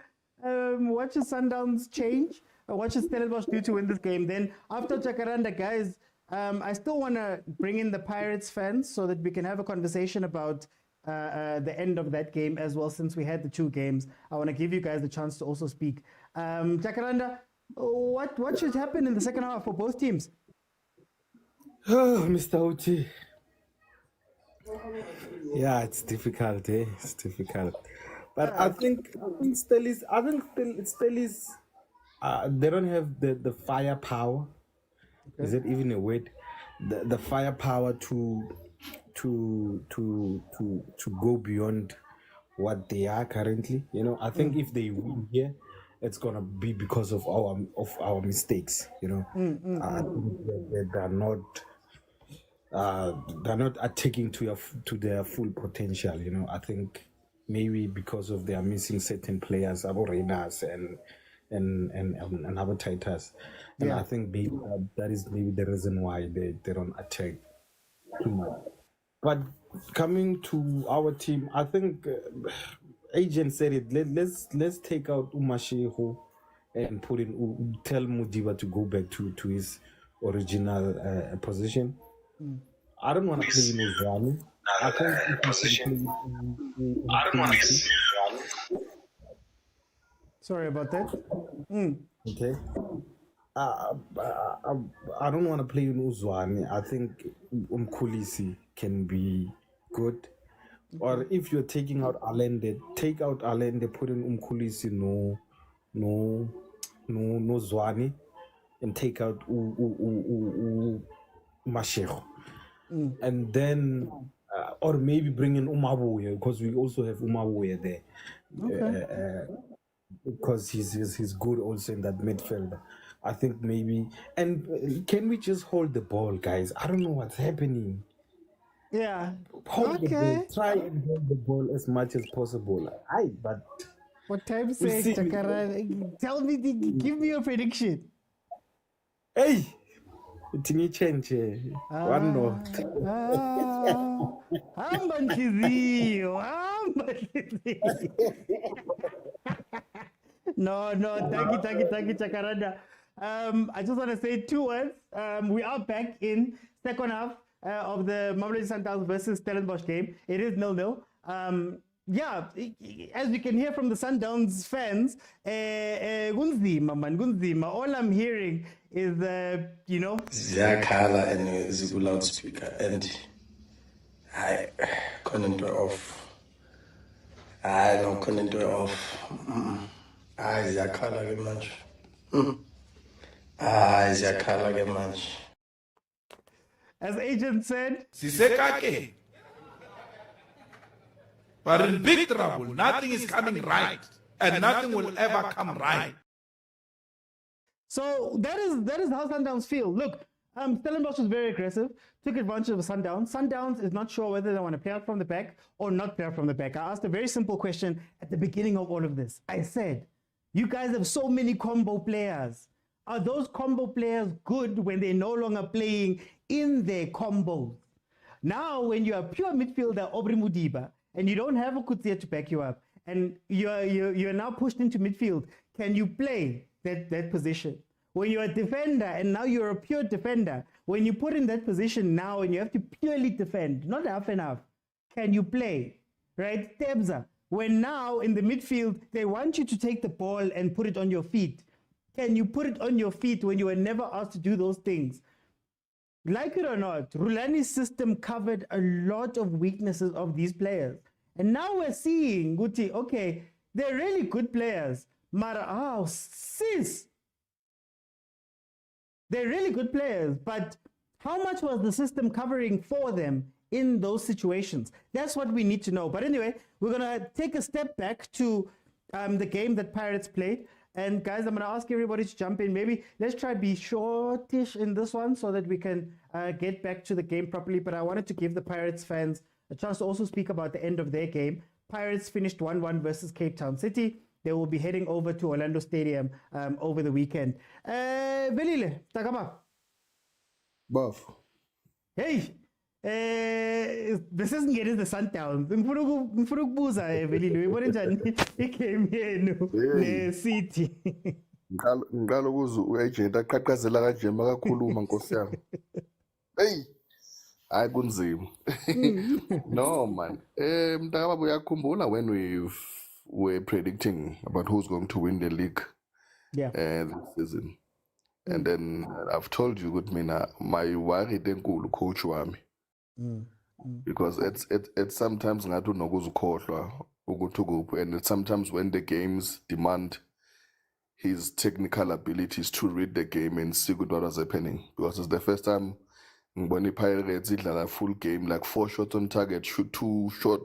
what should Sundowns change? What should Stellenbosch do to win this game? Then after Chakaranda, guys, I still want to bring in the Pirates fans so that we can have a conversation about the end of that game as well. Since we had the 2 games, I want to give you guys the chance to also speak. Chakaranda, what should happen in the second half for both teams? Oh, Mr. Oti. Yeah, it's difficult, eh? It's difficult. But I think Stellies, they don't have the firepower. Okay. Is it even a word? The firepower to go beyond what they are currently. You know, I think if they win here, it's gonna be because of our mistakes. You know, they're not taking to their full potential. You know, I think maybe because of their missing certain players, Aborenas and appetiters. And I think that is maybe the reason why they don't attack too much. But coming to our team, I think agent said it. Let's take out Umasheho and tell Mudiba to go back to his original position. I don't want to play Muzrani. I think position. I don't want to play. Sorry about that. Okay. I don't want to play Uzwani. I think Umkulisi can be good. Or if you're taking out Alende, take out Alende, put in Umkulisi, no Zwani, and take out Mashego. And then, or maybe bring in Umabuye, because we also have Umabuye there. Okay. Because he's good also in that midfield. I think maybe, and can we just hold the ball, guys? I don't know what's happening. Yeah. Hold the ball. Try and hold the ball as much as possible. But for time's sake, Chakara, tell me, give me your prediction. Hey, it change. One no. No, thank you, Chakaranda. I just want to say 2 words. We are back in second half of the MAMELODI Sundowns versus Stellenbosch game. It is 0-0. As you can hear from the Sundowns fans, Gunzima. All I'm hearing is, Ziyakhala and Ziku loudspeaker, and I couldn't do it off. I don't couldn't do it off. Ziyakhala ke manje. Ziyakhala ke manje. As agent said, Sisekake. But in big trouble, nothing is coming right, and nothing will ever come right. So that is how Sundowns feel. Look, Stellenbosch was very aggressive, took advantage of Sundowns. Sundowns is not sure whether they want to play out from the back or not play out from the back. I asked a very simple question at the beginning of all of this. I said, you guys have so many combo players. Are those combo players good when they're no longer playing in their combos? Now, when you are pure midfielder, Aubrey Mudiba, and you don't have a Kutsia to back you up, and you're now pushed into midfield, can you play that position? When you're a defender and now you're a pure defender, when you put in that position now and you have to purely defend, not half and half, can you play? Right? Tebza, when now in the midfield, they want you to take the ball and put it on your feet. can you put it on your feet when you were never asked to do those things? Like it or not, Rulani's system covered a lot of weaknesses of these players. And now we're seeing, Guti, okay, they're really good players. They're really good players, but how much was the system covering for them in those situations? That's what we need to know. But anyway, we're going to take a step back to the game that Pirates played. And guys, I'm going to ask everybody to jump in. Maybe let's try to be shortish in this one so that we can get back to the game properly. But I wanted to give the Pirates fans a chance to also speak about the end of their game. Pirates finished 1-1 versus Cape Town City. They will be heading over to Orlando Stadium over the weekend. Velile, takama. Buff. Hey, this isn't getting the Sundowns. Ngifuna ukubuza Velile, uyibona njani igame yenu neCity? Ngiqala ukuzwa uagent aqhaqhazela kanje makakhuluma Nkosi yami. Hey. Hayi kunzima. No man. Mntakababa uyakhumbula when we were predicting about who's going to win the league this season. And then I've told you good mina my worry enkulu coach wami. Because it's sometimes ngathi unokuzukhohlwa ukuthi ukuphi, and sometimes when the games demand his technical abilities to read the game and see what was happening, because it's the first time ngibona iPirates idlala full game, like 4 shots on target, shoot 2 shot,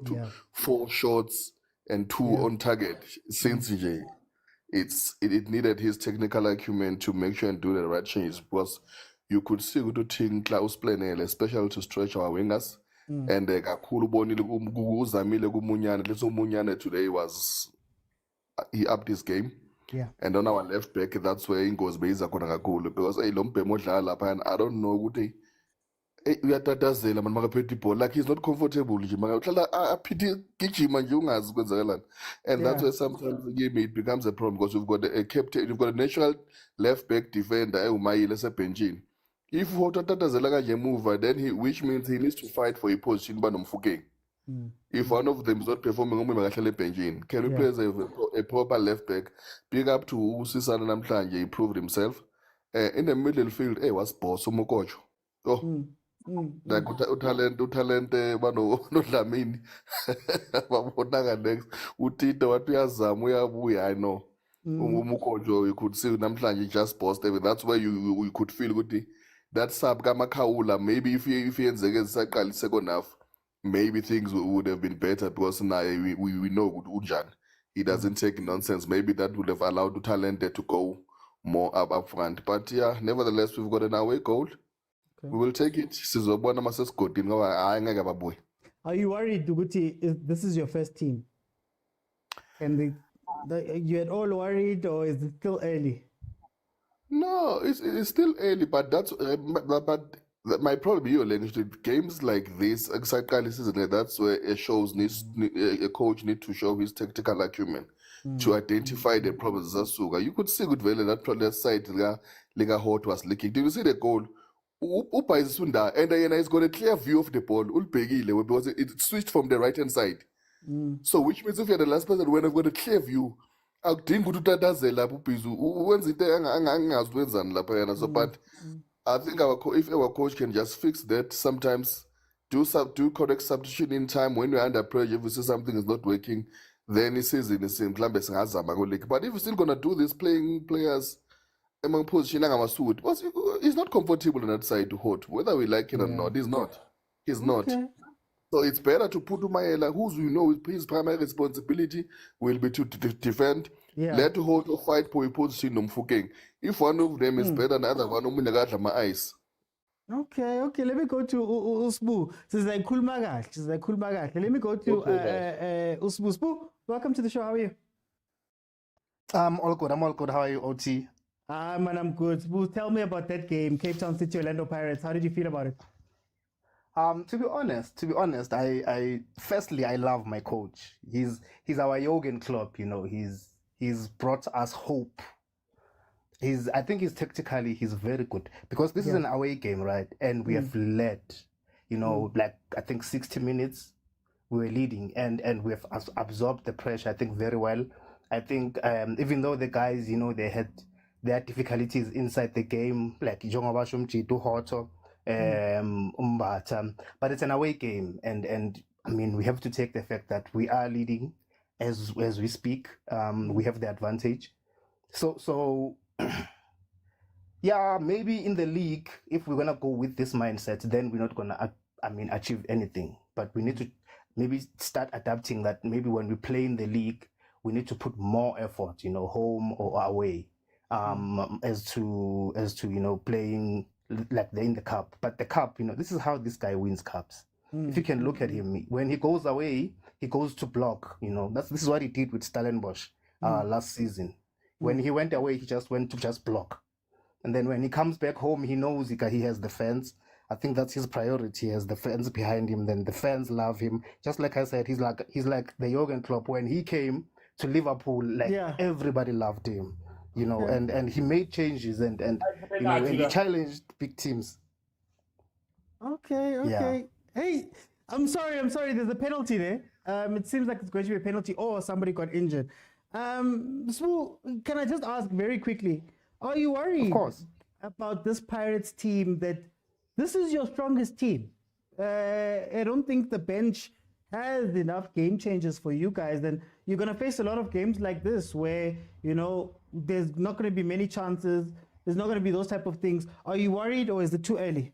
4 shots and 2 on target. Since it needed his technical acumen to make sure and do the right changes, because you could see good thing Klaus Plenel, especially to stretch our wingers. And kakhulu bonile uzamile kuMunyane. Let's Munyane today he upped his game. And on our left back, that's where Ingos Beza khona kakhulu, because lo mbhemo odlala lapha, and I don't know ukuthi uyatatazela man makaphethe ibhola, like he's not comfortable nje makahlala aphithi gijima nje ungazi kwenzakalani. And that's where sometimes the game it becomes a problem, because you've got a captain, you've got a natural left back defender umayile sebenchini. If utatazela kanje mover, then which means he needs to fight for a position banomfukeng. If one of them is not performing, makahlala ebenchini. Can we play as a proper left back? Big up to Usisana namhlanje, he proved himself. In the middle field, was boss uMokocho. Like utalent bano Dlamini babonaka next utito wathi uyazama uyabuya. I know uMokojo, you could see namhlanje just bossed. That's where you could feel ukuthi that sub kaMakaula, maybe if he enzeke isaqala second half, maybe things would have been better, because now we know Unjan, he doesn't take nonsense. Maybe that would have allowed the talent to go more up front. But yeah, nevertheless, we've got an away goal. We will take it. Are you worried, Duguti, if this is your first team? And you had all worried, or is it still early? No, it's still early, but that's my problem here. Games like this, that's where a coach needs to show his tactical acumen to identify the problems. You could see good value that side Liga Hot was leaking. Did you see the goal? Upa is Sunda, and then he's got a clear view of the ball. Because it switched from the right hand side. So which means if you're the last person when I've got a clear view, I think but I think if our coach can just fix that, sometimes do correct substitution in time when we're under pressure. If we see something is not working, then he says in the same plan. But if we're still gonna do this, playing players among position he's not comfortable on that side to hold, whether we like it or not. He's not. So it's better to put Umayela, who's his primary responsibility will be to defend. Let hold or fight for a position Mfukeng. If one of them is better than the other one, my eyes. Okay, let me go to Usbu. Let me go to Usbu. Sbu, welcome to the show. How are you? I'm all good. How are you, OT? I'm good. Sbu, tell me about that game, Cape Town City, Orlando Pirates. How did you feel about it? To be honest, I firstly I love my coach. He's our Jürgen Klopp, he's brought us hope. I think tactically he's very good, because this is an away game, right? And we have led, like I think 60 minutes we were leading, and we have absorbed the pressure, I think, very well. I think even though the guys, they had there are difficulties inside the game, like Jongabashum Chitu Hoto, Umbata, but it's an away game, and I mean we have to take the fact that we are leading as we speak. We have the advantage, so yeah, maybe in the league, if we're gonna go with this mindset, then we're not gonna achieve anything. But we need to maybe start adapting that. Maybe when we play in the league, we need to put more effort, home or away, as to playing like they're in the cup. But the cup, this is how this guy wins cups. If you can look at him, when he goes away, he goes to block. This is what he did with Stellenbosch last season. When he went away, he just went to just block. And then when he comes back home, he knows he has the fans. I think that's his priority. He has the fans behind him. Then the fans love him. Just like I said, he's like the Jurgen Klopp. When he came to Liverpool, everybody loved him. And he made changes and he challenged big teams. Okay. Yeah. Hey, I'm sorry. There's a penalty there. It seems like it's going to be a penalty or somebody got injured. So can I just ask very quickly? Are you worried, of course, about this Pirates team, that this is your strongest team? I don't think the bench has enough game changers for you guys. Then you're going to face a lot of games like this where, there's not going to be many chances. There's not going to be those type of things. Are you worried, or is it too early?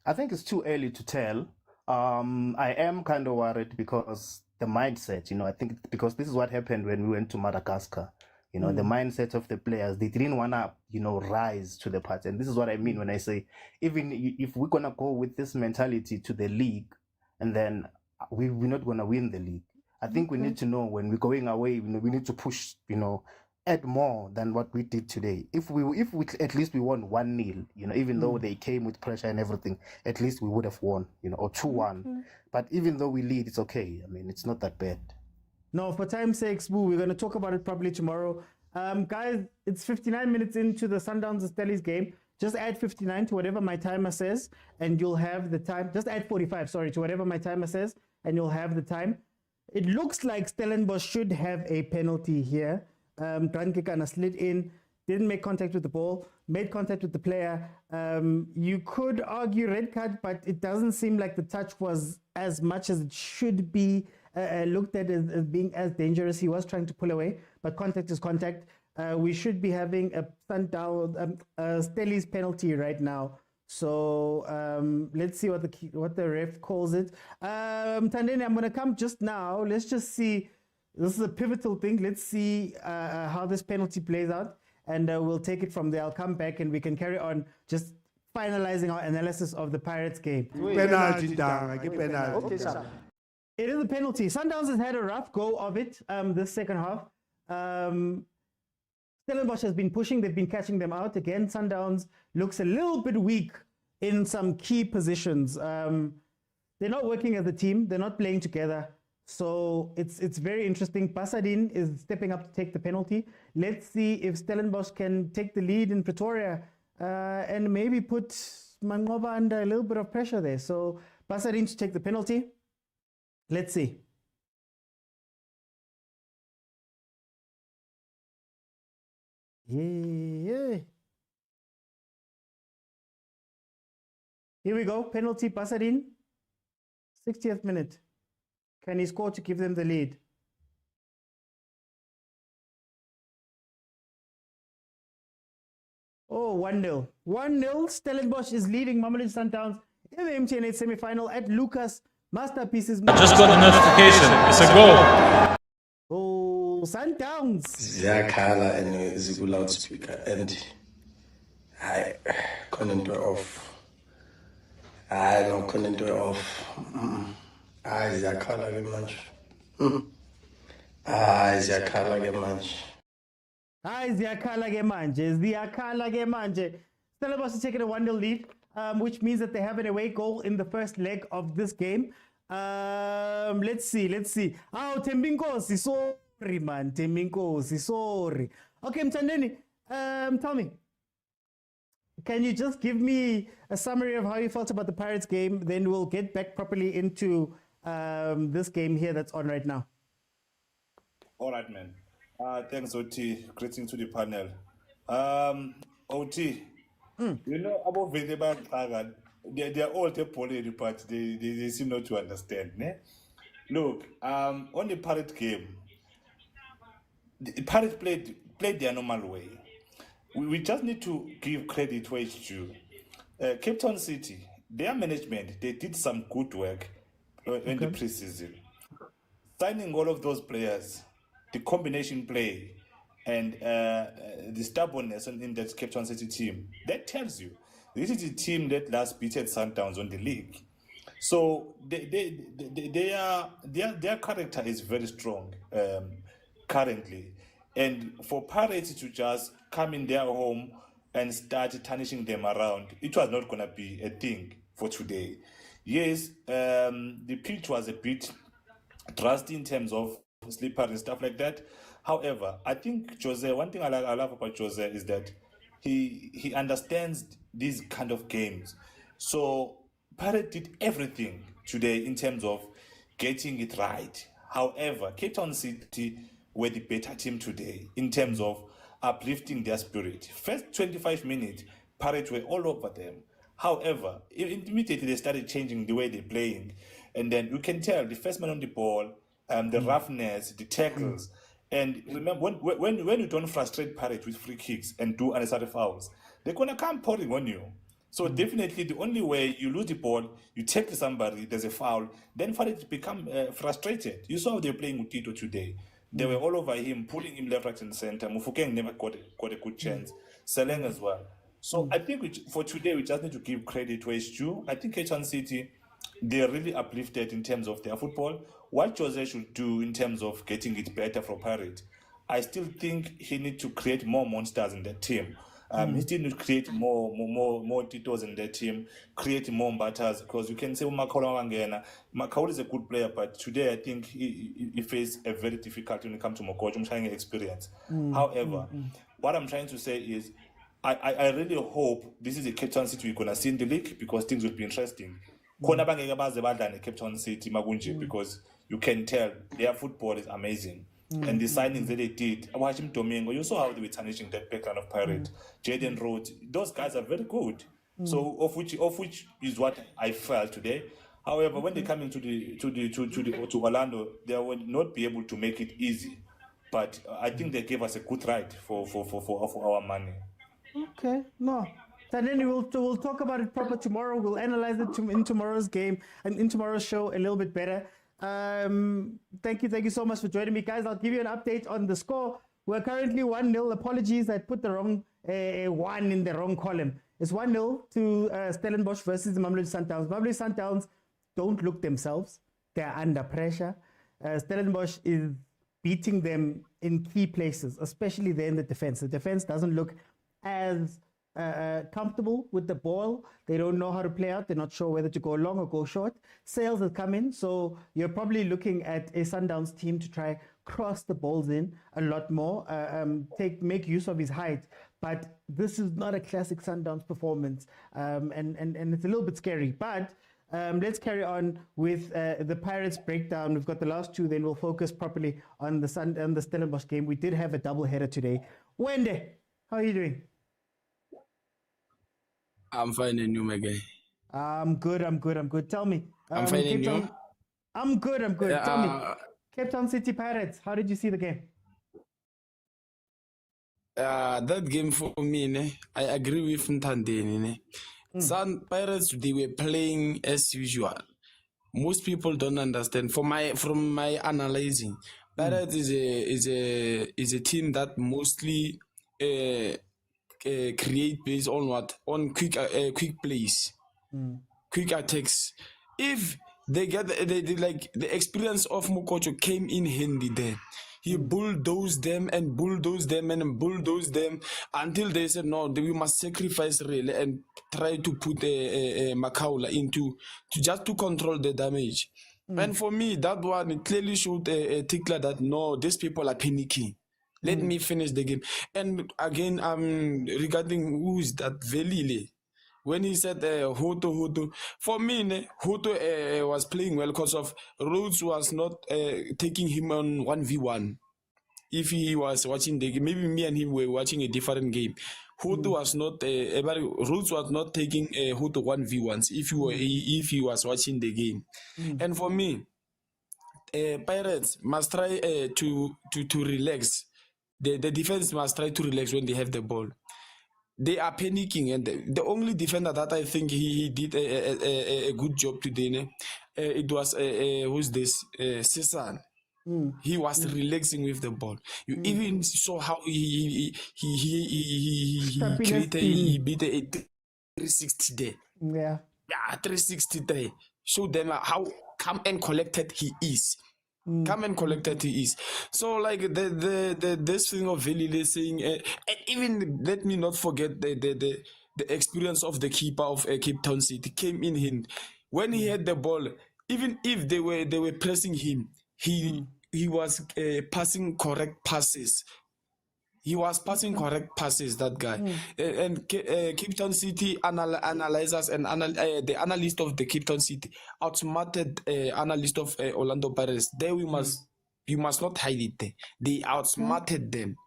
I think it's too early to tell. I am kind of worried because the mindset, I think because this is what happened when we went to Madagascar. The mindset of the players, they didn't want to, rise to the party. And this is what I mean when I say, even if we're going to go with this mentality to the league, and then we're not going to win the league. I think we need to know when we're going away, we need to push, add more than what we did today. If we at least we won 1-0, even though they came with pressure and everything, at least we would have won, or 2-1. But even though we lead, it's okay. I mean, it's not that bad. No, for time's sake, we're going to talk about it probably tomorrow. Guys, it's 59 minutes into the Sundowns and Stellies game. Just add 59 to whatever my timer says, and you'll have the time. Just add 45, to whatever my timer says, and you'll have the time. It looks like Stellenbosch should have a penalty here. Grankikana slid in, didn't make contact with the ball, made contact with the player. You could argue red card, but it doesn't seem like the touch was as much as it should be. Looked at as being as dangerous. He was trying to pull away, but contact is contact. We should be having a Sundowns Stellies penalty right now. So let's see what the ref calls it. Tandeni, I'm going to come just now. Let's just see. This is a pivotal thing. Let's see how this penalty plays out, and we'll take it from there. I'll come back and we can carry on just finalizing our analysis of the Pirates game. Penalty, penalty. Okay, sir. It is a penalty. Sundowns has had a rough go of it this second half. Stellenbosch has been pushing. They've been catching them out. Again, Sundowns looks a little bit weak in some key positions. They're not working as a team. They're not playing together. So it's very interesting. Pasadine is stepping up to take the penalty. Let's see if Stellenbosch can take the lead in Pretoria and maybe put Mangoba under a little bit of pressure there. So Pasadine to take the penalty. Let's see. Yeah. Here we go. Penalty, Pasadine. 60th minute. Can he score to give them the lead? Oh, 1-0. 1-0. Stellenbosch is leading Mamelodi Sundowns in the MTN8 semi-final at Lucas Masterpieces. I just got a notification. It's a goal. Oh, Sundowns. Ziyakhala and Zigu loudspeaker and I couldn't do it off. I don't couldn't do it off. Ziyakhala ke manje. Ziyakhala ke manje. Ziyakhala ke manje. Stellenbosch is taking a 1-0 lead, which means that they have an away goal in the first leg of this game. Let's see. Oh, Tembinkosi, sorry, man. Tembinkosi, sorry. Okay, Mtandeni, tell me, can you just give me a summary of how you felt about the Pirates game? Then we'll get back properly into this game here that's on right now. All right, man. Thanks, OT. Greeting to the panel. OT, you know about Vedeba, they're all the but they seem not to understand. Ne? Look, on the Pirate game, the Pirates played their normal way. We just need to give credit where it's due. Cape Town City, their management, they did some good work in the preseason. Signing all of those players, the combination play, and the stubbornness in that Cape Town City team, that tells you this is the team that last beaten Sundowns on the league. So their character is very strong currently. And for Pirates to just come in their home and start tarnishing them around, it was not going to be a thing for today. Yes, the pitch was a bit drastic in terms of slippery and stuff like that. However, I think Jose, one thing I love about Jose is that he understands these kind of games. So Pirates did everything today in terms of getting it right. However, Cape Town City were the better team today in terms of uplifting their spirit. First 25 minutes, Pirates were all over them. However, immediately they started changing the way they're playing. And then you can tell the first man on the ball, the roughness, the tackles. And remember, when you don't frustrate Pirates with free kicks and do unnecessary fouls, they're going to come pouring on you. So definitely the only way you lose the ball, you take to somebody, there's a foul, then Pirates become frustrated. You saw how they're playing with Tito today. They were all over him, pulling him left, right, and center. Mufokeng never got a good chance. Seleng as well. So I think for today, we just need to give credit where it's due. I think Cape Town City, they're really uplifted in terms of their football. What Jose should do in terms of getting it better for Pirates, I still think he needs to create more monsters in that team. He still needs to create more Titos in their team, create more batters, because you can say Makaula is a good player, but today I think he faced a very difficult when it comes to Mokojo experience. However, what I'm trying to say is I really hope this is a Cape Town City we're going to see in the league, because things will be interesting. Cape Town City because you can tell their football is amazing. And the signings that they did, Washington Domingo, you saw how they were tarnishing that background of Pirates. Jaden Road, those guys are very good. So of which is what I felt today. However, when they come into to Orlando, they will not be able to make it easy. But I think they gave us a good ride for our money. Okay, no. So then we'll talk about it proper tomorrow. We'll analyze it in tomorrow's game and in tomorrow's show a little bit better. Thank you so much for joining me, guys. I'll give you an update on the score. We're currently 1-0. Apologies, I put the wrong one in the wrong column. It's 1-0 to Stellenbosch versus the MAMELODI Sundowns. MAMELODI Sundowns don't look themselves. They're under pressure. Stellenbosch is beating them in key places, especially there in the defense. The defense doesn't look as comfortable with the ball. They don't know how to play out. They're not sure whether to go long or go short. Sales has come in, so you're probably looking at a Sundowns team to try cross the balls in a lot more, make use of his height. But this is not a classic Sundowns performance, and it's a little bit scary. But let's carry on with the Pirates breakdown. We've got the last two, then we'll focus properly on the Stellenbosch game. We did have a double header today. Wende, how are you doing? I'm fine, and you, my guy? I'm good. Tell me. I'm fine, and you? I'm good. Tell me. Cape Town City Pirates, how did you see the game? That game for me, I agree with Ntandeni. Some Pirates, they were playing as usual. Most people don't understand. From my analyzing, Pirates is a team that mostly create based on what? On quick plays, quick attacks. If they get the experience of Mokojo came in handy there. He bulldozed them until they said no, we must sacrifice really and try to put Makaula into to control the damage. And for me, that one it clearly showed a tickler that no, these people are panicking. Let me finish the game. And again, regarding who is that Velile, when he said Hoto, for me, Hoto was playing well because of Rhodes was not taking him on 1v1. if he was watching the game. Maybe me and him were watching a different game. Hutu was not Roots was not taking Hutu 1v1s if he was watching the game. And for me, Pirates must try to relax. The defense must try to relax when they have the ball. They are panicking, and the only defender that I think he did a good job today, it was who's this Sisan. He was relaxing with the ball. You even saw how he created, he beat a 360 there. Yeah, 363. Show them how calm and collected he is. Calm and collected he is. So like this thing of Velile saying, and even let me not forget the experience of the keeper of Cape Town City came in him when he had the ball. Even if they were pressing him, he was passing correct passes. He was passing correct passes, that guy. And Cape Town City analyzers and the analyst of the Cape Town City outsmarted analyst of Orlando Pirates. There you must not hide it there. They outsmarted them.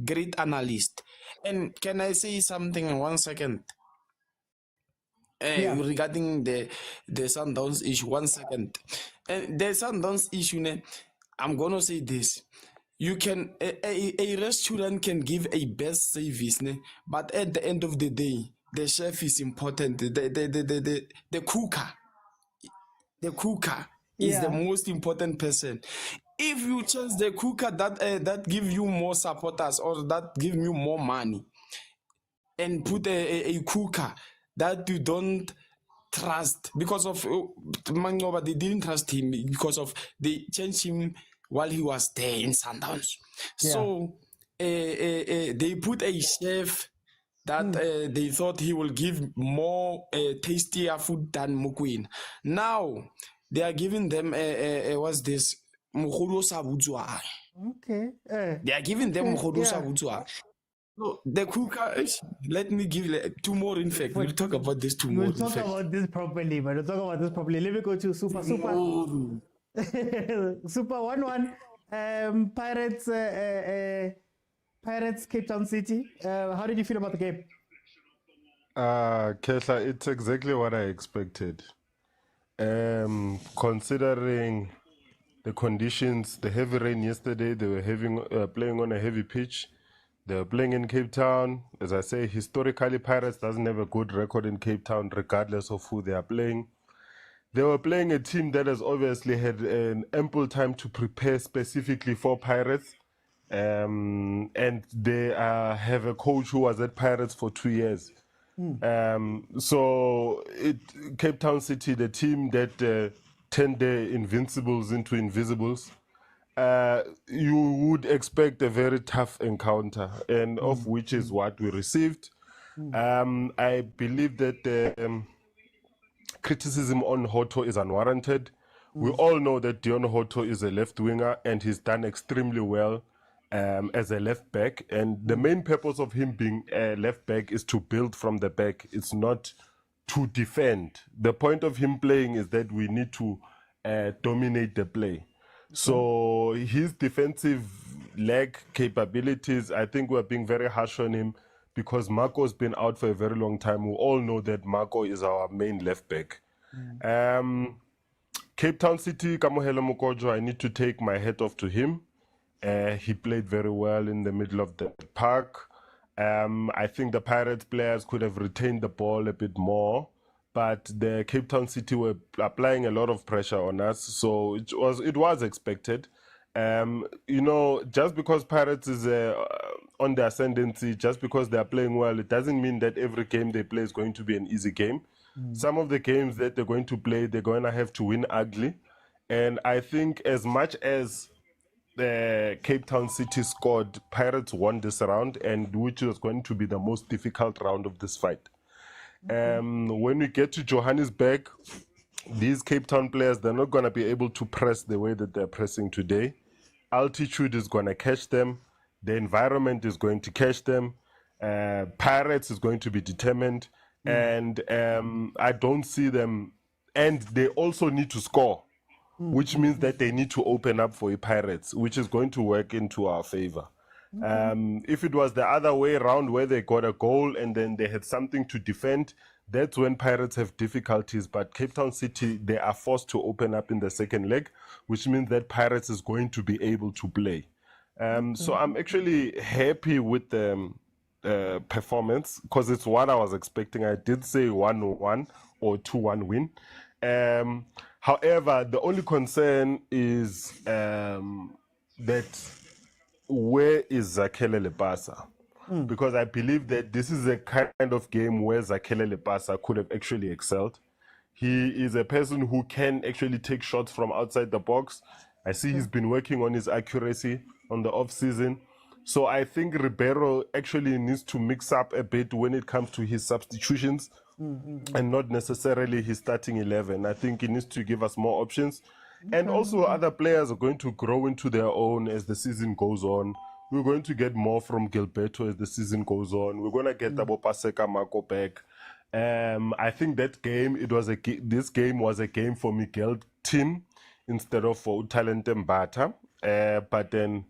Great analyst. And can I say something in 1 second? Regarding the Sundowns issue, 1 second. The Sundowns issue, I'm gonna say this. You can a restaurant can give a best service, but at the end of the day, the chef is important. The cooker is the most important person. If you choose the cooker that give you more supporters or that give you more money, and put a cooker that you don't trust because of they didn't trust him because of they changed him while he was there in Sundowns. So they put a chef that they thought he will give more tastier food than mokwena. Now they are giving them what's this? Okay. They are giving them Mokodo. So the cooker, let me give 2 more. In fact, we'll talk about this 2 more. We'll talk about this properly, but we'll talk about this properly. Let me go to Super 1-1. Pirates Cape Town City. How did you feel about the game? Kesla, it's exactly what I expected. Considering the conditions, the heavy rain yesterday, they were playing on a heavy pitch. They were playing in Cape Town. As I say, historically, Pirates doesn't have a good record in Cape Town, regardless of who they are playing. They were playing a team that has obviously had an ample time to prepare specifically for Pirates. And they have a coach who was at Pirates for 2 years. So Cape Town City, the team that turned their invincibles into invisibles, you would expect a very tough encounter, and of which is what we received. I believe that criticism on Hoto is unwarranted. We all know that Dion Hoto is a left winger and he's done extremely well as a left back, and the main purpose of him being a left back is to build from the back. It's not to defend. The point of him playing is that we need to dominate the play. So his defensive leg capabilities, I think we're being very harsh on him because Marco's been out for a very long time. We all know that Marco is our main left back. Cape Town City, Kamohelo Mokojo, I need to take my hat off to him. He played very well in the middle of the park. I think the Pirates players could have retained the ball a bit more, but the Cape Town City were applying a lot of pressure on us, so it was expected. You know, just because Pirates is on the ascendancy, just because they are playing well, it doesn't mean that every game they play is going to be an easy game. Some of the games that they're going to play, they're going to have to win ugly. And I think as much as the Cape Town City scored, Pirates won this round, and which was going to be the most difficult round of this fight. When we get to Johannesburg, these Cape Town players, they're not going to be able to press the way that they're pressing today. Altitude is going to catch them. The environment is going to catch them. Pirates is going to be determined. And I don't see them. And they also need to score. which means that they need to open up for Pirates, which is going to work into our favor. If it was the other way around where they got a goal and then they had something to defend, that's when Pirates have difficulties. But Cape Town City, they are forced to open up in the second leg, which means that Pirates is going to be able to play. So I'm actually happy with the performance because it's what I was expecting. I did say 1-1 or 2-1 win. However, the only concern is that where is Zakhele Lepasa? Because I believe that this is a kind of game where Zakhele Lepasa could have actually excelled. He is a person who can actually take shots from outside the box. I see he's been working on his accuracy on the off-season. So I think Ribeiro actually needs to mix up a bit when it comes to his substitutions and not necessarily his starting 11. I think he needs to give us more options. And also other players are going to grow into their own as the season goes on. We're going to get more from Gilberto as the season goes on. We're going to get Tabo Paseka Marco back. I think that game, this game was a game for Miguel team instead of for Talent Mbata. But then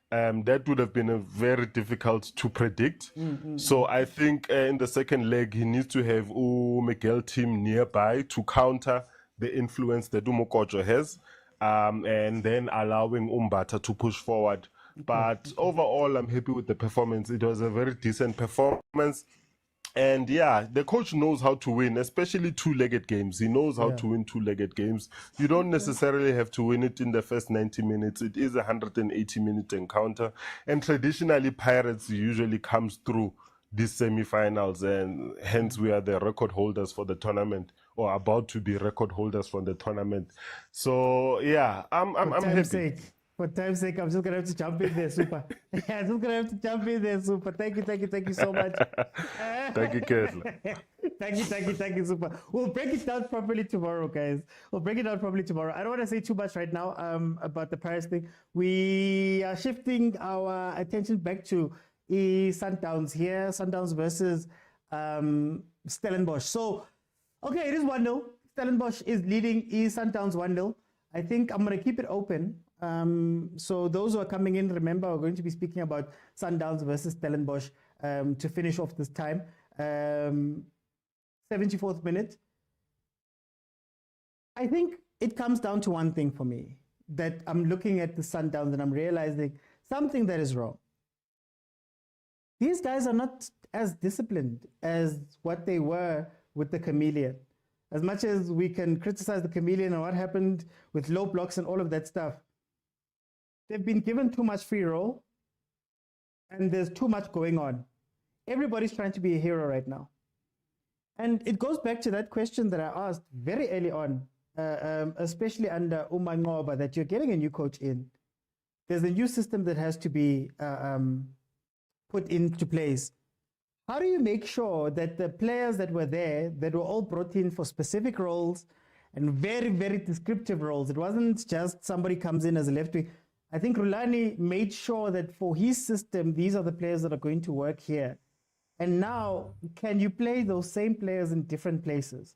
that would have been very difficult to predict. So I think in the second leg, he needs to have Miguel team nearby to counter the influence that Umokojo has, and then allowing Umbata to push forward. But overall, I'm happy with the performance. It was a very decent performance. And yeah, the coach knows how to win, especially two-legged games. He knows how to win two-legged games. You don't necessarily have to win it in the first 90 minutes. It is a 180-minute encounter. And traditionally, Pirates usually comes through these semi-finals, and hence we are the record holders for the tournament, or about to be record holders for the tournament. So yeah, I'm happy. For time's sake, I'm just gonna have to jump in there, Super. I'm just gonna have to jump in there, Super. Thank you so much. Thank you, Kesla. Thank you, Super. We'll break it down properly tomorrow, guys. We'll break it down properly tomorrow. I don't want to say too much right now about the Paris thing. We are shifting our attention back to Sundowns here. Sundowns versus Stellenbosch. So, okay, it is 1-0. Stellenbosch is leading Sundowns 1-0. I think I'm going to keep it open. So those who are coming in, remember, we're going to be speaking about Sundowns versus Stellenbosch to finish off this time. 74th minute. I think it comes down to one thing for me, that I'm looking at the Sundowns and I'm realizing something that is wrong. These guys are not as disciplined as what they were with the Chameleon. As much as we can criticize the Chameleon and what happened with low blocks and all of that stuff, they've been given too much free roll and there's too much going on. Everybody's trying to be a hero right now. And it goes back to that question that I asked very early on, especially under Umangoba, that you're getting a new coach in. There's a new system that has to be put into place. How do you make sure that the players that were there, that were all brought in for specific roles and very, very descriptive roles, it wasn't just somebody comes in as a left wing. I think Rulani made sure that for his system, these are the players that are going to work here. And now, can you play those same players in different places?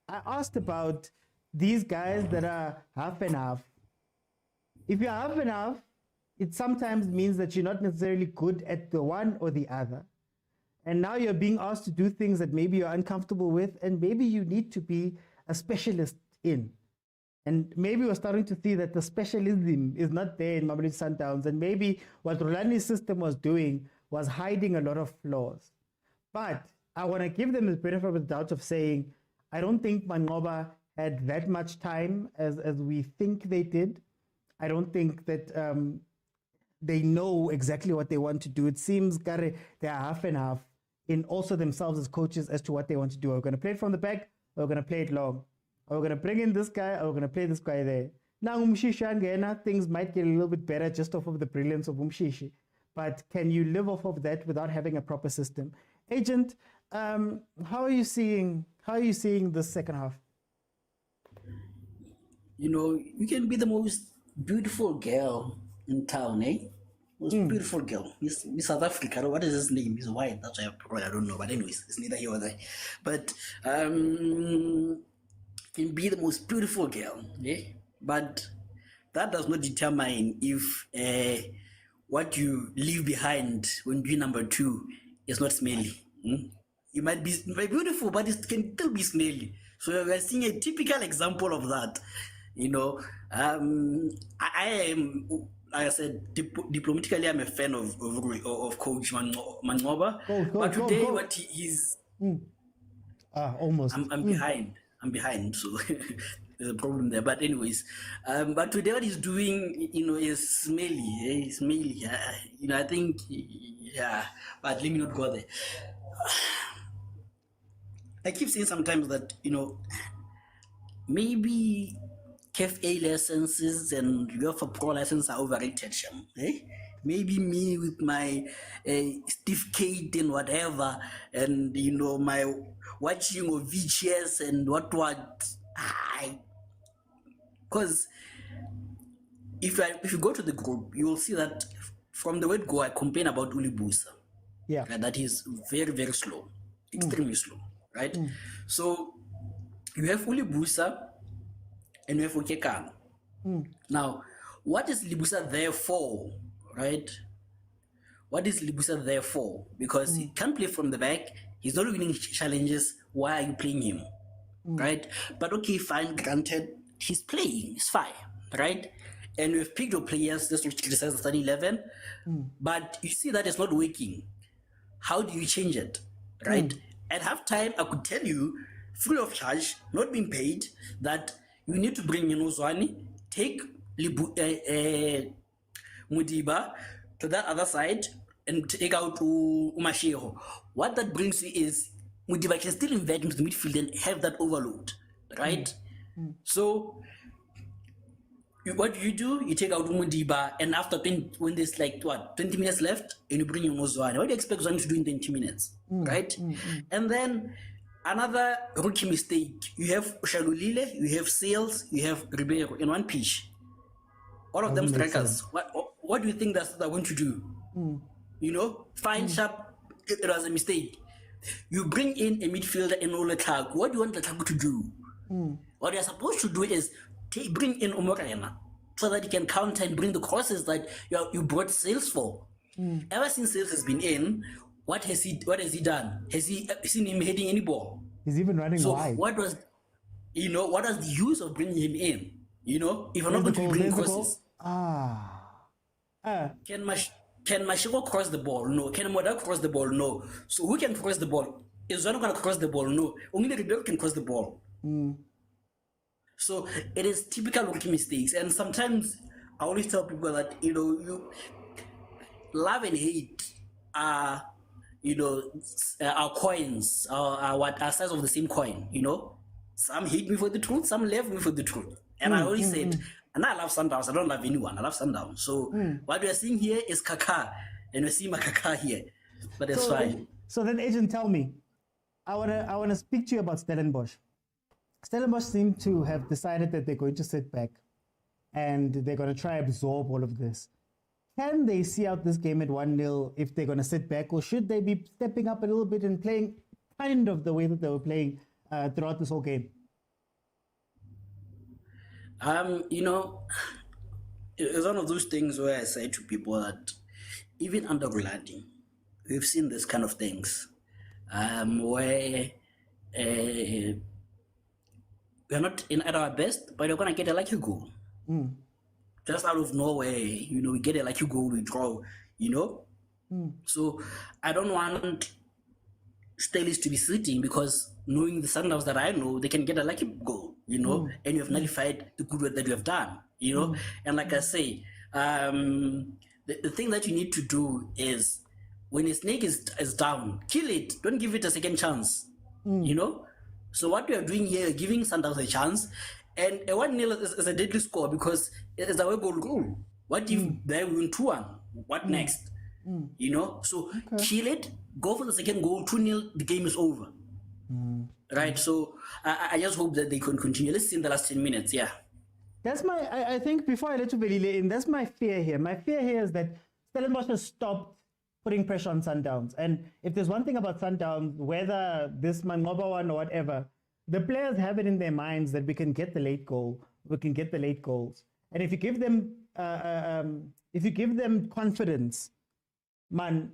I asked about these guys that are half and half. If you're half and half, it sometimes means that you're not necessarily good at the one or the other. And now you're being asked to do things that maybe you're uncomfortable with, and maybe you need to be a specialist in. And maybe we're starting to see that the specialism is not there in Mamelodi Sundowns, and maybe what Rulani's system was doing was hiding a lot of flaws. But I want to give them the benefit of the doubt of saying, I don't think Mangoba had that much time as we think they did. I don't think that they know exactly what they want to do. It seems they're half and half in also themselves as coaches as to what they want to do. Are we going to play it from the back, or are we going to play it long? Are we going to bring in this guy, or are we going to play this guy there? Now, things might get a little bit better just off of the brilliance of Umshishi. But can you live off of that without having a proper system? Agent, how are you seeing this second half? You know, you can be the most beautiful girl in town, eh? Most beautiful girl. Miss South Africa. What is his name? He's white. That's why I don't know. But anyways, it's neither here nor there. But can be the most beautiful girl, eh? but that does not determine if what you leave behind when doing number 2 is not smelly. It might be beautiful, but it can still be smelly. So we're seeing a typical example of that. You know, I am, like I said, diplomatically, I'm a fan of Coach Mangoba. But today, what he's almost. I'm behind. So there's a problem there. But anyways, but today what he's doing, you know, is smelly. Smelly. You know, I think, yeah. But let me not go there. I keep saying sometimes that, you know, maybe CAF A licenses and UEFA Pro licenses are overrated. Maybe me with my stiff Kate and whatever, and you know, my watching of VHS and what. Because if you go to the group, you will see that from the word go, I complain about Ulibusa. Yeah. That is very, very slow, extremely slow, right? So you have Ulibusa and you have Okekano. Now, what is Libusa there for, right? What is Libusa there for? Because he can't play from the back. He's not winning challenges. Why are you playing him, right? But okay, fine, granted, he's playing. It's fine, right? And we've picked your players just to criticize the starting 11, but you see that it's not working. How do you change it, right? At halftime, I could tell you, free of charge, not being paid, that you need to bring in Ozwani, take Mudiba to that other side, and take out Umashiro. What that brings you is Mudiba can still invert into the midfield and have that overload, right? So what you do, you take out Mudiba, and after when there's like 20 minutes left, and you bring in Ozwani. What do you expect Ozwani to do in 20 minutes, right? And then another rookie mistake, you have Shalulile, you have Sales, you have Ribeiro in one pitch. All of them strikers. What do you think that's they're going to do? You know, fine, sharp, it was a mistake. You bring in a midfielder and all attack. What do you want the attack to do? What they're supposed to do is bring in Umorena so that he can counter and bring the crosses that you brought Sales for. Ever since Sales has been in, what has he done? Has he seen him heading any ball? He's even running wide. What was the use of bringing him in? You know, if you're not going to be bringing crosses. Can Mashiko cross the ball? No. Can Moda cross the ball? No. So who can cross the ball? Is one going to cross the ball? No. Only Ribeiro can cross the ball. So it is typical rookie mistakes. And sometimes I always tell people that, you know, you love and hate are, you know, our coins, are sides of the same coin, you know. Some hate me for the truth, some love me for the truth. And I always said, and I love Sundowns, I don't love anyone, I love Sundowns. So what we are seeing here is Kaka, and we see Makaka here. But it's fine. So then, Agent, tell me, I wanna speak to you about Stellenbosch. Stellenbosch seem to have decided that they're going to sit back and they're going to try absorb all of this. Can they see out this game at 1-0 if they're going to sit back, or should they be stepping up a little bit and playing kind of the way that they were playing throughout this whole game? You know, it's one of those things where I say to people that even under Rulani, we've seen this kind of things where we're not at our best, but we're going to get a lucky goal. Just out of nowhere, you know, we get a lucky goal, we draw, you know. So I don't want Stellies to be sitting, because knowing the Sundowns that I know, they can get a lucky goal, you know, and you have nullified the good work that you have done, you know. And like I say, the thing that you need to do is, when a snake is down, kill it. Don't give it a second chance, you know. So what we are doing here, giving Sundowns a chance, and a 1-0 is a deadly score because it's a goal rule. What if they win 2-1? What next? You know, so kill it, go for the second goal, 2-0, the game is over. Right? So I just hope that they can continue. Let's see in the last 10 minutes, yeah. That's I think before I let you Velile in, that's my fear here. My fear here is that Stellenbosch has stopped putting pressure on Sundowns. And if there's one thing about Sundowns, whether this Mangoba one or whatever, the players have it in their minds that we can get the late goal, we can get the late goals. And if you give them confidence, man,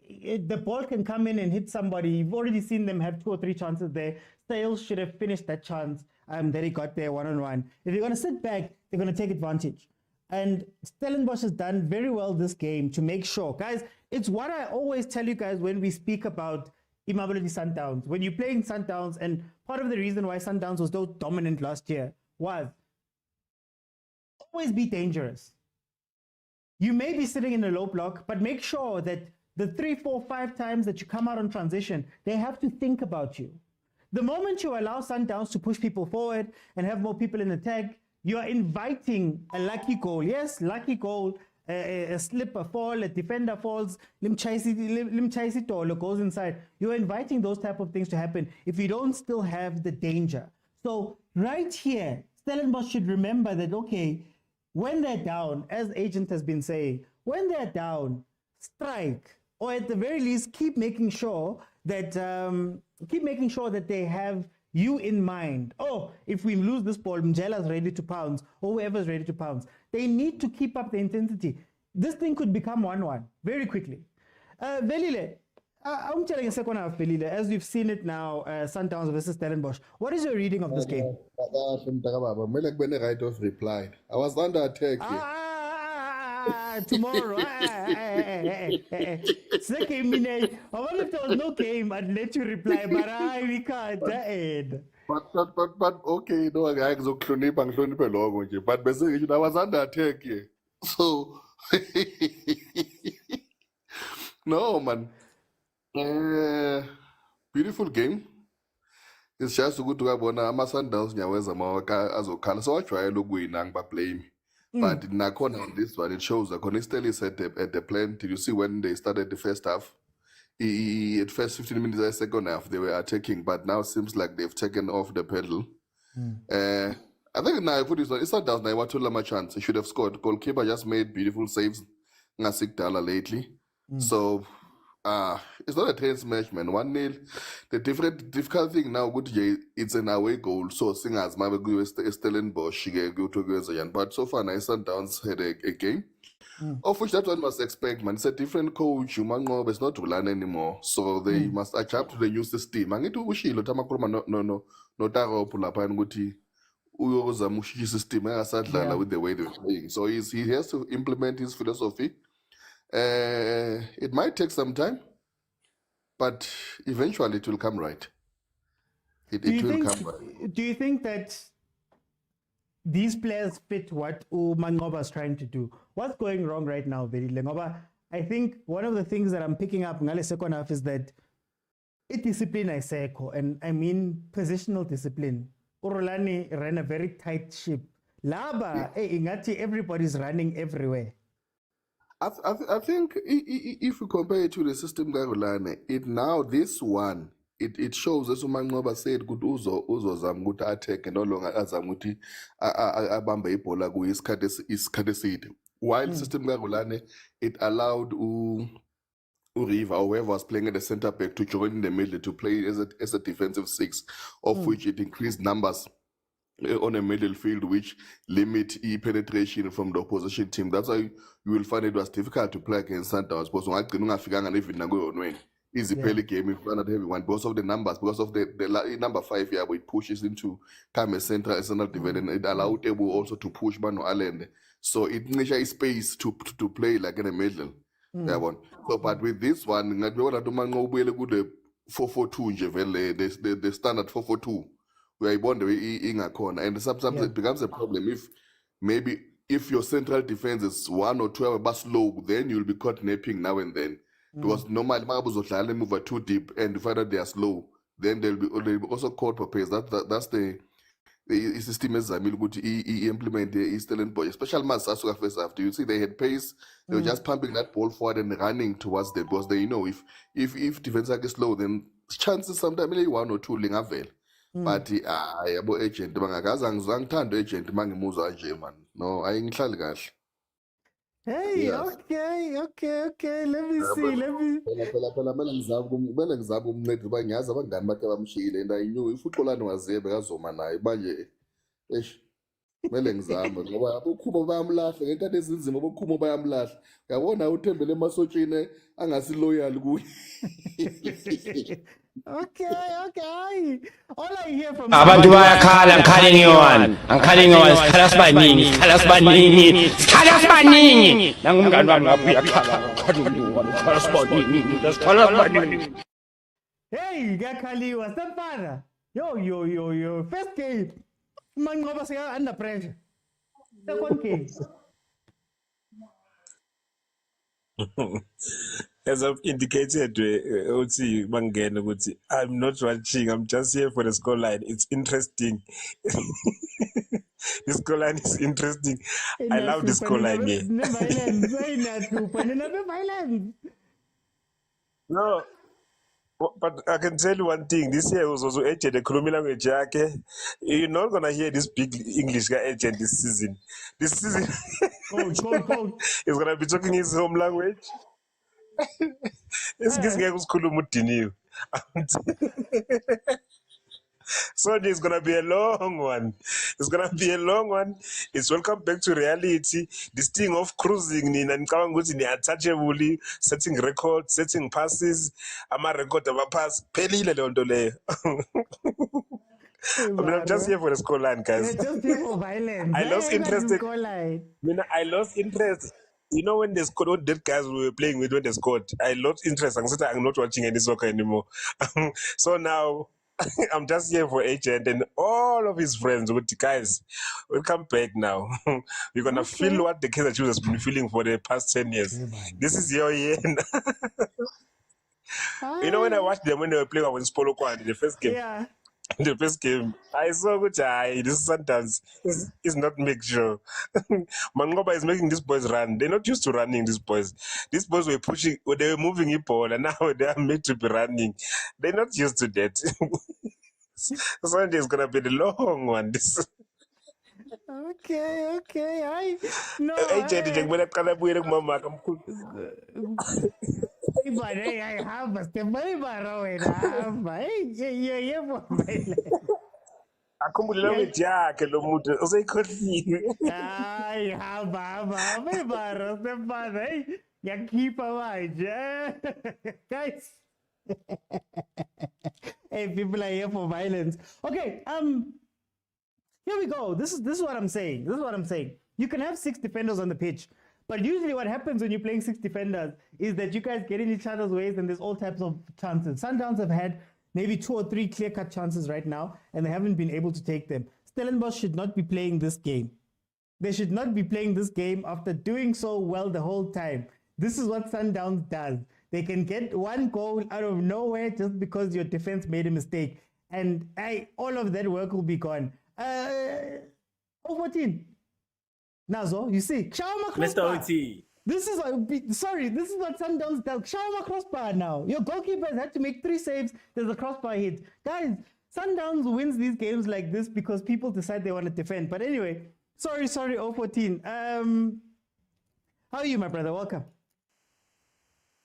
the ball can come in and hit somebody. You've already seen them have 2 or 3 chances there. Sales should have finished that chance that he got there one-on-one. If you're going to sit back, they're going to take advantage. And Stellenbosch has done very well this game to make sure. Guys, it's what I always tell you guys when we speak about MAMELODI Sundowns. When you're playing Sundowns, and part of the reason why Sundowns was so dominant last year was always be dangerous. You may be sitting in a low block, but make sure that the 3, 4, 5 times that you come out on transition, they have to think about you. The moment you allow Sundowns to push people forward and have more people in attack, you are inviting a lucky goal. Yes, lucky goal, a slip, a fall, a defender falls, limchaisi tolo goes inside. You're inviting those type of things to happen if you don't still have the danger. So right here, Stellenbosch should remember that, okay, when they're down, as Agent has been saying, when they're down, strike, or at the very least, keep making sure that they have you in mind. Oh, if we lose this ball, Mjela's ready to pounce, or whoever's ready to pounce. They need to keep up the intensity. This thing could become 1-1 very quickly. Velile, I'm telling you, second half, Velile, as we've seen it now, Sundowns versus Stellenbosch. What is your reading of this game? Right of reply. I was under attack here. Tomorrow. Second minute. I wonder if there was no game, I'd let you reply, but we can't. But okay, no, I but basically, I was under attack here. So, no, man. Beautiful game. It's just good to have one. Sundowns nyaweza mawaka azokhala. So I try to win and play me. But in on this one, it shows that Stellies at the plan. Did you see when they started the first half? At first 15 minutes of the second half, they were attacking, but now it seems like they've taken off the pedal. I think now I put this on. It's not down. I want to my chance. He should have scored. Goalkeeper just made beautiful saves. Ngasik Dala lately. So it's not a tense match, man. 1-0. The difficult thing now, it's an away goal. So singers might go Stellenbosch, go to Gazayan. But so far, nice Sundowns had a game. Of which that one must expect, man. It's a different coach. Humango is not Rulani anymore. So they must adapt to the new system. I need to wish you no taro pulapa and guti uyoza mushi system with the way they're playing. So he has to implement his philosophy. It might take some time, but eventually it will come right. It will come right. Do you think that these players fit what Mangoba is trying to do? What's going wrong right now, Lengoba? I think one of the things that I'm picking up in the second half is that discipline and I mean positional discipline. Rulani ran a very tight ship. Laba, ingati everybody's running everywhere. I think if you compare it to the system Rulani, it now this one it shows as Mangoba said good uzo zamguta attack and no longer azamuti abamba ibola ku isikhathi eside. While system Rulani, it allowed Riva, whoever was playing at the centre back, to join in the middle to play as a defensive 6, of which it increased numbers on a middle field, which limit penetration from the opposition team. That's why you will find it was difficult to play against Sundowns. Because easy play game if you not everyone because of the numbers, because of the number 5 here, where it pushes into come a central defender, and it allowed Ebu also to push Manu Allen. So it needs space to play like in the middle. So, but with this one, the 4-4-2, the standard 4-4-2, where I want the way in a corner, and sometimes it becomes a problem if your central defense is 1 or 2 hours slow, then you'll be caught napping now and then. Because normally Marabus will move too deep, and if they are slow, then they'll be also caught for pace. That's the system as he implement the Stellenbosch, especially Masasuka first half. Do you see they had pace? They were just pumping that ball forward and running towards them because they know if defense are slow, then chances sometimes maybe 1 or 2 lingavel. But yabo agent bangakaza ngizangithanda agent mangimuza nje man. No, ayingihlali kahle. Hey, Yes. okay. Let me see. Let me. Phela kumele ngizame umncedi uba ngiyazi abangani bakhe bamshiyile and I knew if uXolani wazebe kazoma naye manje eish kumele ngizame ngoba abokhuma bayamlahla ngenkathi ezinzima abokhuma bayamlahla uyabona uthembele emasotshini angasiloyal kuye. Okay. All I hear from Abantu bayakhala ngikhale ngiyi-one sikhala sibaningi nangumngani wami ngapha uyakhala sikhala sibaningi. Hey, Gakaliwa, Stefana. Yo. First game. Mangoba say under pressure. Second game. As I've indicated, Oti Mangen, I'm not watching. I'm just here for the scoreline. It's interesting. The scoreline is interesting. I love the scoreline here. No, but I can tell you one thing. This year was also agent the Kurumi language. You're not gonna hear this big English guy agent this season. This season, he's gonna be talking his home language. This guy was Kulumutinu. So it's gonna be a long one. It's welcome back to reality. This thing of cruising in and untouchably, setting records, setting passes. I'm a record of a pass. Pelile Londole. I'm just here for the scoreline, guys. You're just here for violence. I lost interest. You know, when they scored, all the guys we were playing with when they scored, I lost interest. I'm not watching any soccer anymore. So now I'm just here for agent and all of his friends. With the guys, we'll come back now. We're gonna feel what the Kaizer Chiefs has been feeling for the past 10 years. This is your year. You know, when I watched them when they were playing against Polo in the first game. Yeah. The first game, I saw good. This Sundowns is not make sure. Mangoba is making these boys run. They're not used to running. These boys were pushing. They were moving the ball, and now they are made to be running. They're not used to that. Sunday is gonna be the long one. This. Okay. No. I have a step by guys. Hey, people are here for violence. Okay, here we go. This is what I'm saying. You can have 6 defenders on the pitch, but usually what happens when you're playing 6 defenders is that you guys get in each other's ways and there's all types of chances. Sundowns have had maybe 2 or 3 clear-cut chances right now, and they haven't been able to take them. Stellenbosch should not be playing this game. They should not be playing this game after doing so well the whole time. This is what Sundowns does. They can get 1 goal out of nowhere just because your defense made a mistake. And all of that work will be gone. 14. Nazo, you see, Mr. OT. This is what Sundowns does. Shower crossbar now. Your goalkeepers had to make 3 saves. There's a crossbar hit. Guys, Sundowns wins these games like this because people decide they want to defend. But anyway, sorry, 014. How are you, my brother? Welcome.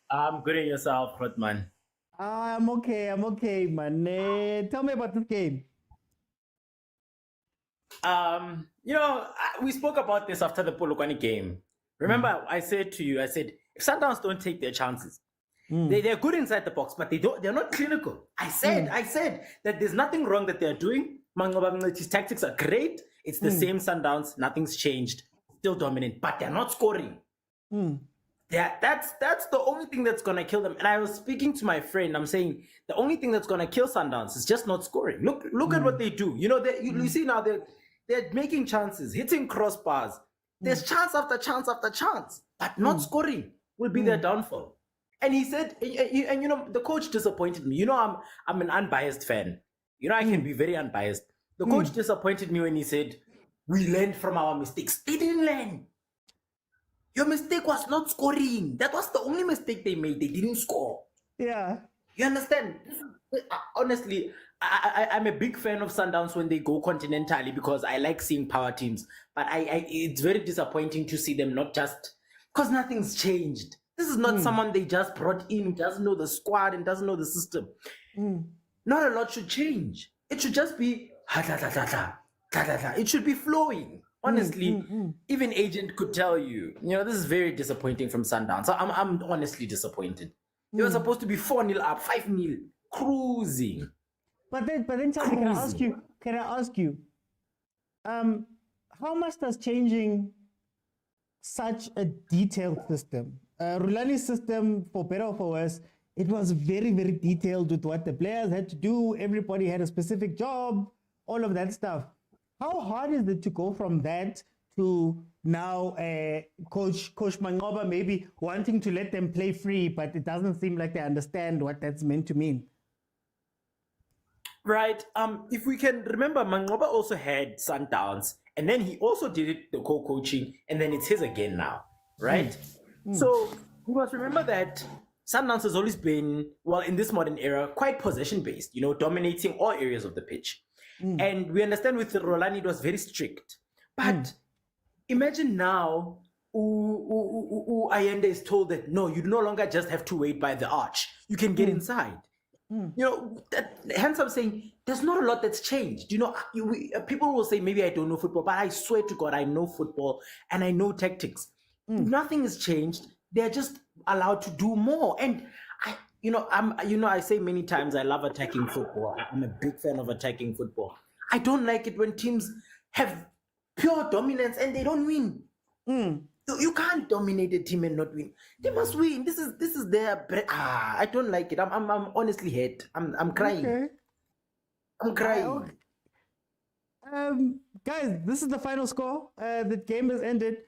I'm good in yourself, Rotman. I'm okay, man. Tell me about this game. We spoke about this after the Polokwane game. Remember, I said to you, if Sundowns don't take their chances, they're good inside the box, but they're not clinical. I said that there's nothing wrong that they're doing. His tactics are great. It's the same Sundowns. Nothing's changed. Still dominant, but they're not scoring. That's the only thing that's gonna kill them. And I was speaking to my friend. I'm saying the only thing that's gonna kill Sundowns is just not scoring. Look at what they do. You see now they're making chances, hitting crossbars. There's chance after chance after chance, but not scoring will be their downfall. And he said, and the coach disappointed me. I'm an unbiased fan. I can be very unbiased. The coach disappointed me when he said, we learned from our mistakes. They didn't learn. Your mistake was not scoring. That was the only mistake they made. They didn't score. Yeah. You understand? Honestly, I'm a big fan of Sundowns when they go continentally because I like seeing power teams. But it's very disappointing to see them not just because nothing's changed. This is not someone they just brought in who doesn't know the squad and doesn't know the system. Not a lot should change. It should just be it should be flowing. Honestly, even agent could tell you, this is very disappointing from Sundowns. I'm honestly disappointed. They were supposed to be 4-0 up, 5-0, cruising. But then, Charlie, can I ask you, how much does changing such a detailed system, Rulani's system, for better or for worse, it was very, very detailed with what the players had to do. Everybody had a specific job, all of that stuff. How hard is it to go from that to now Coach Mangoba maybe wanting to let them play free, but it doesn't seem like they understand what that's meant to mean? Right. If we can remember, Mangoba also had Sundowns, and then he also did it, the co-coaching, and then it's his again now, right? So we must remember that Sundowns has always been, well, in this modern era, quite possession-based, dominating all areas of the pitch. And we understand with Rulani, it was very strict. But imagine now, Ayende is told that, no, you no longer just have to wait by the arch. You can get inside. Hence I'm saying there's not a lot that's changed. People will say, maybe I don't know football, but I swear to God, I know football and I know tactics. Nothing has changed. They're just allowed to do more. And I say many times I love attacking football. I'm a big fan of attacking football. I don't like it when teams have pure dominance and they don't win. You can't dominate a team and not win. They must win. This is their I don't like it. I'm honestly hurt. I'm crying. Okay. I'm crying. Guys, this is the final score. The game has ended.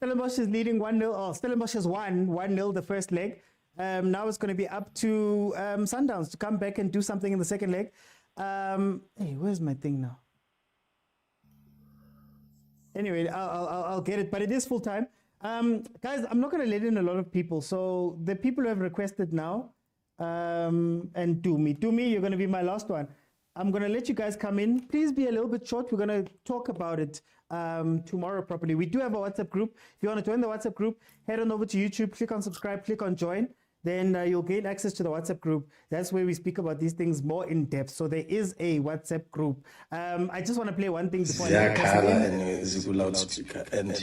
Stellenbosch is leading 1-0. Oh, Stellenbosch has won 1-0 the first leg. Now it's going to be up to Sundowns to come back and do something in the second leg. Hey, where's my thing now? Anyway, I'll get it, but it is full time. Guys, I'm not going to let in a lot of people. So the people who have requested now, and Dumi, you're going to be my last one. I'm going to let you guys come in. Please be a little bit short. We're going to talk about it tomorrow properly. We do have a WhatsApp group. If you want to join the WhatsApp group, head on over to YouTube, click on subscribe, click on join. Then you'll gain access to the WhatsApp group. That's where we speak about these things more in depth. So there is a WhatsApp group. I just want to play one thing before I and Zigu loudspeaker and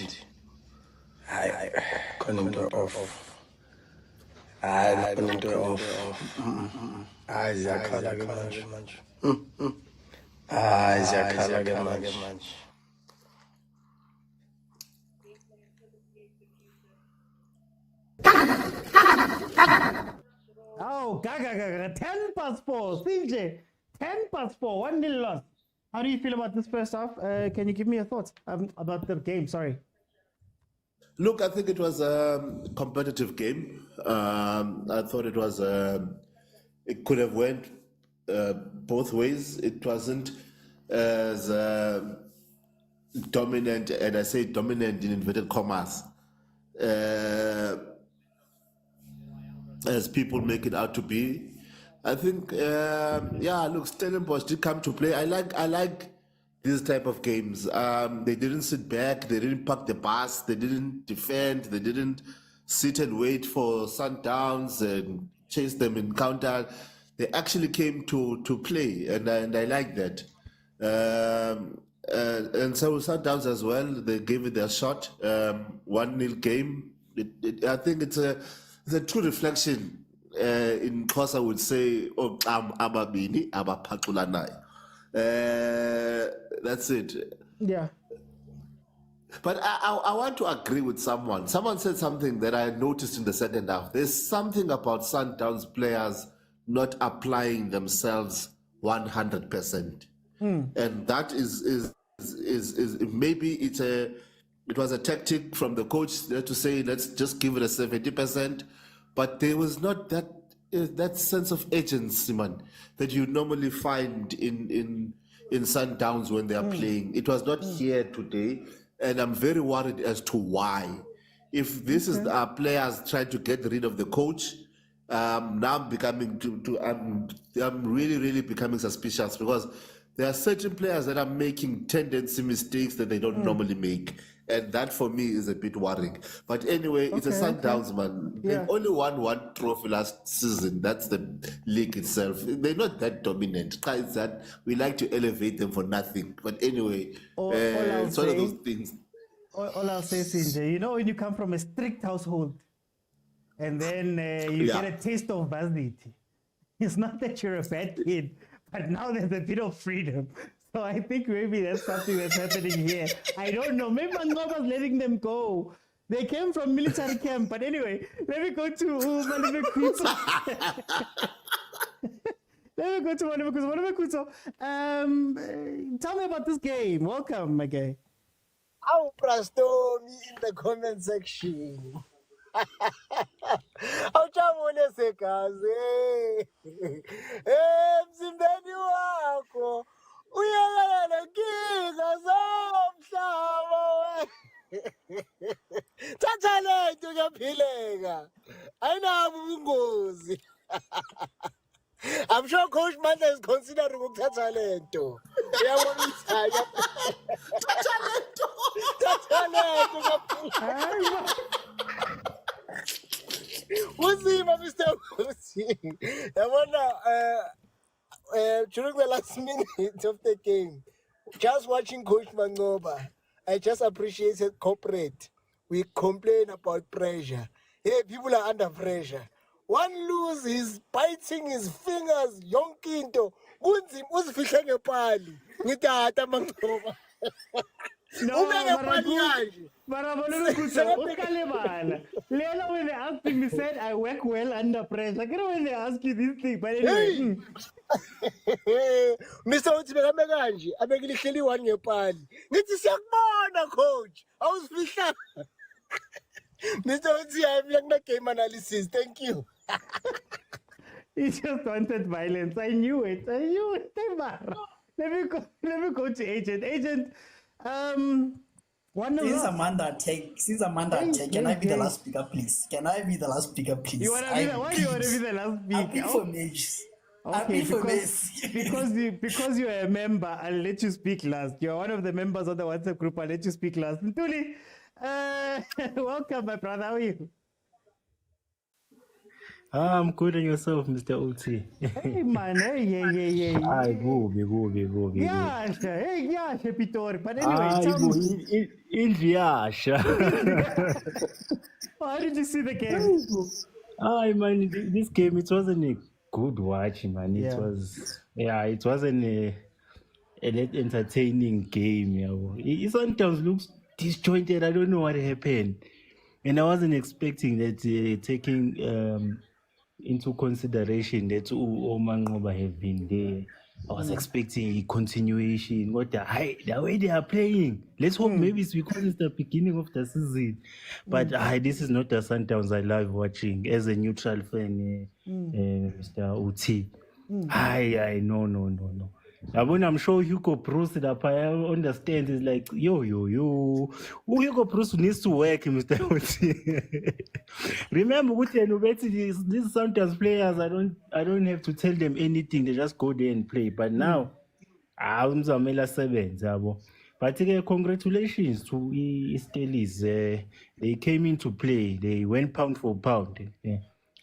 I couldn't off. I couldn't off. I Oh, gaga, 10 past 4, CJ, 10 past 4, 1-0 loss. How do you feel about this first half? Can you give me your thoughts about the game? Sorry. Look, I think it was a competitive game. I thought it was, it could have went both ways. It wasn't as dominant, and I say dominant in inverted commas, as people make it out to be. I think, look, Stellenbosch did come to play. I like these type of games. They didn't sit back. They didn't park the bus. They didn't defend. They didn't sit and wait for Sundowns and chase them in counter. They actually came to play, and I like that. And so Sundowns as well, they gave it their shot. 1-0 game. I think it's a true reflection. In khoza would say, "Oh, amabini abapaqulanai." That's it. Yeah. But I want to agree with someone. Someone said something that I noticed in the second half. There's something about Sundowns players not applying themselves 100%, and that is maybe it was a tactic from the coach to say let's just give it a 70%, but there was not that sense of urgency, man, that you normally find in Sundowns when they are playing. It was not here today, and I'm very worried as to why. If this is our players trying to get rid of the coach, now I'm becoming I'm really becoming suspicious, because there are certain players that are making tendency mistakes that they don't normally make. And that for me is a bit worrying. But anyway, it's a Sundowns, man. Yeah. They've only won one trophy last season. That's the league itself. They're not that dominant. It's that we like to elevate them for nothing. But anyway, it's one of those things. All I'll say, Sinjay, you know, when you come from a strict household and then you get a taste of varsity, it's not that you're a bad kid, but now there's a bit of freedom. So I think maybe that's something that's happening here. I don't know. Maybe Mangoba's letting them go. They came from military camp. But anyway, let me go to Malebe Kuto. Let me go to Malebe Kuto. Tell me about this game. Welcome, my guy. I'll prasto me in the comment section. Awujabule segazi. Emzimbeni wakho uyelele nkinga zomhlaba. Thatha lento kuyaphileka. Ayinabo ubungozi. I'm sure Coach Manda is considering ukuthatha lento. Uyabona ukuthi thatha lento. Uzima Mr. Uzi. Yabona during the last minute of the game, just watching Coach Mangoba, I just appreciated corporate. We complain about pressure. Hey, people are under pressure. One lose, he's biting his fingers, yonkinto. Kunzima uzifihla ngepali. Ngitata Mangoba. No, Leila, when they asked him, he said, I work well under pressure. I don't know when they ask you this thing, but anyway. Mr. Motsepe kanje, abekilihleli one ngepali. Ngithi siyakubona coach. Awuzifihla. Mr. Motsepe, I'm young game analysis. Thank you. He just wanted violence. I knew it. Let me go to Agent. Agent, Since Amanda take, can I be the last speaker, please? Can I be the last speaker, please? You wanna be why do you want to be the last speaker? I for Mages. Okay, because you're a member, I'll let you speak last. You're one of the members of the WhatsApp group. I'll let you speak last. Ntuli, welcome, my brother. How are you? I'm good, and yourself, Mr. OT. Hey man, hey. I go. Yeah, hey, yeah, Pitori. But anyway, tell me. How did you see the game? Man, this game, it wasn't a good watch, man. It wasn't a entertaining game. It sometimes looks disjointed. I don't know what happened. And I wasn't expecting that taking into consideration that Mangoba have been there. I was expecting a continuation. The way they are playing. Let's hope maybe it's because it's the beginning of the season. But this is not the Sundowns I love watching as a neutral fan, Mr. OT. No. I'm sure Hugo Bruce I understand is like yo. Hugo Bruce needs to work, Mr. OT. Remember, these Sundowns players, I don't have to tell them anything. They just go there and play. But now, I'm Zamela 7. But congratulations to Stellies. They came in to play. They went pound for pound.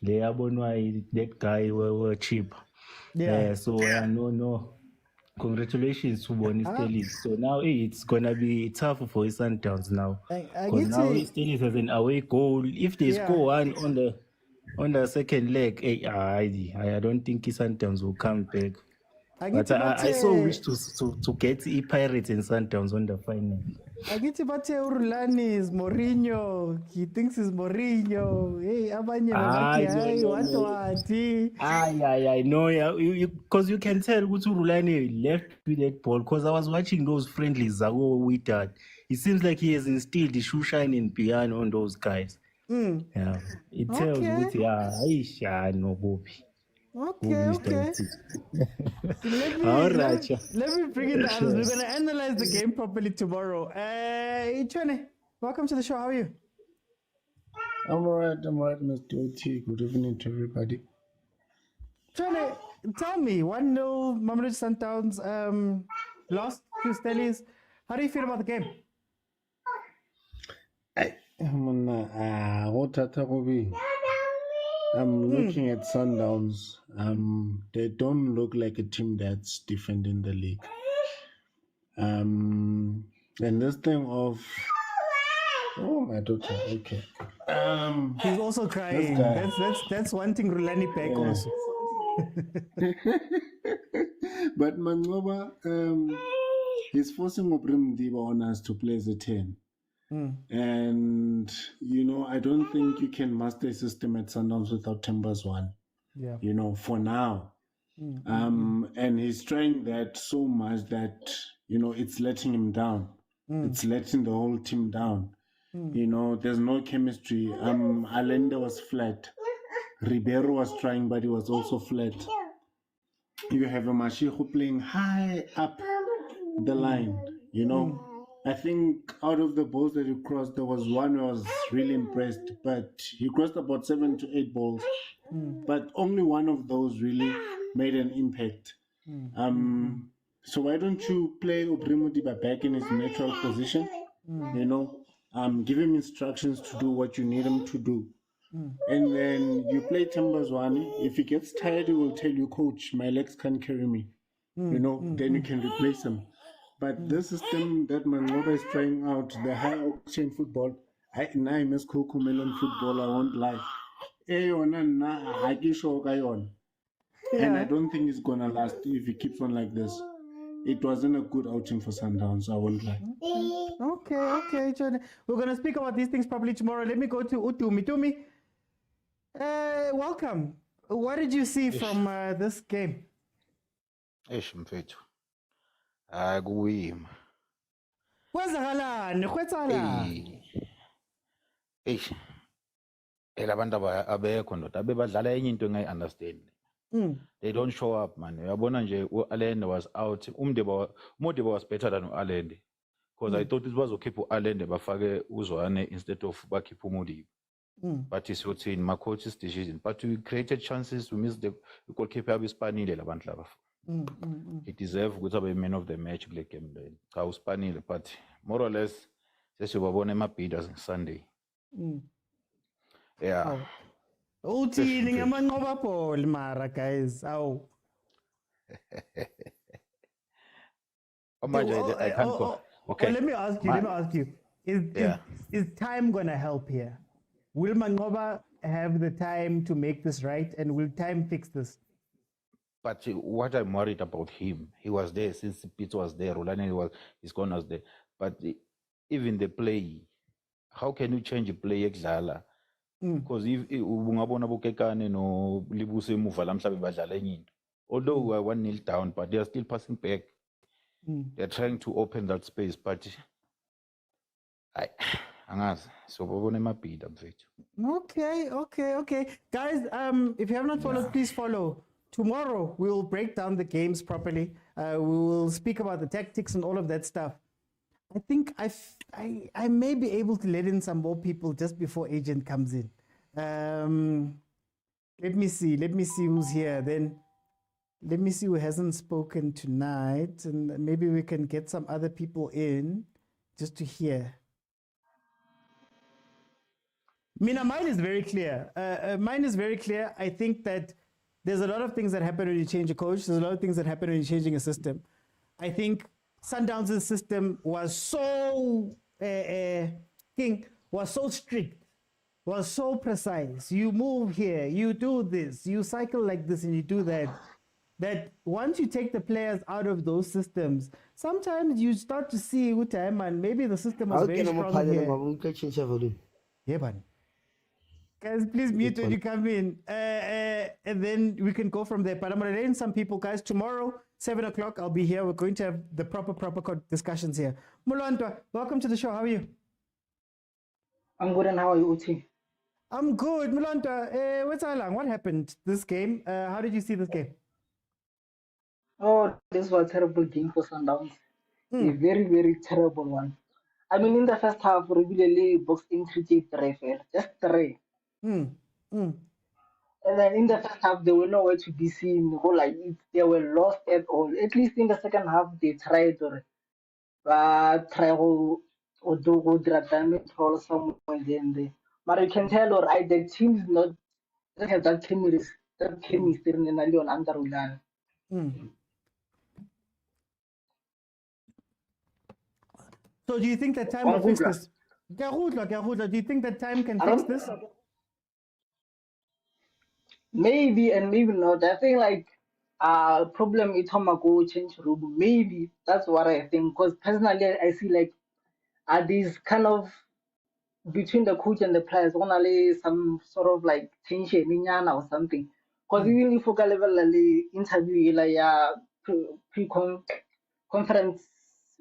They are that guy were cheap. So no. Congratulations to Stellies. So now it's gonna be tough for Sundowns now. Because now Stellies has an away goal. If they score one on the second leg, I don't think Sundowns will come back. But I so wish to get Pirates and Sundowns on the final. I get about Rulani is Mourinho. He thinks it's Mourinho. Hey, I know. Because you can tell who Rulani left with that ball. Because I was watching those friendlies with that. It seems like he has instilled the shoe shine in piano on those guys. Yeah, it tells no Bobby. Okay. Let me bring it down. We're gonna analyze the game properly tomorrow. Ichone, welcome to the show. How are you? I'm alright, Mr. OT. Good evening to everybody. Chone, tell me, 1-0 Mamelodi Sundowns lost to Stellies. How do you feel about the game? I'm looking at Sundowns. They don't look like a team that's defending the league. And this thing of my daughter, okay. He's also crying. That's wanting Rulani back also. But Mangoba, he's forcing Obrim Diba on us to play as a 10. And, I don't think you can master a system at Sundowns without Timbers 1. Yeah. For now. And he's trying that so much that, it's letting him down. It's letting the whole team down. There's no chemistry. Allende was flat. Ribeiro was trying, but he was also flat. You have a Mashiko playing high up the line, I think out of the balls that he crossed, there was one I was really impressed, but he crossed about 7 to 8 balls, but only one of those really made an impact. So why don't you play Obrimudiba back in his natural position? Give him instructions to do what you need him to do. And then you play Timbers 1. If he gets tired, he will tell you, coach, my legs can't carry me. Then you can replace him. But this system that Mangoba is trying out, the high octane football, I miss Coco Melon football, I won't lie. And I don't think it's gonna last if he keeps on like this. It wasn't a good outing for Sundowns, I won't lie. Okay, John. We're gonna speak about these things probably tomorrow. Let me go to Utumi. Tumi, welcome. What did you see from this game? Mfethu. Kuyima. Kwenzakalani? Kwenzakala? Labantu abekho ndoda abebadlala enye into engayi-understand. They don't show up, man. Uyabona nje u-Allende was out. Umodiba was better than u-Allende. Because I thought it was okay for Allende bafake uZwane instead of bakhipha uModiba. But it's routine, my coach's decision. But we created chances, we missed the goalkeeper abispanile labantu laba. He deserved to be man of the match kule game then. Uspanile, but more or less, sesibabona emabhida Sunday. Yeah. Uthini ngamanqoba ball mara guys. Aw. I can't go. Okay. Let me ask you. Is time gonna help here? Will Mangoba have the time to make this right, and will time fix this? But what I'm worried about him, he was there since Pitso was there, Rulani his corner was there. But even the play, how can you change a play exala? Because if ungabona bokekane no libuse emuva lamhlabe badlala enye into. Although we are 1-0 down, but they are still passing back. They're trying to open that space, but angazi so babona emabhida mfethu. Okay. Guys, if you have not followed, please follow. Tomorrow we will break down the games properly. We will speak about the tactics and all of that stuff. I think I may be able to let in some more people just before agent comes in. Let me see who's here. Then let me see who hasn't spoken tonight, and maybe we can get some other people in just to hear. Mine is very clear. I think that there's a lot of things that happen when you change a coach. There's a lot of things that happen when you're changing a system. I think Sundowns' system was so strict, was so precise. You move here, you do this, you cycle like this, and you do that. That once you take the players out of those systems, sometimes you start to see, man, maybe the system was very strong here. Yeah, man. Guys, please mute when you come in, and then we can go from there. But I'm going to let in some people, guys. Tomorrow, 7 o'clock, I'll be here. We're going to have the proper discussions here. Mulantwa, welcome to the show. How are you? I'm good, and how are you, Uti? I'm good. Mulantwa, what happened this game? How did you see this game? Oh, this was a terrible game for Sundowns. A very, very terrible one. I mean, in the first half, regularly boxed in 3 just 3. And then in the first half, they were nowhere to be seen. Or like they were lost at all. At least in the second half, they tried or try to do damage or somewhere there. But you can tell, or the team is not doesn't have that chemistry in the under rulani. So do you think that time will fix this? Do you think that time can fix this? Maybe and maybe not. I think like problem is go change room. Maybe that's what I think. Because personally I see like these kind of between the coach and the players only some sort of like tension in or something. Because even if you level interview like conference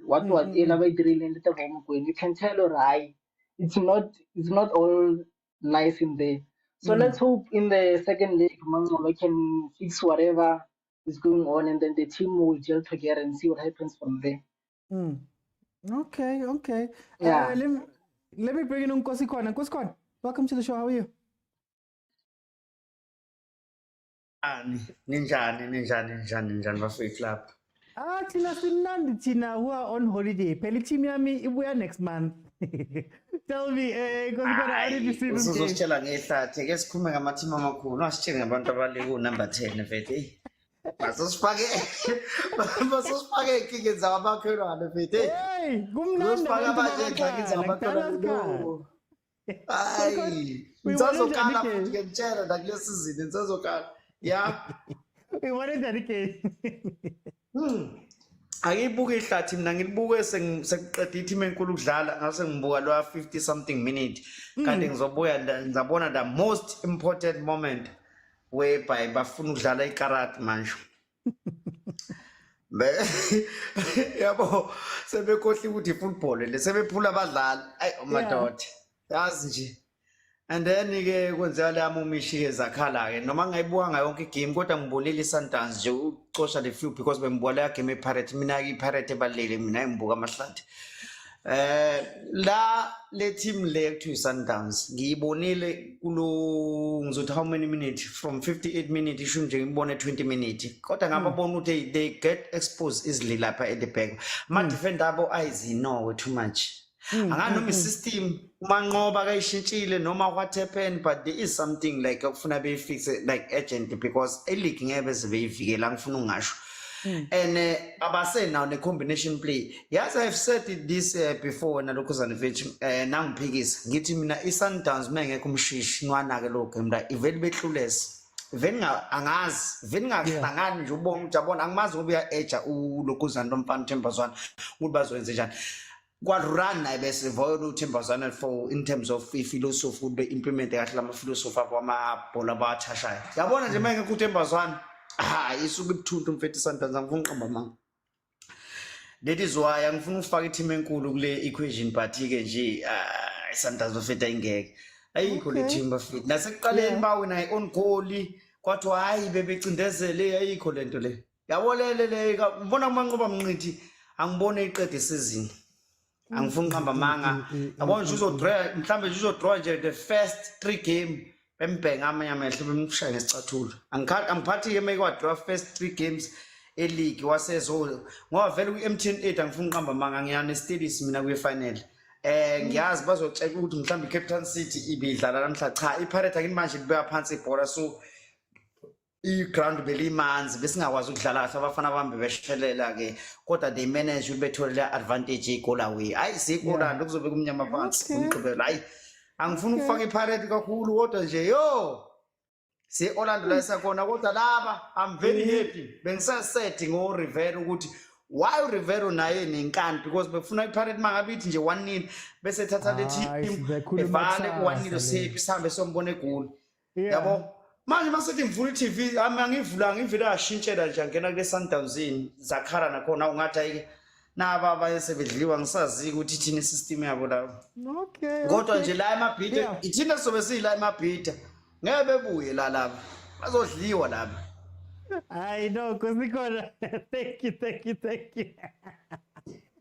what was you can tell alright it's not all nice in there. So let's hope in the second leg we can fix whatever is going on and then the team will gel together and see what happens from there. Okay. Yeah. Let me bring in Nkosikwana. Nkosikwana, welcome to the show. How are you? Ninjani bafethu lapha. Thina simnandi thina who are on holiday. Phela team yami ibuya next month. Tell me, Nkosikwana, how did you see this game? Uzositshela ngehlathi ke sikhulume ngamateam amakhulu. Asitshele ngabantu abale ku number 10 mfethu. Basosifake inkingeni zabamakhelwane mfethu. Hey, kumnandi manje ingxaki zabamakhelwane. Hayi. Ngisazokhala futhi ngiyamtshela nakule season ngisazokhala. Yeah. We wanted dedicate. Angiyibuka ihlathi mina ngilibuke sekuqeda i-team enkulu ukudlala ngase ngibuka lwa 50 something minute kanti ngizabona the most important moment whereby bafuna ukudlala ikarati manje. Yabo sebekhohla ukuthi football le sebephula abadlali ayi madoda yazi nje. And then ke kwenzeka la mumishi ke zakhala ke noma ngayibuka ngayo yonke igame kodwa ngibonile Sundowns nje ucosha le few because bengibuka la game ePirate mina ke iPirate ebalele mina ngibuka amahlathi. La le team le to Sundowns ngiyibonile kulo ngizothi how many minutes from 58 minutes isho nje ngibone 20 minutes kodwa ngababona ukuthi they get exposed easily lapha at the back. Ma defender abo ayizinowe too much. Anganoma system umanqoba kayishintshile noma what happened but there is something like ukufuna beyifix like urgent because league ngeke beze beyivikela ngifuna ungasho. And abase now the combination play. Yes, I've said this before nalokho zanifethu nangiphikisa ngithi mina iSundowns mengeke umshishi nwana ke lokho emda iveli behlulesi. Veni angazi veni ngahlangani nje ubona ukuthi yabona angimazi ngoba uya edge ulokhuzana lomfana Thembazwana ukuthi bazoyenza njani. Run bese void uThembazwana for in terms of philosophy would be implemented kahle lama philosophy kwamabhola abathashayo. Yabona nje mengeke uThembazwana isuke ibuthuntu mfethu Sundowns angifuna uqamba manga. That is why angifuna ufaka i-team enkulu kule equation but ke nje Sundowns bafeta ingeke. Ayikho le team bafeta. Nasekuqaleni bawina on goal kwathi hayi bebecindezele ayikho lento le. Yabolele le ubona kumanqoba mnqithi angibone iqede isizini. Angifuna uqamba manga. Yabona nje uzodraw mhlambe nje uzodraw nje the first 3 game bembhenga amanye amehlo bemshaya ngesicathulo. Angiphathi ke make draw first 3 games e-league wasezo ngoba vele ku-MTN 8 angifuna uqamba manga ngiyana Stellies mina kwi-final. Ngiyazi bazotshela ukuthi mhlambe iCaptain City ibidlala namhla cha iPirate akini manje libeka phansi ibhola so i-ground belimanzi besingakwazi ukudlala kahle abafana bambe beshelela ke kodwa they manage ubethole le advantage egoal away. Hayi sikolanda kuzobe kumnyama phansi umgqibelo. Hayi angifuna ukufaka iPirate kakhulu kodwa nje yo Orlando la isakhona kodwa laba I'm very happy bengisasethi ngo Rivero ukuthi why Rivero naye nenkani because befuna iPirate mangabithi nje 1-0 bese thatha le team evale 1-0 sepi sihambe sombone egoli. Yabo manje masithi ngivula iTV angivula ngivela ashintshela nje ngena kule Sundowns zakhala nakhona ungathi ayike naba bayesebedliwa ngisazi ukuthi thina system yabo la. Okay. Kodwa nje la emabhida ithina sobe siyila emabhida ngeke bebuye la lapha bazodliwa lapha. I know Nkosikwana. Thank you.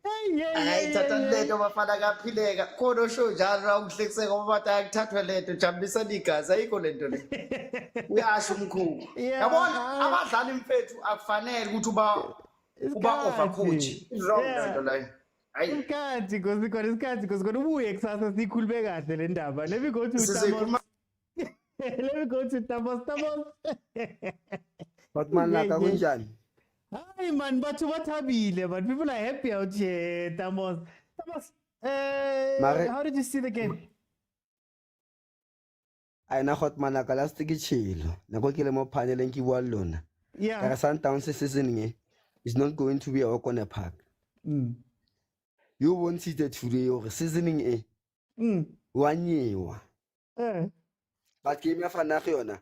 hayi thatha leto bafana kaphileka khona osho njalo awuhlekiseka ngoba bathi akuthathwe lento jabulisana igazi ayikho lento le uyasho umkhulu yabona abadlali mfethu akufanele ukuthi uba overcoach wrong lento leyo isikhathi because kona ubuye kusasa sikhulume kahle le ndaba. Let me go to Tamos. Let me go to Tamos. But man, like kunjani? Hi man, batho bathabile, but people are happy out here, Tamos. How did you see the game? I na hot man ka last ke chilo. Na go ke le mo paneleng ke bua lona. Yeah. Ka Sundowns season nge is not going to be a walk on a park. You won't see that today or seasoning e. Wa nyewa. But game ya fana ge yona.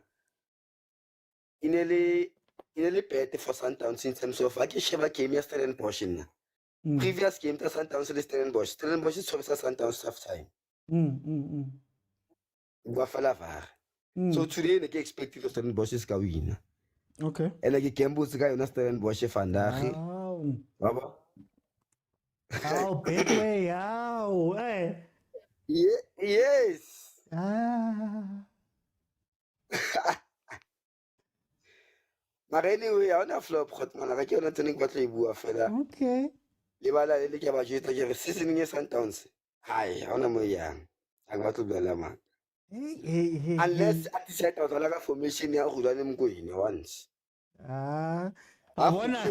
Inele bad for Sundowns in terms of ke sheba game ya Stellenbosch na. Previous game ta Sundowns le Stellenbosch. Stellenbosch is tshwarisa Sundowns half time. Bafana var. So today they expect the Stellenbosch is going win. Okay. And like gamble ga yona Stellenbosch vandag. Baba. Oh, big way. Oh, hey. Yes. But anyway, I don't flop hot man. I can't think what they do. Okay. Le bala le ke ba jeta ke season nge Sundowns. Hai, ha ona mo yang. A ga tlo bela man. Unless at the set out la formation ya rulani mokwena once. I wanna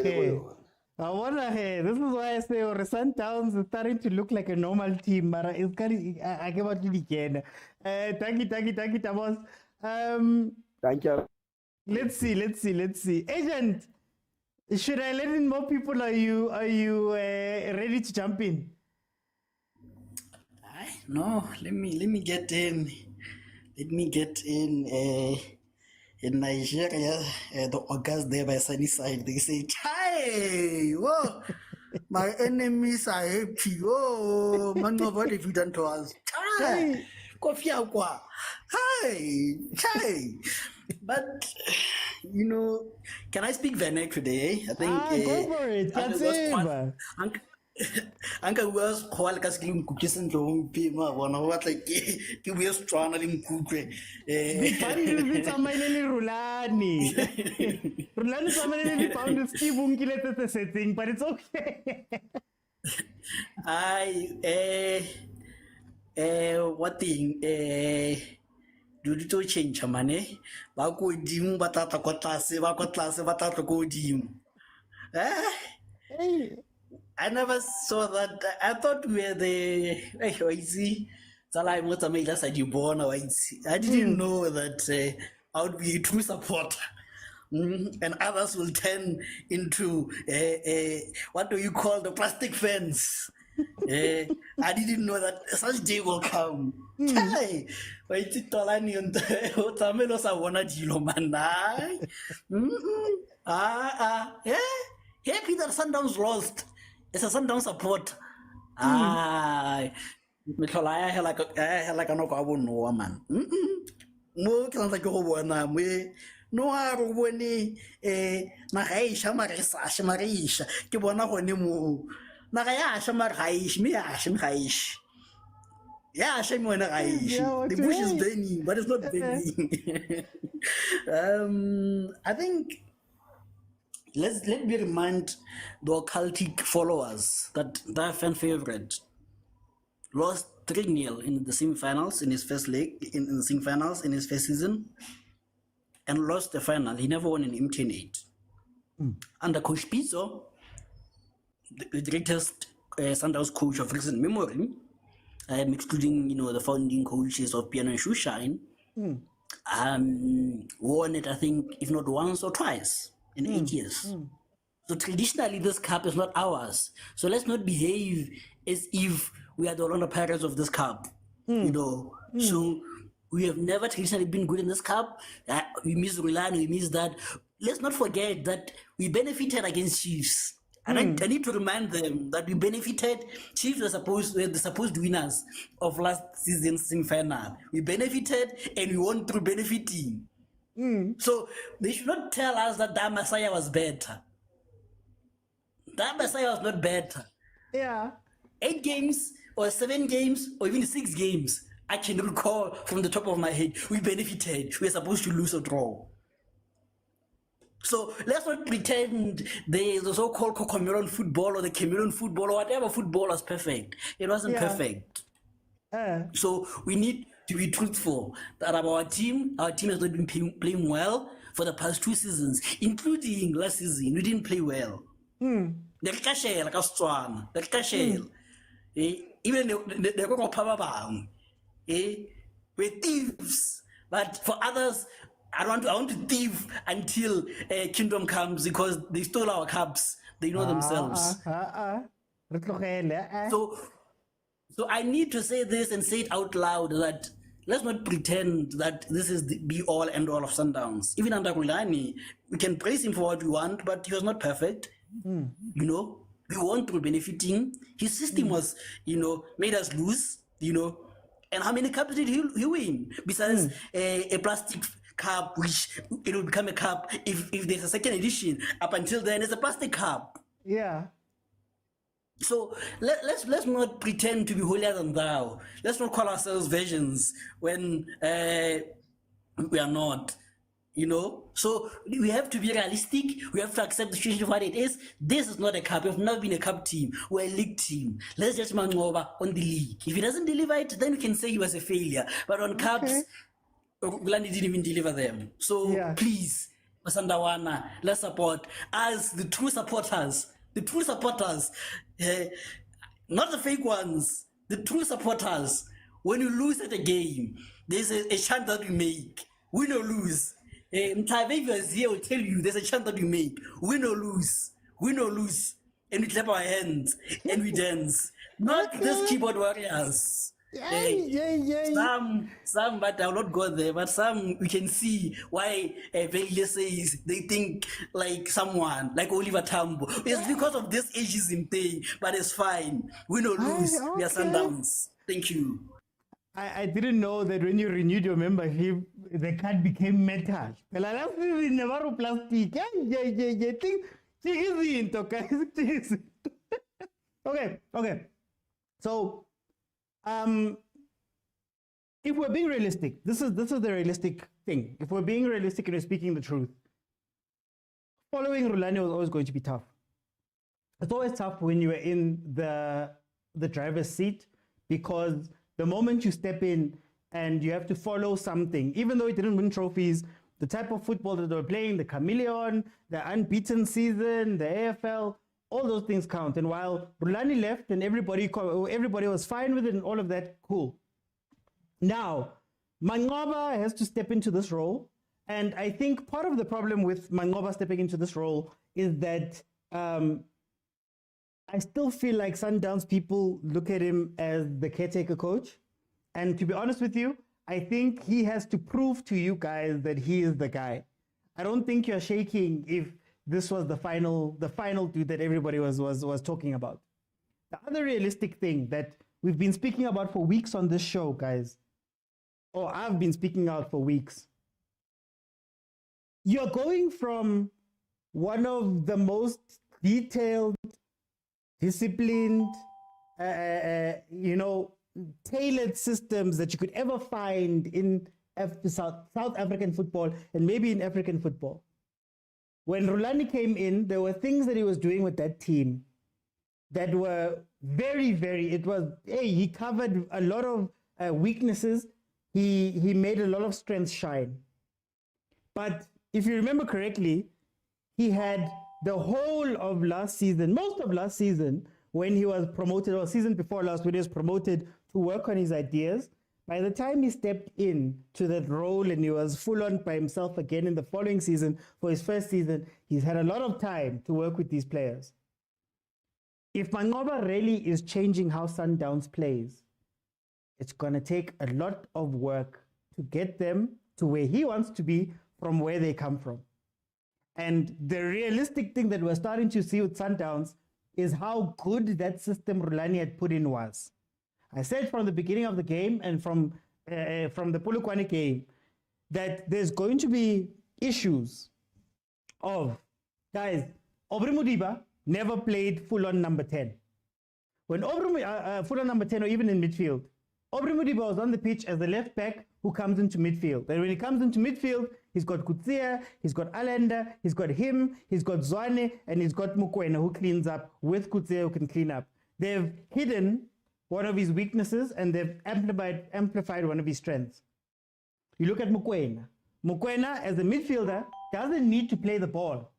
hear. This is why I say Sundowns is starting to look like a normal team, but it's kind of I get what you again. Thank you, Tamos. Thank you. Let's see. Agent, should I let in more people? Are you ready to jump in? No, let me get in. In Nigeria, the August there by sunny side, they say, "Hey, whoa, my enemies are happy. Oh, man, what have you done to us? Hey, coffee aqua. Hey. But you know, can I speak Venek today? I think go for it. That's it. Anka was called Casking cookies and long pima, one of what like you were strong and cookie. It's a little rulani. Rulani family found a Steve Unkilete setting, but it's okay. What thing? Do you change money? Baku dim batata kotlase, batata go dim. I never saw that. I thought we were the easy. I didn't know that I would be a true supporter. And others will turn into what do you call the plastic fence? I didn't know that such day will come. Hey, wait till Tolani and Tamelos I wanna jilo manai. Happy that Sundowns lost. It's a Sundowns support. Mitolaya like a no man. No, can like go one. No, I won't Nahaisha Marisha, Kibona Honimu. Nagayasha Marhaish, me Ashim Haish. Yeah, shame when the bush is burning, but it's not burning. I think let me remind the occultic followers that their fan favorite lost 3-0 in the semi-finals in his first leg, in the semi-finals in his first season, and lost the final. He never won an MTN8. Under Coach Pitso, the greatest Sundowns coach of recent memory, excluding the founding coaches of Piano and Shoeshine, won it, I think, if not once or twice in 8 years. So traditionally, this cup is not ours. So let's not behave as if we are the Orlando Pirates of this cup. So we have never traditionally been good in this cup. We miss Rulani, we miss that. Let's not forget that we benefited against Chiefs. And I need to remind them that we benefited. Chiefs were the supposed winners of last season's semi-final. We benefited and we won through benefiting. So they should not tell us that Messiah was better. That Messiah was not better. Yeah. 8 games or 7 games or even 6 games, I can recall from the top of my head, we benefited. We were supposed to lose or draw. So let's not pretend the so-called Cameroon football or the Cameroon football or whatever football was perfect. It wasn't perfect. So we need to be truthful that our team has not been playing well for the past 2 seasons, including last season. We didn't play well. Even we're thieves, but for others, I want to thieve until kingdom comes because they stole our cups. They know themselves. So I need to say this and say it out loud that let's not pretend that this is the be all end all of Sundowns. Even under Rulani, we can praise him for what we want, but he was not perfect. You know, we want to be benefiting. His system was, made us lose, And how many cups did he win? Besides a plastic cup, which it will become a cup if there's a second edition. Up until then, it's a plastic cup. Yeah. So let's not pretend to be holier than thou. Let's not call ourselves versions when we are not. So we have to be realistic. We have to accept the situation for what it is. This is not a cup. We've never been a cup team. We're a league team. Let's just man over on the league. If he doesn't deliver it, then we can say he was a failure. But on cups, Rulani didn't even deliver them. So please, Masandawana, let's support as the true supporters. The true supporters, not the fake ones. The true supporters. When you lose at a game, there's a chance that we make. Win or lose. Mtavevi is here will tell you there's a chance that we make. Win or lose. Win or lose. And we clap our hands and we dance. Not this keyboard warriors. Some, but I will not go there. But some, we can see why Velia says they think like someone, like Oliver Tambo. It's because of this ageism thing, but it's fine. Win or lose, we are Sundowns. Thank you. I didn't know that when you renewed your membership, the card became metal. Plastic. Okay. So, if we're being realistic, this is the realistic thing. If we're being realistic and we're speaking the truth, following Rulani was always going to be tough. It's always tough when you are in the driver's seat, because the moment you step in and you have to follow something, even though it didn't win trophies, the type of football that they were playing, the chameleon, the unbeaten season, the AFL, all those things count. And while Rulani left and everybody was fine with it and all of that, cool. Now, Mangoba has to step into this role. And I think part of the problem with Mangoba stepping into this role is that I still feel like Sundowns people look at him as the caretaker coach. And to be honest with you, I think he has to prove to you guys that he is the guy. I don't think you're shaking if this was the final dude that everybody was talking about. The other realistic thing that we've been speaking about for weeks on this show, guys, or I've been speaking out for weeks. You're going from one of the most detailed, disciplined, tailored systems that you could ever find in South African football and maybe in African football. When Rulani came in, there were things that he was doing with that team that were very, he covered a lot of weaknesses. He made a lot of strengths shine. But if you remember correctly, he had the whole of last season, most of last season, when he was promoted, or season before last, when he was promoted to work on his ideas. By the time he stepped in to that role and he was full on by himself again in the following season, for his first season, he's had a lot of time to work with these players. If Mangoba really is changing how Sundowns plays, it's going to take a lot of work to get them to where he wants to be from where they come from. And the realistic thing that we're starting to see with Sundowns is how good that system Rulani had put in was. I said from the beginning of the game and from the Polokwane game that there's going to be issues of, guys, Aubrey Modiba never played full-on number 10. When full number 10 or even in midfield, Aubrey Modiba was on the pitch as the left back who comes into midfield. And when he comes into midfield, he's got Kutsia, he's got Allende, he's got him, he's got Zwane, and he's got Mokwena who cleans up with Kutsia who can clean up. They've hidden one of his weaknesses and they've amplified one of his strengths. You look at Mokwena. Mokwena, as a midfielder, doesn't need to play the ball.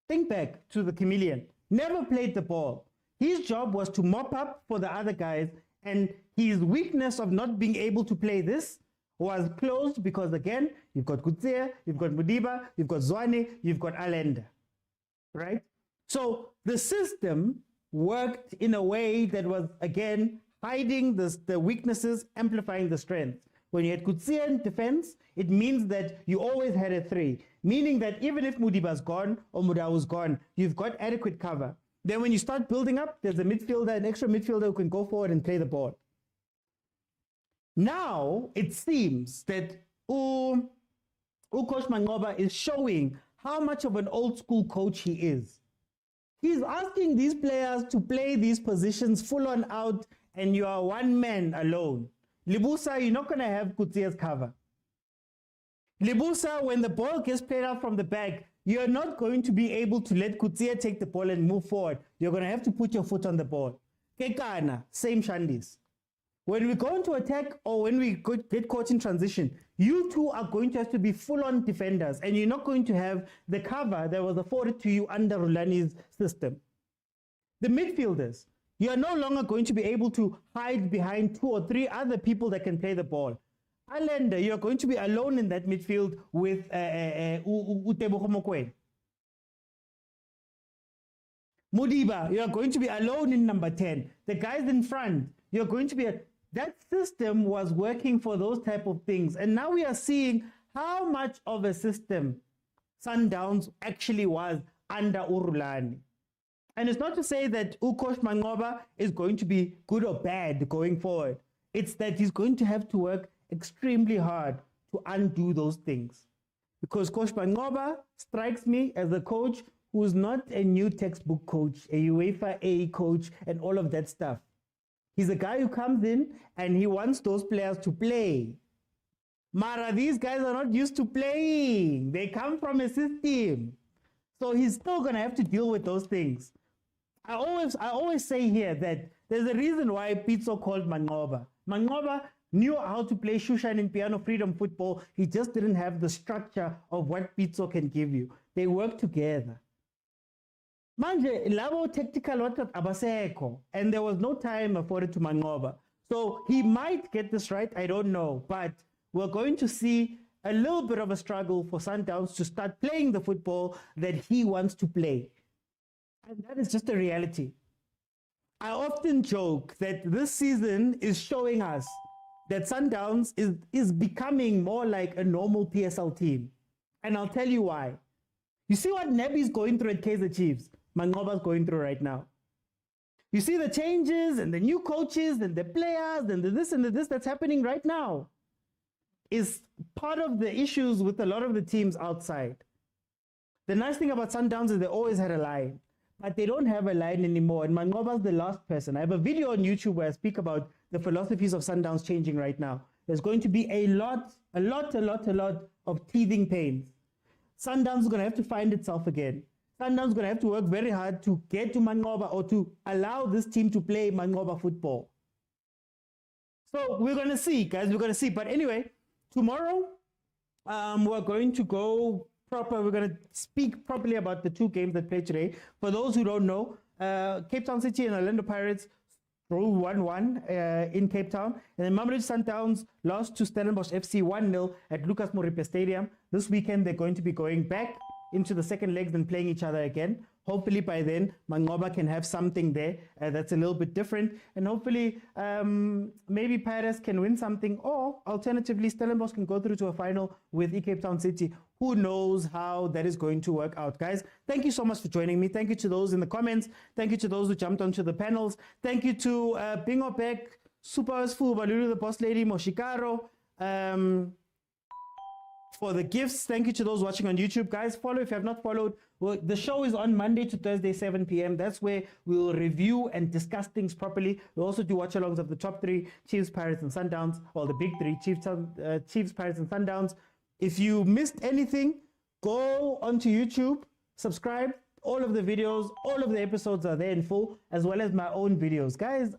Think back to the chameleon. Never played the ball. His job was to mop up for the other guys, and his weakness of not being able to play this was closed because, again, you've got Kutsia, you've got Modiba, you've got Zwane, you've got Allende, right? So the system worked in a way that was, again, hiding the weaknesses, amplifying the strengths. When you had Kutsia in defense, it means that you always had a 3, meaning that even if Modiba's gone or Mudawa's gone, you've got adequate cover. Then when you start building up, there's a midfielder, an extra midfielder who can go forward and play the ball. Now, it seems that Coach Mangoba is showing how much of an old school coach he is. He's asking these players to play these positions full on out, and you are one man alone. Libusa, you're not going to have Kutsia's cover. Libusa, when the ball gets played out from the back, you're not going to be able to let Kutsia take the ball and move forward. You're going to have to put your foot on the ball. Kekana, same Shandis. When we go into attack or when we get caught in transition, you two are going to have to be full-on defenders, and you're not going to have the cover that was afforded to you under Rulani's system. The midfielders, you are no longer going to be able to hide behind 2 or 3 other people that can play the ball. Allende, you're going to be alone in that midfield with Utebogo Mokwena. Modiba, you're going to be alone in number 10. The guys in front, you're going to be... That system was working for those type of things. And now we are seeing how much of a system Sundowns actually was under Urulani. And it's not to say that Coach Mangoba is going to be good or bad going forward. It's that he's going to have to work extremely hard to undo those things. Because Coach Mangoba strikes me as a coach who's not a new textbook coach, a UEFA A coach, and all of that stuff. He's a guy who comes in and he wants those players to play. Mara, these guys are not used to playing. They come from a system. So he's still going to have to deal with those things. I always say here that there's a reason why Pitso called Mangoba. Mangoba knew how to play Shushan in Piano Freedom football. He just didn't have the structure of what Pitso can give you. They work together. Manje, labo tactical watat abaseko, and there was no time afforded to Mangoba. So he might get this right, I don't know, but we're going to see a little bit of a struggle for Sundowns to start playing the football that he wants to play. And that is just a reality. I often joke that this season is showing us that Sundowns is becoming more like a normal PSL team. And I'll tell you why. You see what Nebi's going through at Kaizer Chiefs, Mangoba's going through right now. You see the changes and the new coaches and the players and the this and the this that's happening right now is part of the issues with a lot of the teams outside. The nice thing about Sundowns is they always had a line, but they don't have a line anymore. And Mangoba's the last person. I have a video on YouTube where I speak about the philosophies of Sundowns changing right now. There's going to be a lot of teething pains. Sundowns is going to have to find itself again. Sundowns is going to have to work very hard to get to Mangoba or to allow this team to play Mangoba football. So we're going to see, guys. We're going to see. But anyway, tomorrow we're going to go proper. We're going to speak properly about the 2 games that played today. For those who don't know, Cape Town City and Orlando Pirates drew 1-1 in Cape Town. And then MAMELODI Sundowns lost to Stellenbosch FC 1-0 at Lucas Moripe Stadium. This weekend, they're going to be going back into the second legs and playing each other again. Hopefully by then, Mangoba can have something there that's a little bit different. And hopefully, maybe Pirates can win something, or alternatively, Stellenbosch can go through to a final with Cape Town City. Who knows how that is going to work out, guys? Thank you so much for joining me. Thank you to those in the comments. Thank you to those who jumped onto the panels. Thank you to Bingo Beck, Super Sfu, Balulu, the Boss Lady, Moshikaro, for the gifts. Thank you to those watching on YouTube. Guys, follow if you have not followed. Well, the show is on Monday to Thursday, 7 p.m. That's where we'll review and discuss things properly. We'll also do watch-alongs of the top three, Chiefs, Pirates, and Sundowns. Well, the big three, Chiefs, Pirates, and Sundowns. If you missed anything, go onto YouTube, subscribe. All of the videos, all of the episodes are there in full, as well as my own videos. Guys,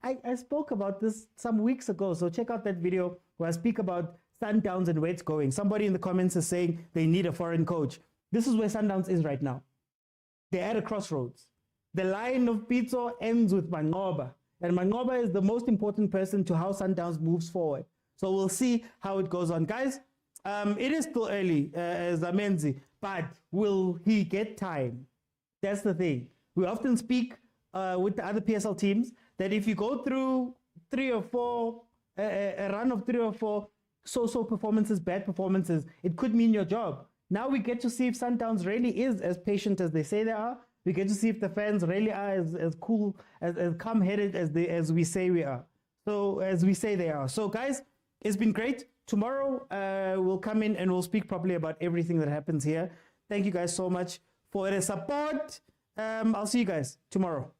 I spoke about this some weeks ago, so check out that video where I speak about Sundowns and where it's going. Somebody in the comments is saying they need a foreign coach. This is where Sundowns is right now. They're at a crossroads. The line of Pitso ends with Mangoba, and Mangoba is the most important person to how Sundowns moves forward. So we'll see how it goes on. Guys, it is still early, as Amenzi, but will he get time? That's the thing. We often speak with the other PSL teams that if you go through a run of 3 or 4 so-so performances, bad performances, it could mean your job. Now we get to see if Sundowns really is as patient as they say they are. We get to see if the fans really are as cool, as calm-headed as we say we are. So, as we say they are. So, guys, it's been great. Tomorrow, we'll come in and we'll speak properly about everything that happens here. Thank you guys so much for the support. I'll see you guys tomorrow.